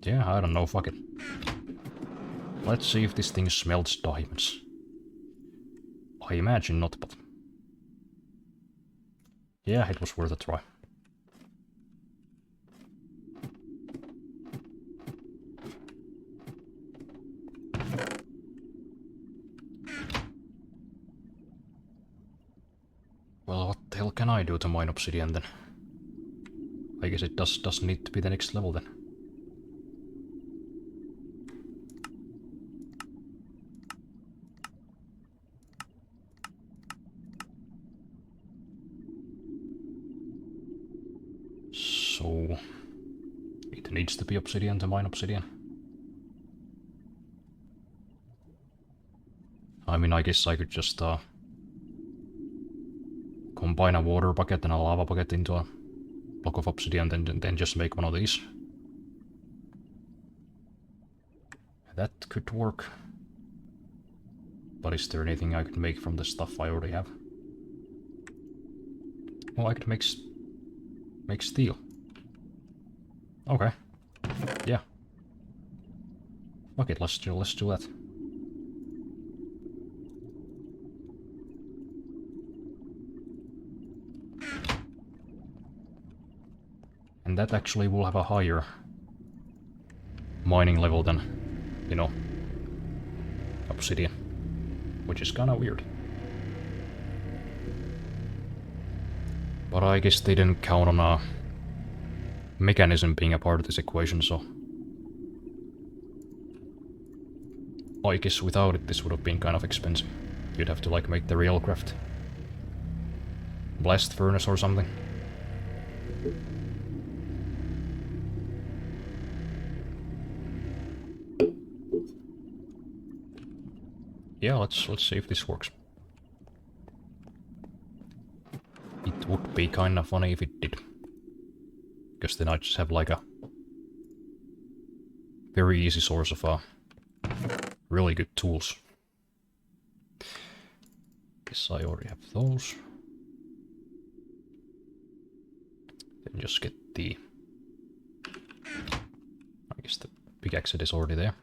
Yeah, I don't know, fuck it. Let's see if this thing smelts diamonds. I imagine not, but... yeah, it was worth a try. Well, what the hell can I do to mine obsidian then? I guess it does need to be the next level then. So... it needs to be obsidian to mine obsidian. I mean, I guess I could just combine a water bucket and a lava bucket into a block of obsidian, then just make one of these. That could work. But is there anything I could make from the stuff I already have? Well, I could make steel. Okay. Yeah. Fuck it, let's do that. And that actually will have a higher mining level than, you know, obsidian. Which is kinda weird. But I guess they didn't count on a mechanism being a part of this equation, so... I guess without it this would have been kind of expensive. You'd have to like make the railcraft blast furnace or something. Yeah, let's see if this works. It would be kinda funny if it did. Because then I just have like a very easy source of really good tools. Guess I already have those. Then just get the... I guess the pickaxe is already there.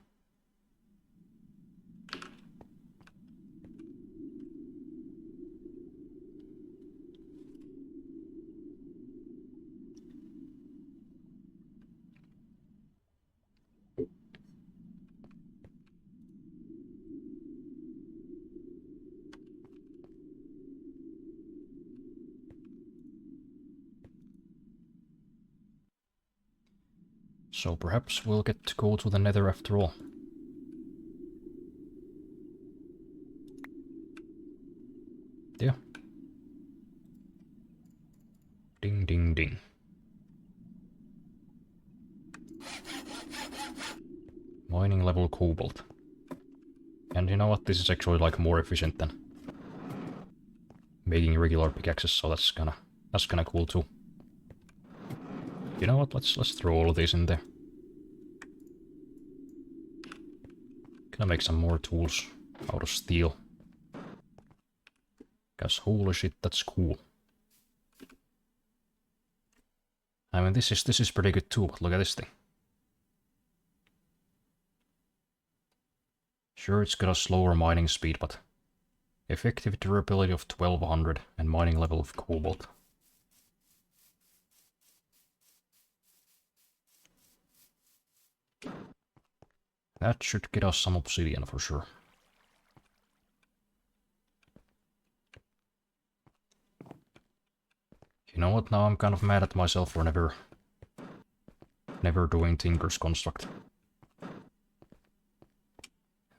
So perhaps we'll get to go to the Nether after all. Yeah. Ding ding ding. Mining level cobalt. And you know what, this is actually like more efficient than making regular pickaxes, so that's kinda cool too. You know what, let's throw all of these in there. Gonna make some more tools out of steel. Cause holy shit, that's cool. I mean, this is pretty good too, but look at this thing. Sure, it's got a slower mining speed, but effective durability of 1200 and mining level of cobalt. That should get us some obsidian for sure. You know what, now I'm kind of mad at myself for never doing Tinker's construct.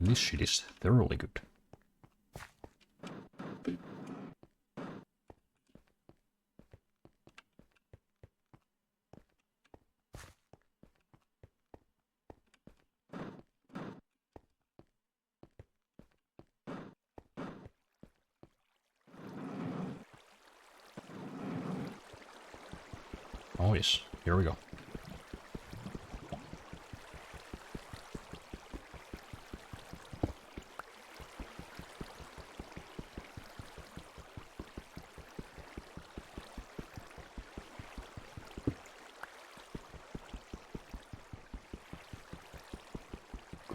This shit is thoroughly good. Oh yes, here we go.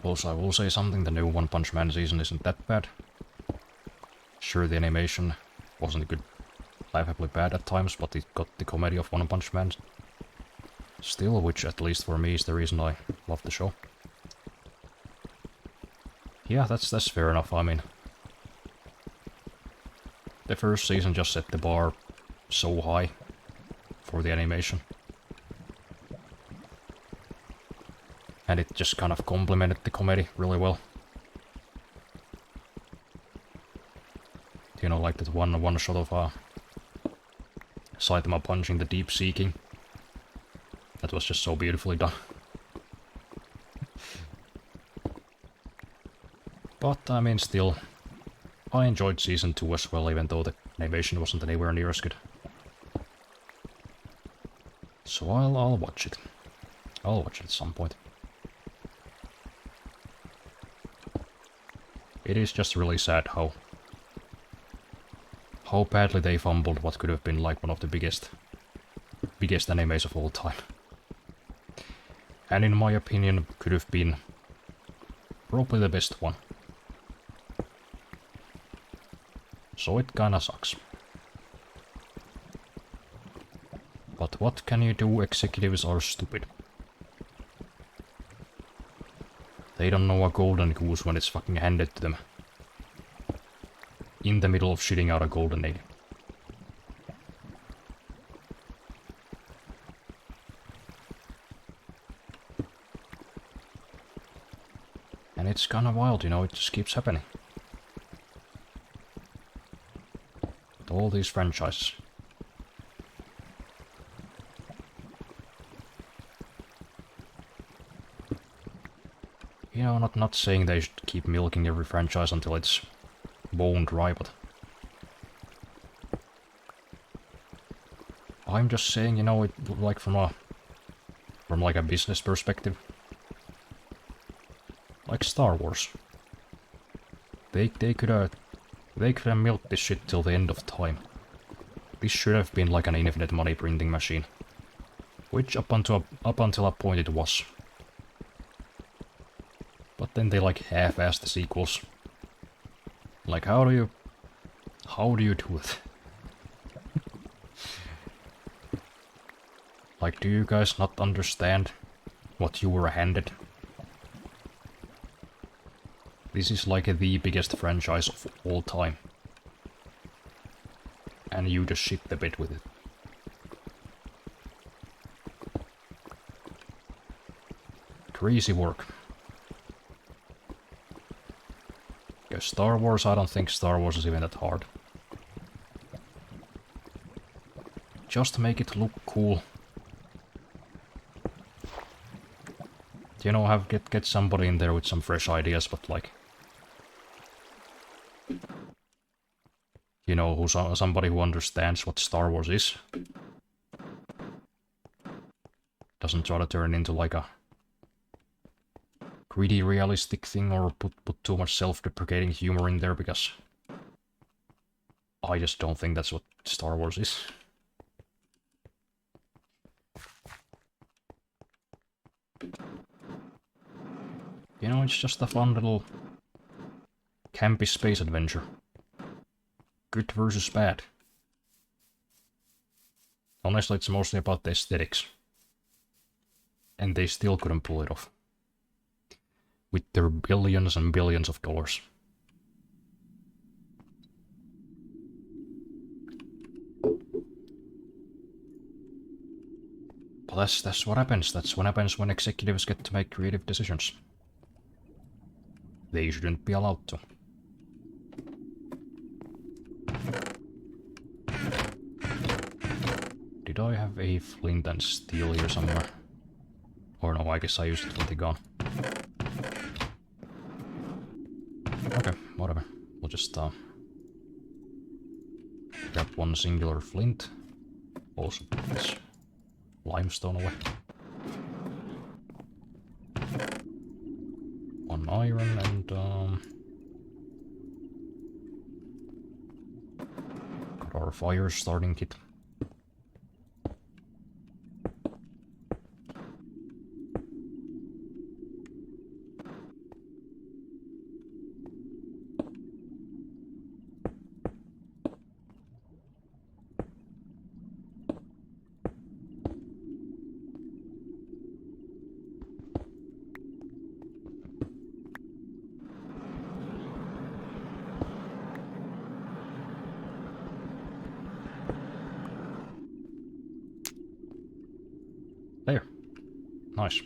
Also, I will say something, the new One Punch Man season isn't that bad. Sure, the animation wasn't good, laughably bad at times, but it got the comedy of One Punch Man still, which at least for me is the reason I love the show. Yeah, that's fair enough, I mean, the first season just set the bar so high for the animation. And it just kind of complemented the comedy really well. You know, like that one shot of Saitama punching the Deep Sea King. That was just so beautifully done. But, I mean, still, I enjoyed Season 2 as well, even though the animation wasn't anywhere near as good. So I'll watch it. I'll watch it at some point. It is just really sad how badly they fumbled what could have been like one of the biggest animes of all time. And in my opinion, could have been probably the best one. So it kinda sucks. But what can you do? Executives are stupid. They don't know a golden goose when it's fucking handed to them. In the middle of shitting out a golden egg. And it's kinda wild, you know, it just keeps happening. With all these franchises. You know, not saying they should keep milking every franchise until it's bone dry, but I'm just saying, you know, it like from like a business perspective, like Star Wars. They could have milked this shit till the end of time. This should have been like an infinite money printing machine, which up until a point it was. But then they like half-assed the sequels. Like, how do you do it? Like, do you guys not understand what you were handed? This is like the biggest franchise of all time. And you just shit the bed with it. Crazy work. Because Star Wars, I don't think Star Wars is even that hard. Just make it look cool. You know, get somebody in there with some fresh ideas, but like, you know, somebody who understands what Star Wars is. Doesn't try to turn into like a greedy realistic thing or put too much self-deprecating humor in there, because I just don't think that's what Star Wars is. You know, it's just a fun little campy space adventure. Good versus bad. Honestly, it's mostly about the aesthetics. And they still couldn't pull it off. With their billions and billions of dollars. But that's what happens. That's what happens when executives get to make creative decisions. They shouldn't be allowed to. Did I have a flint and steel here somewhere? Or no, I guess I used it with the gun. Okay, whatever. We'll just grab one singular flint. Also put this limestone away. One iron and got our fire starting kit. There. Nice.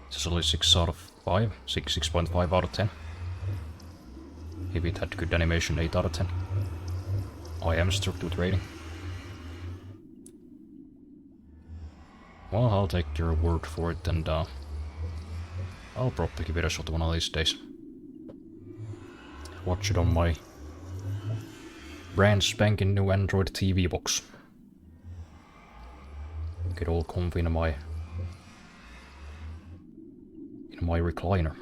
It's only 6 out of 5. 6.5 out of 10. If it had good animation, 8 out of 10. I am strict with rating. Well, I'll take your word for it, and I'll probably give it a shot one of these days. Watch it on my brand spanking new Android TV box. Get all comfy in my recliner.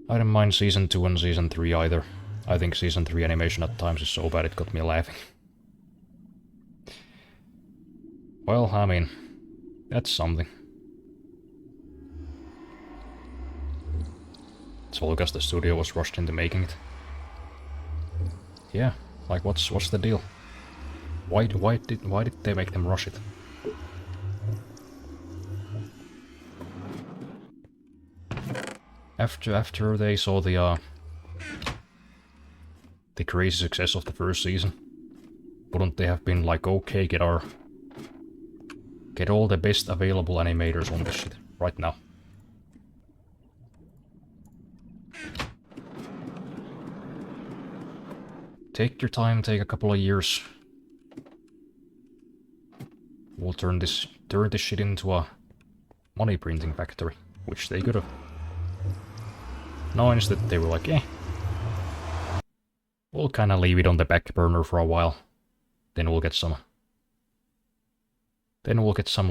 I don't mind Season 2 and Season 3 either. I think Season 3 animation at times is so bad it got me laughing. Well, I mean, that's something. It's all because the studio was rushed into making it. Yeah, like what's the deal? Why did they make them rush it? After they saw the crazy success of the first season, wouldn't they have been like, okay, get all the best available animators on this shit right now? Take your time, take a couple of years. We'll turn this shit into a money printing factory, which they could have. No, instead they were like, eh. We'll kinda leave it on the back burner for a while. Then we'll get some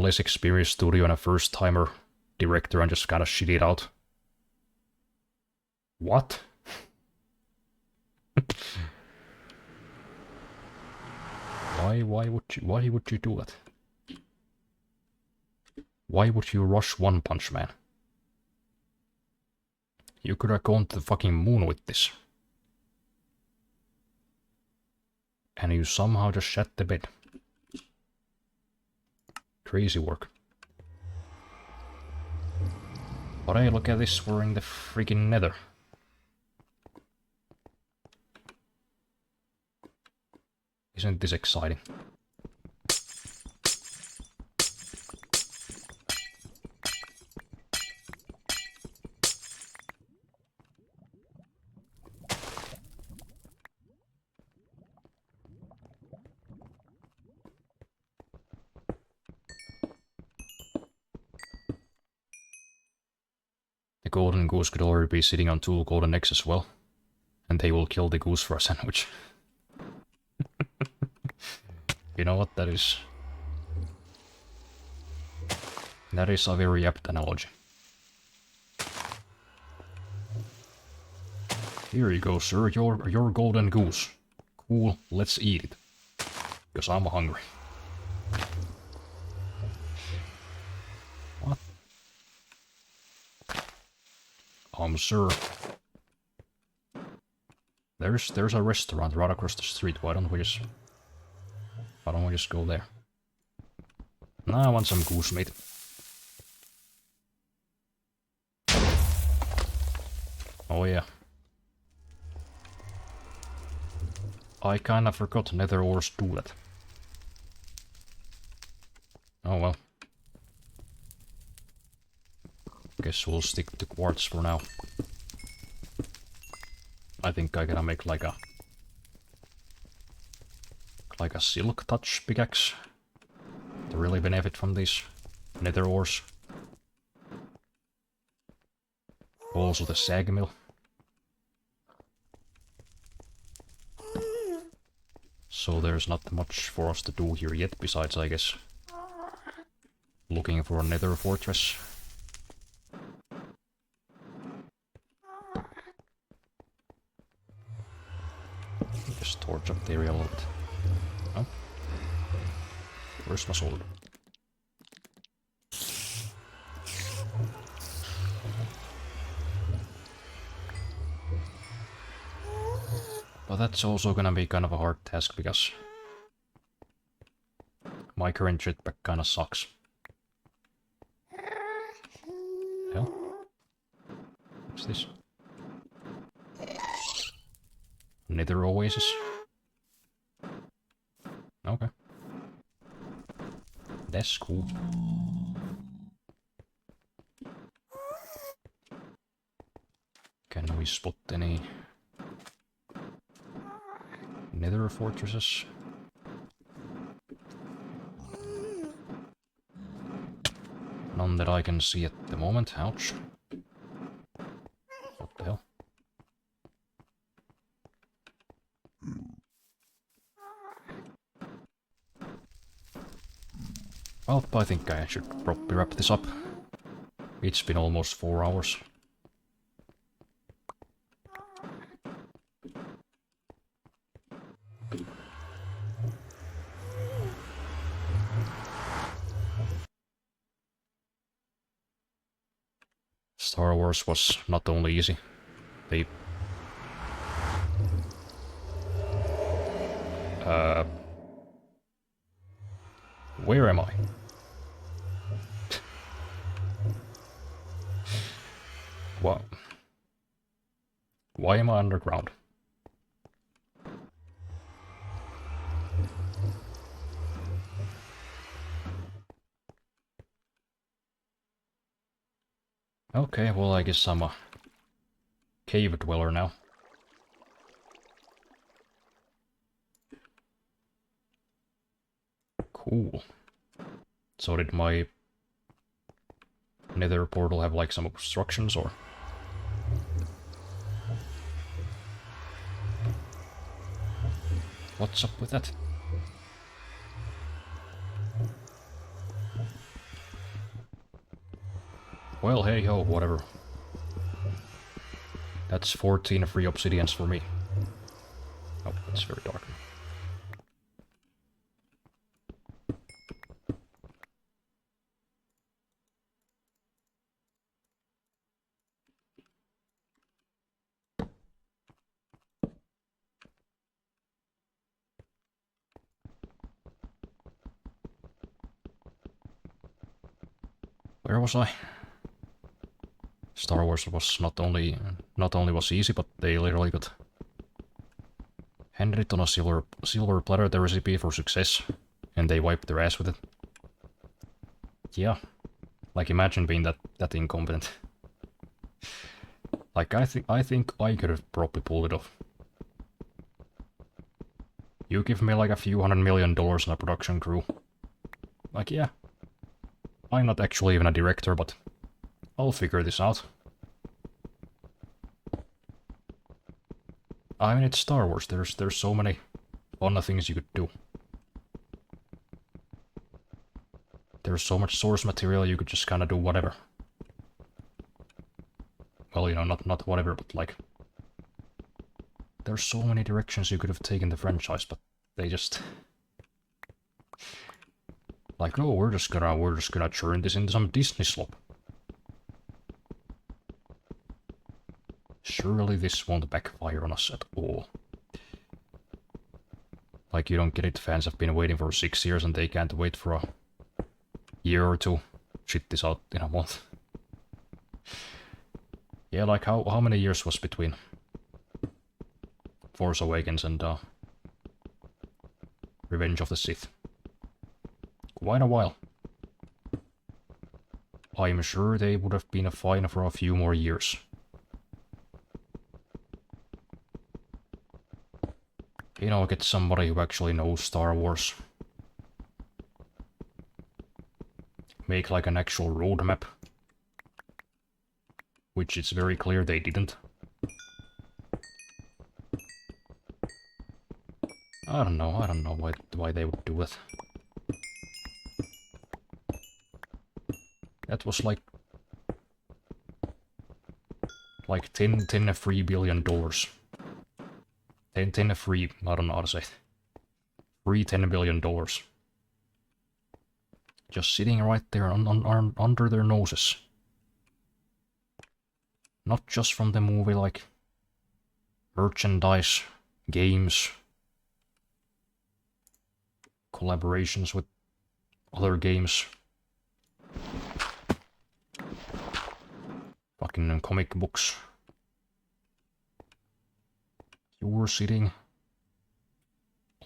less experienced studio and a first-timer director and just kinda shit it out. What? Why would you do that? Why would you rush One Punch Man? You could have gone to the fucking moon with this. And you somehow just shat the bed. Crazy work. But hey, look at this, we're in the freaking nether. Isn't this exciting? The golden goose could already be sitting on 2 golden eggs as well. And they will kill the goose for a sandwich. You know what that is? That is a very apt analogy. Here you go, sir, your golden goose. Cool, let's eat it. Because I'm hungry. What? Sir. There's a restaurant right across the street. Why don't we just go there? Now I want some goose meat. Oh yeah. I kinda forgot nether ores do that. Oh well. Guess we'll stick to quartz for now. I think I gotta make like a silk touch pickaxe to really benefit from these nether ores. Also the sag mill. So there's not much for us to do here yet, besides I guess looking for a nether fortress. Just torch up the area a little bit. Oh. Where's my sword? But that's also gonna be kind of a hard task because my current jetpack kinda sucks. Hell? What's this? Nether oasis? Okay. That's cool. Can we spot any nether fortresses? None that I can see at the moment. Ouch. What the hell? Well, I think I should probably wrap this up. It's been almost 4 hours. Star Wars was not only easy, they... Where am I? What? Why am I underground? Okay, well I guess I'm a cave dweller now. Cool. So did my nether portal have like some obstructions or? What's up with that? Well, hey ho, whatever. That's 14 free obsidians for me. Oh, it's very dark. Where was I? Star Wars was not only was easy, but they literally got handed it on a silver platter the recipe for success, and they wiped their ass with it. Yeah, like imagine being that incompetent. Like I think I could have probably pulled it off. You give me like a few $100 million and a production crew. Like yeah, I'm not actually even a director, but I'll figure this out. I mean, it's Star Wars. There's so many fun things you could do. there's so much source material, you could just kind of do whatever. Well, you know, not whatever, but like... There's so many directions you could have taken the franchise, but they just... Like, oh, we're just gonna turn this into some Disney slop. Surely this won't backfire on us at all. Like, you don't get it, fans have been waiting for 6 years and they can't wait for a year or two. Shit this out in a month. Yeah, like, how many years was between Force Awakens and Revenge of the Sith? Quite a while. I'm sure they would have been fine for a few more years. You know, get somebody who actually knows Star Wars. Make like an actual roadmap. Which it's very clear they didn't. I don't know why they would do it. That was like 10 free billion dollars. 10 free, I don't know how to say it. Free $10 billion. Just sitting right there under their noses. Not just from the movie, like merchandise, games, collaborations with other games. Fucking comic books. You were sitting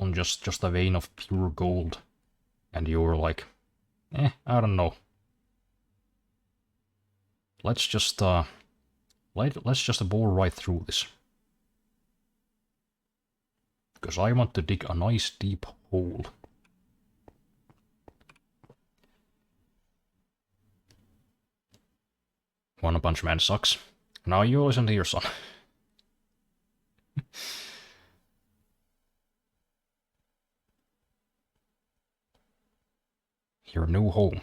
on just a vein of pure gold, and you were like, I don't know. Let's just bore right through this. Because I want to dig a nice deep hole. One Punch Man sucks. Now you listen to your son. Your new home.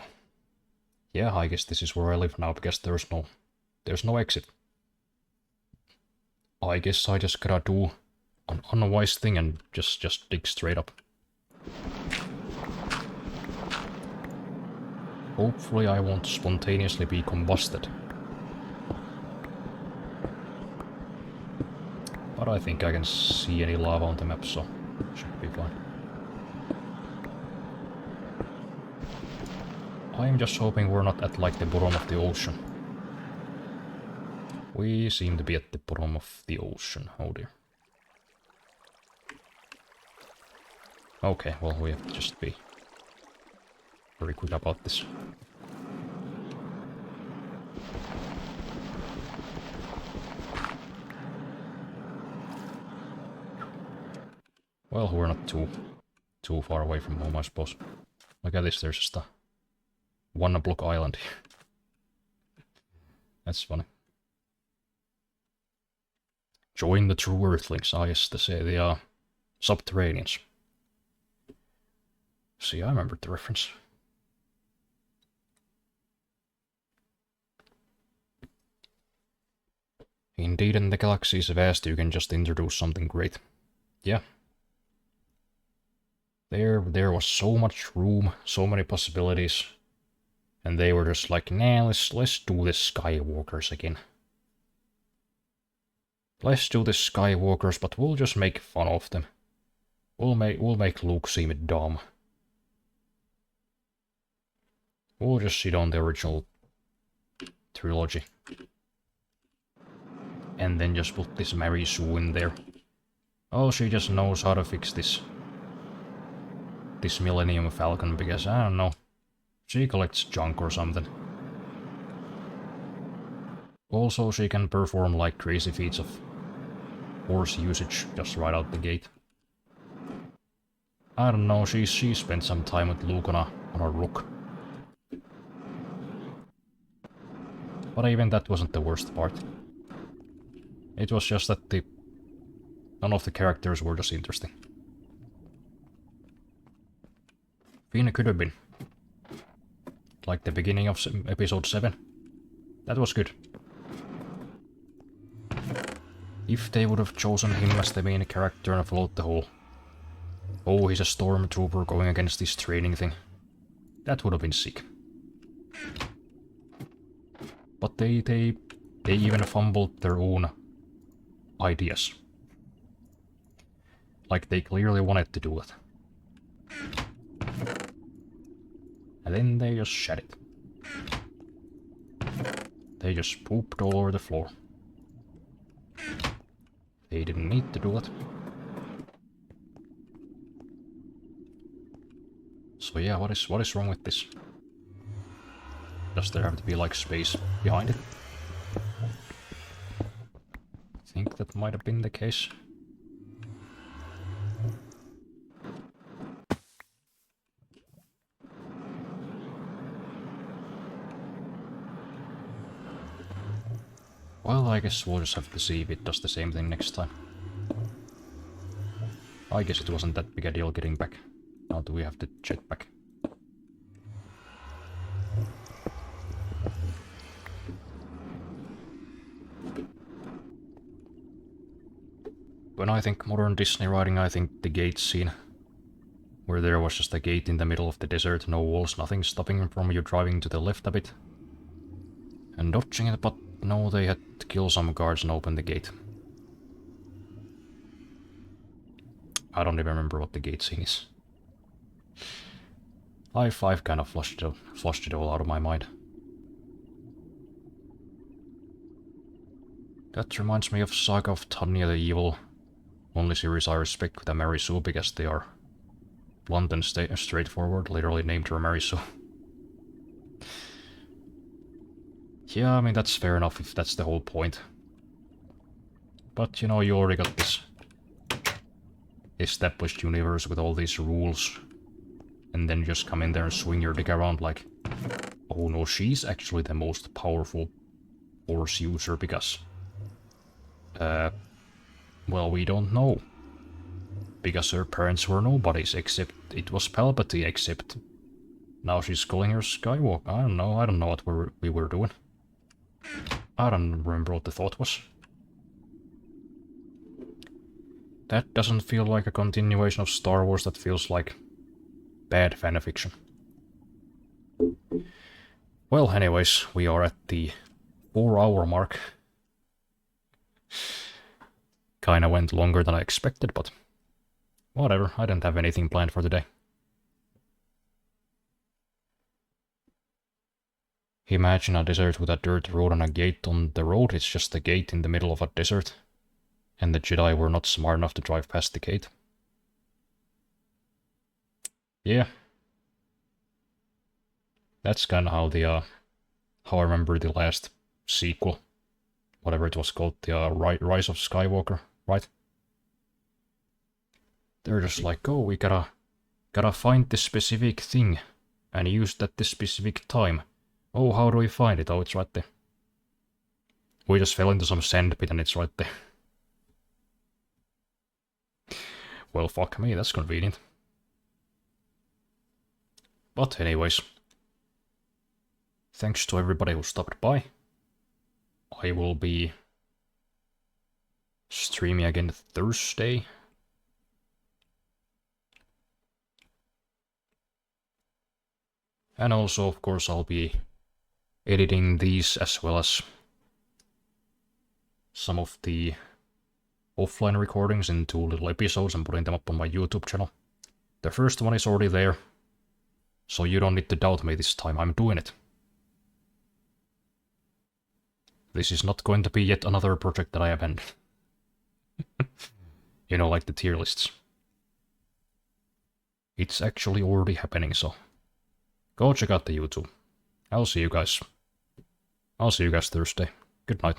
Yeah, I guess this is where I live now because there's no exit. I guess I just gotta do an unwise thing and just dig straight up. Hopefully I won't spontaneously be combusted. But I think I can see any lava on the map, so should be fine. I'm just hoping we're not at like the bottom of the ocean. We seem to be at the bottom of the ocean, oh dear. Okay, well we have to just be very quick about this. Well, we're not too far away from home, I suppose. Look at this, there's just a one block island here. That's funny. Join the true Earthlings, I yes, the Subterraneans. See, I remembered the reference. Indeed, in the galaxy's vast, you can just introduce something great. Yeah. There was so much room, so many possibilities. And they were just like, nah, let's do this Skywalkers again. Let's do the Skywalkers, but we'll just make fun of them. We'll make Luke seem dumb. We'll just sit on the original trilogy. And then just put this Mary Sue in there. Oh, she just knows how to fix this Millennium Falcon because, I don't know, she collects junk or something. Also, she can perform like crazy feats of Force usage just right out the gate. I don't know, she spent some time with Luke on a rook. But even that wasn't the worst part. It was just that none of the characters were just interesting. Finn could have been. like the beginning of episode 7. That was good. If they would have chosen him as the main character and followed the whole, oh, he's a stormtrooper going against this training thing, that would have been sick. But they even fumbled their own ideas. Like they clearly wanted to do it. And then they just shat it. They just pooped all over the floor. They didn't need to do it. So yeah, what is wrong with this? Does there have to be like space behind it? I think that might have been the case. Well, I guess we'll just have to see if it does the same thing next time. I guess it wasn't that big a deal getting back. Now do we have to jet back? When I think modern Disney riding, I think the gate scene. Where there was just a gate in the middle of the desert, no walls, nothing stopping from you driving to the left a bit. And dodging it, but no, they had to kill some guards and open the gate. I don't even remember what the gate scene is. I've kind of flushed it all out of my mind. That reminds me of Saga of Tanya the Evil. Only series I respect with a Mary Sue because they are blunt and straightforward, literally named her Mary Sue. Yeah, I mean that's fair enough if that's the whole point. But you know, you already got this established universe with all these rules. And then just come in there and swing your dick around like, oh no, she's actually the most powerful Force user because... well, we don't know. Because her parents were nobodies, except it was Palpatine, except... Now she's calling her Skywalker. I don't know what we were doing. I don't remember what the thought was. That doesn't feel like a continuation of Star Wars, that feels like bad fanfiction. Well, anyways, we are at the 4-hour mark. Kinda went longer than I expected, but whatever, I didn't have anything planned for today. Imagine a desert with a dirt road and a gate on the road. It's just a gate in the middle of a desert. And the Jedi were not smart enough to drive past the gate. Yeah. That's kinda how the, how I remember the last sequel. Whatever it was called, the Rise of Skywalker, right? They're just like, oh, we gotta find this specific thing. And use it at this specific time. Oh, how do we find it? Oh, it's right there. We just fell into some sandpit and it's right there. Well, fuck me, that's convenient. But anyways, thanks to everybody who stopped by. I will be streaming again Thursday. And also, of course, I'll be editing these as well as some of the offline recordings in 2 little episodes and putting them up on my YouTube channel. The first one is already there, so you don't need to doubt me this time, I'm doing it. This is not going to be yet another project that I abandon. You know, like the tier lists. It's actually already happening, so go check out the YouTube. I'll see you guys Thursday. Good night.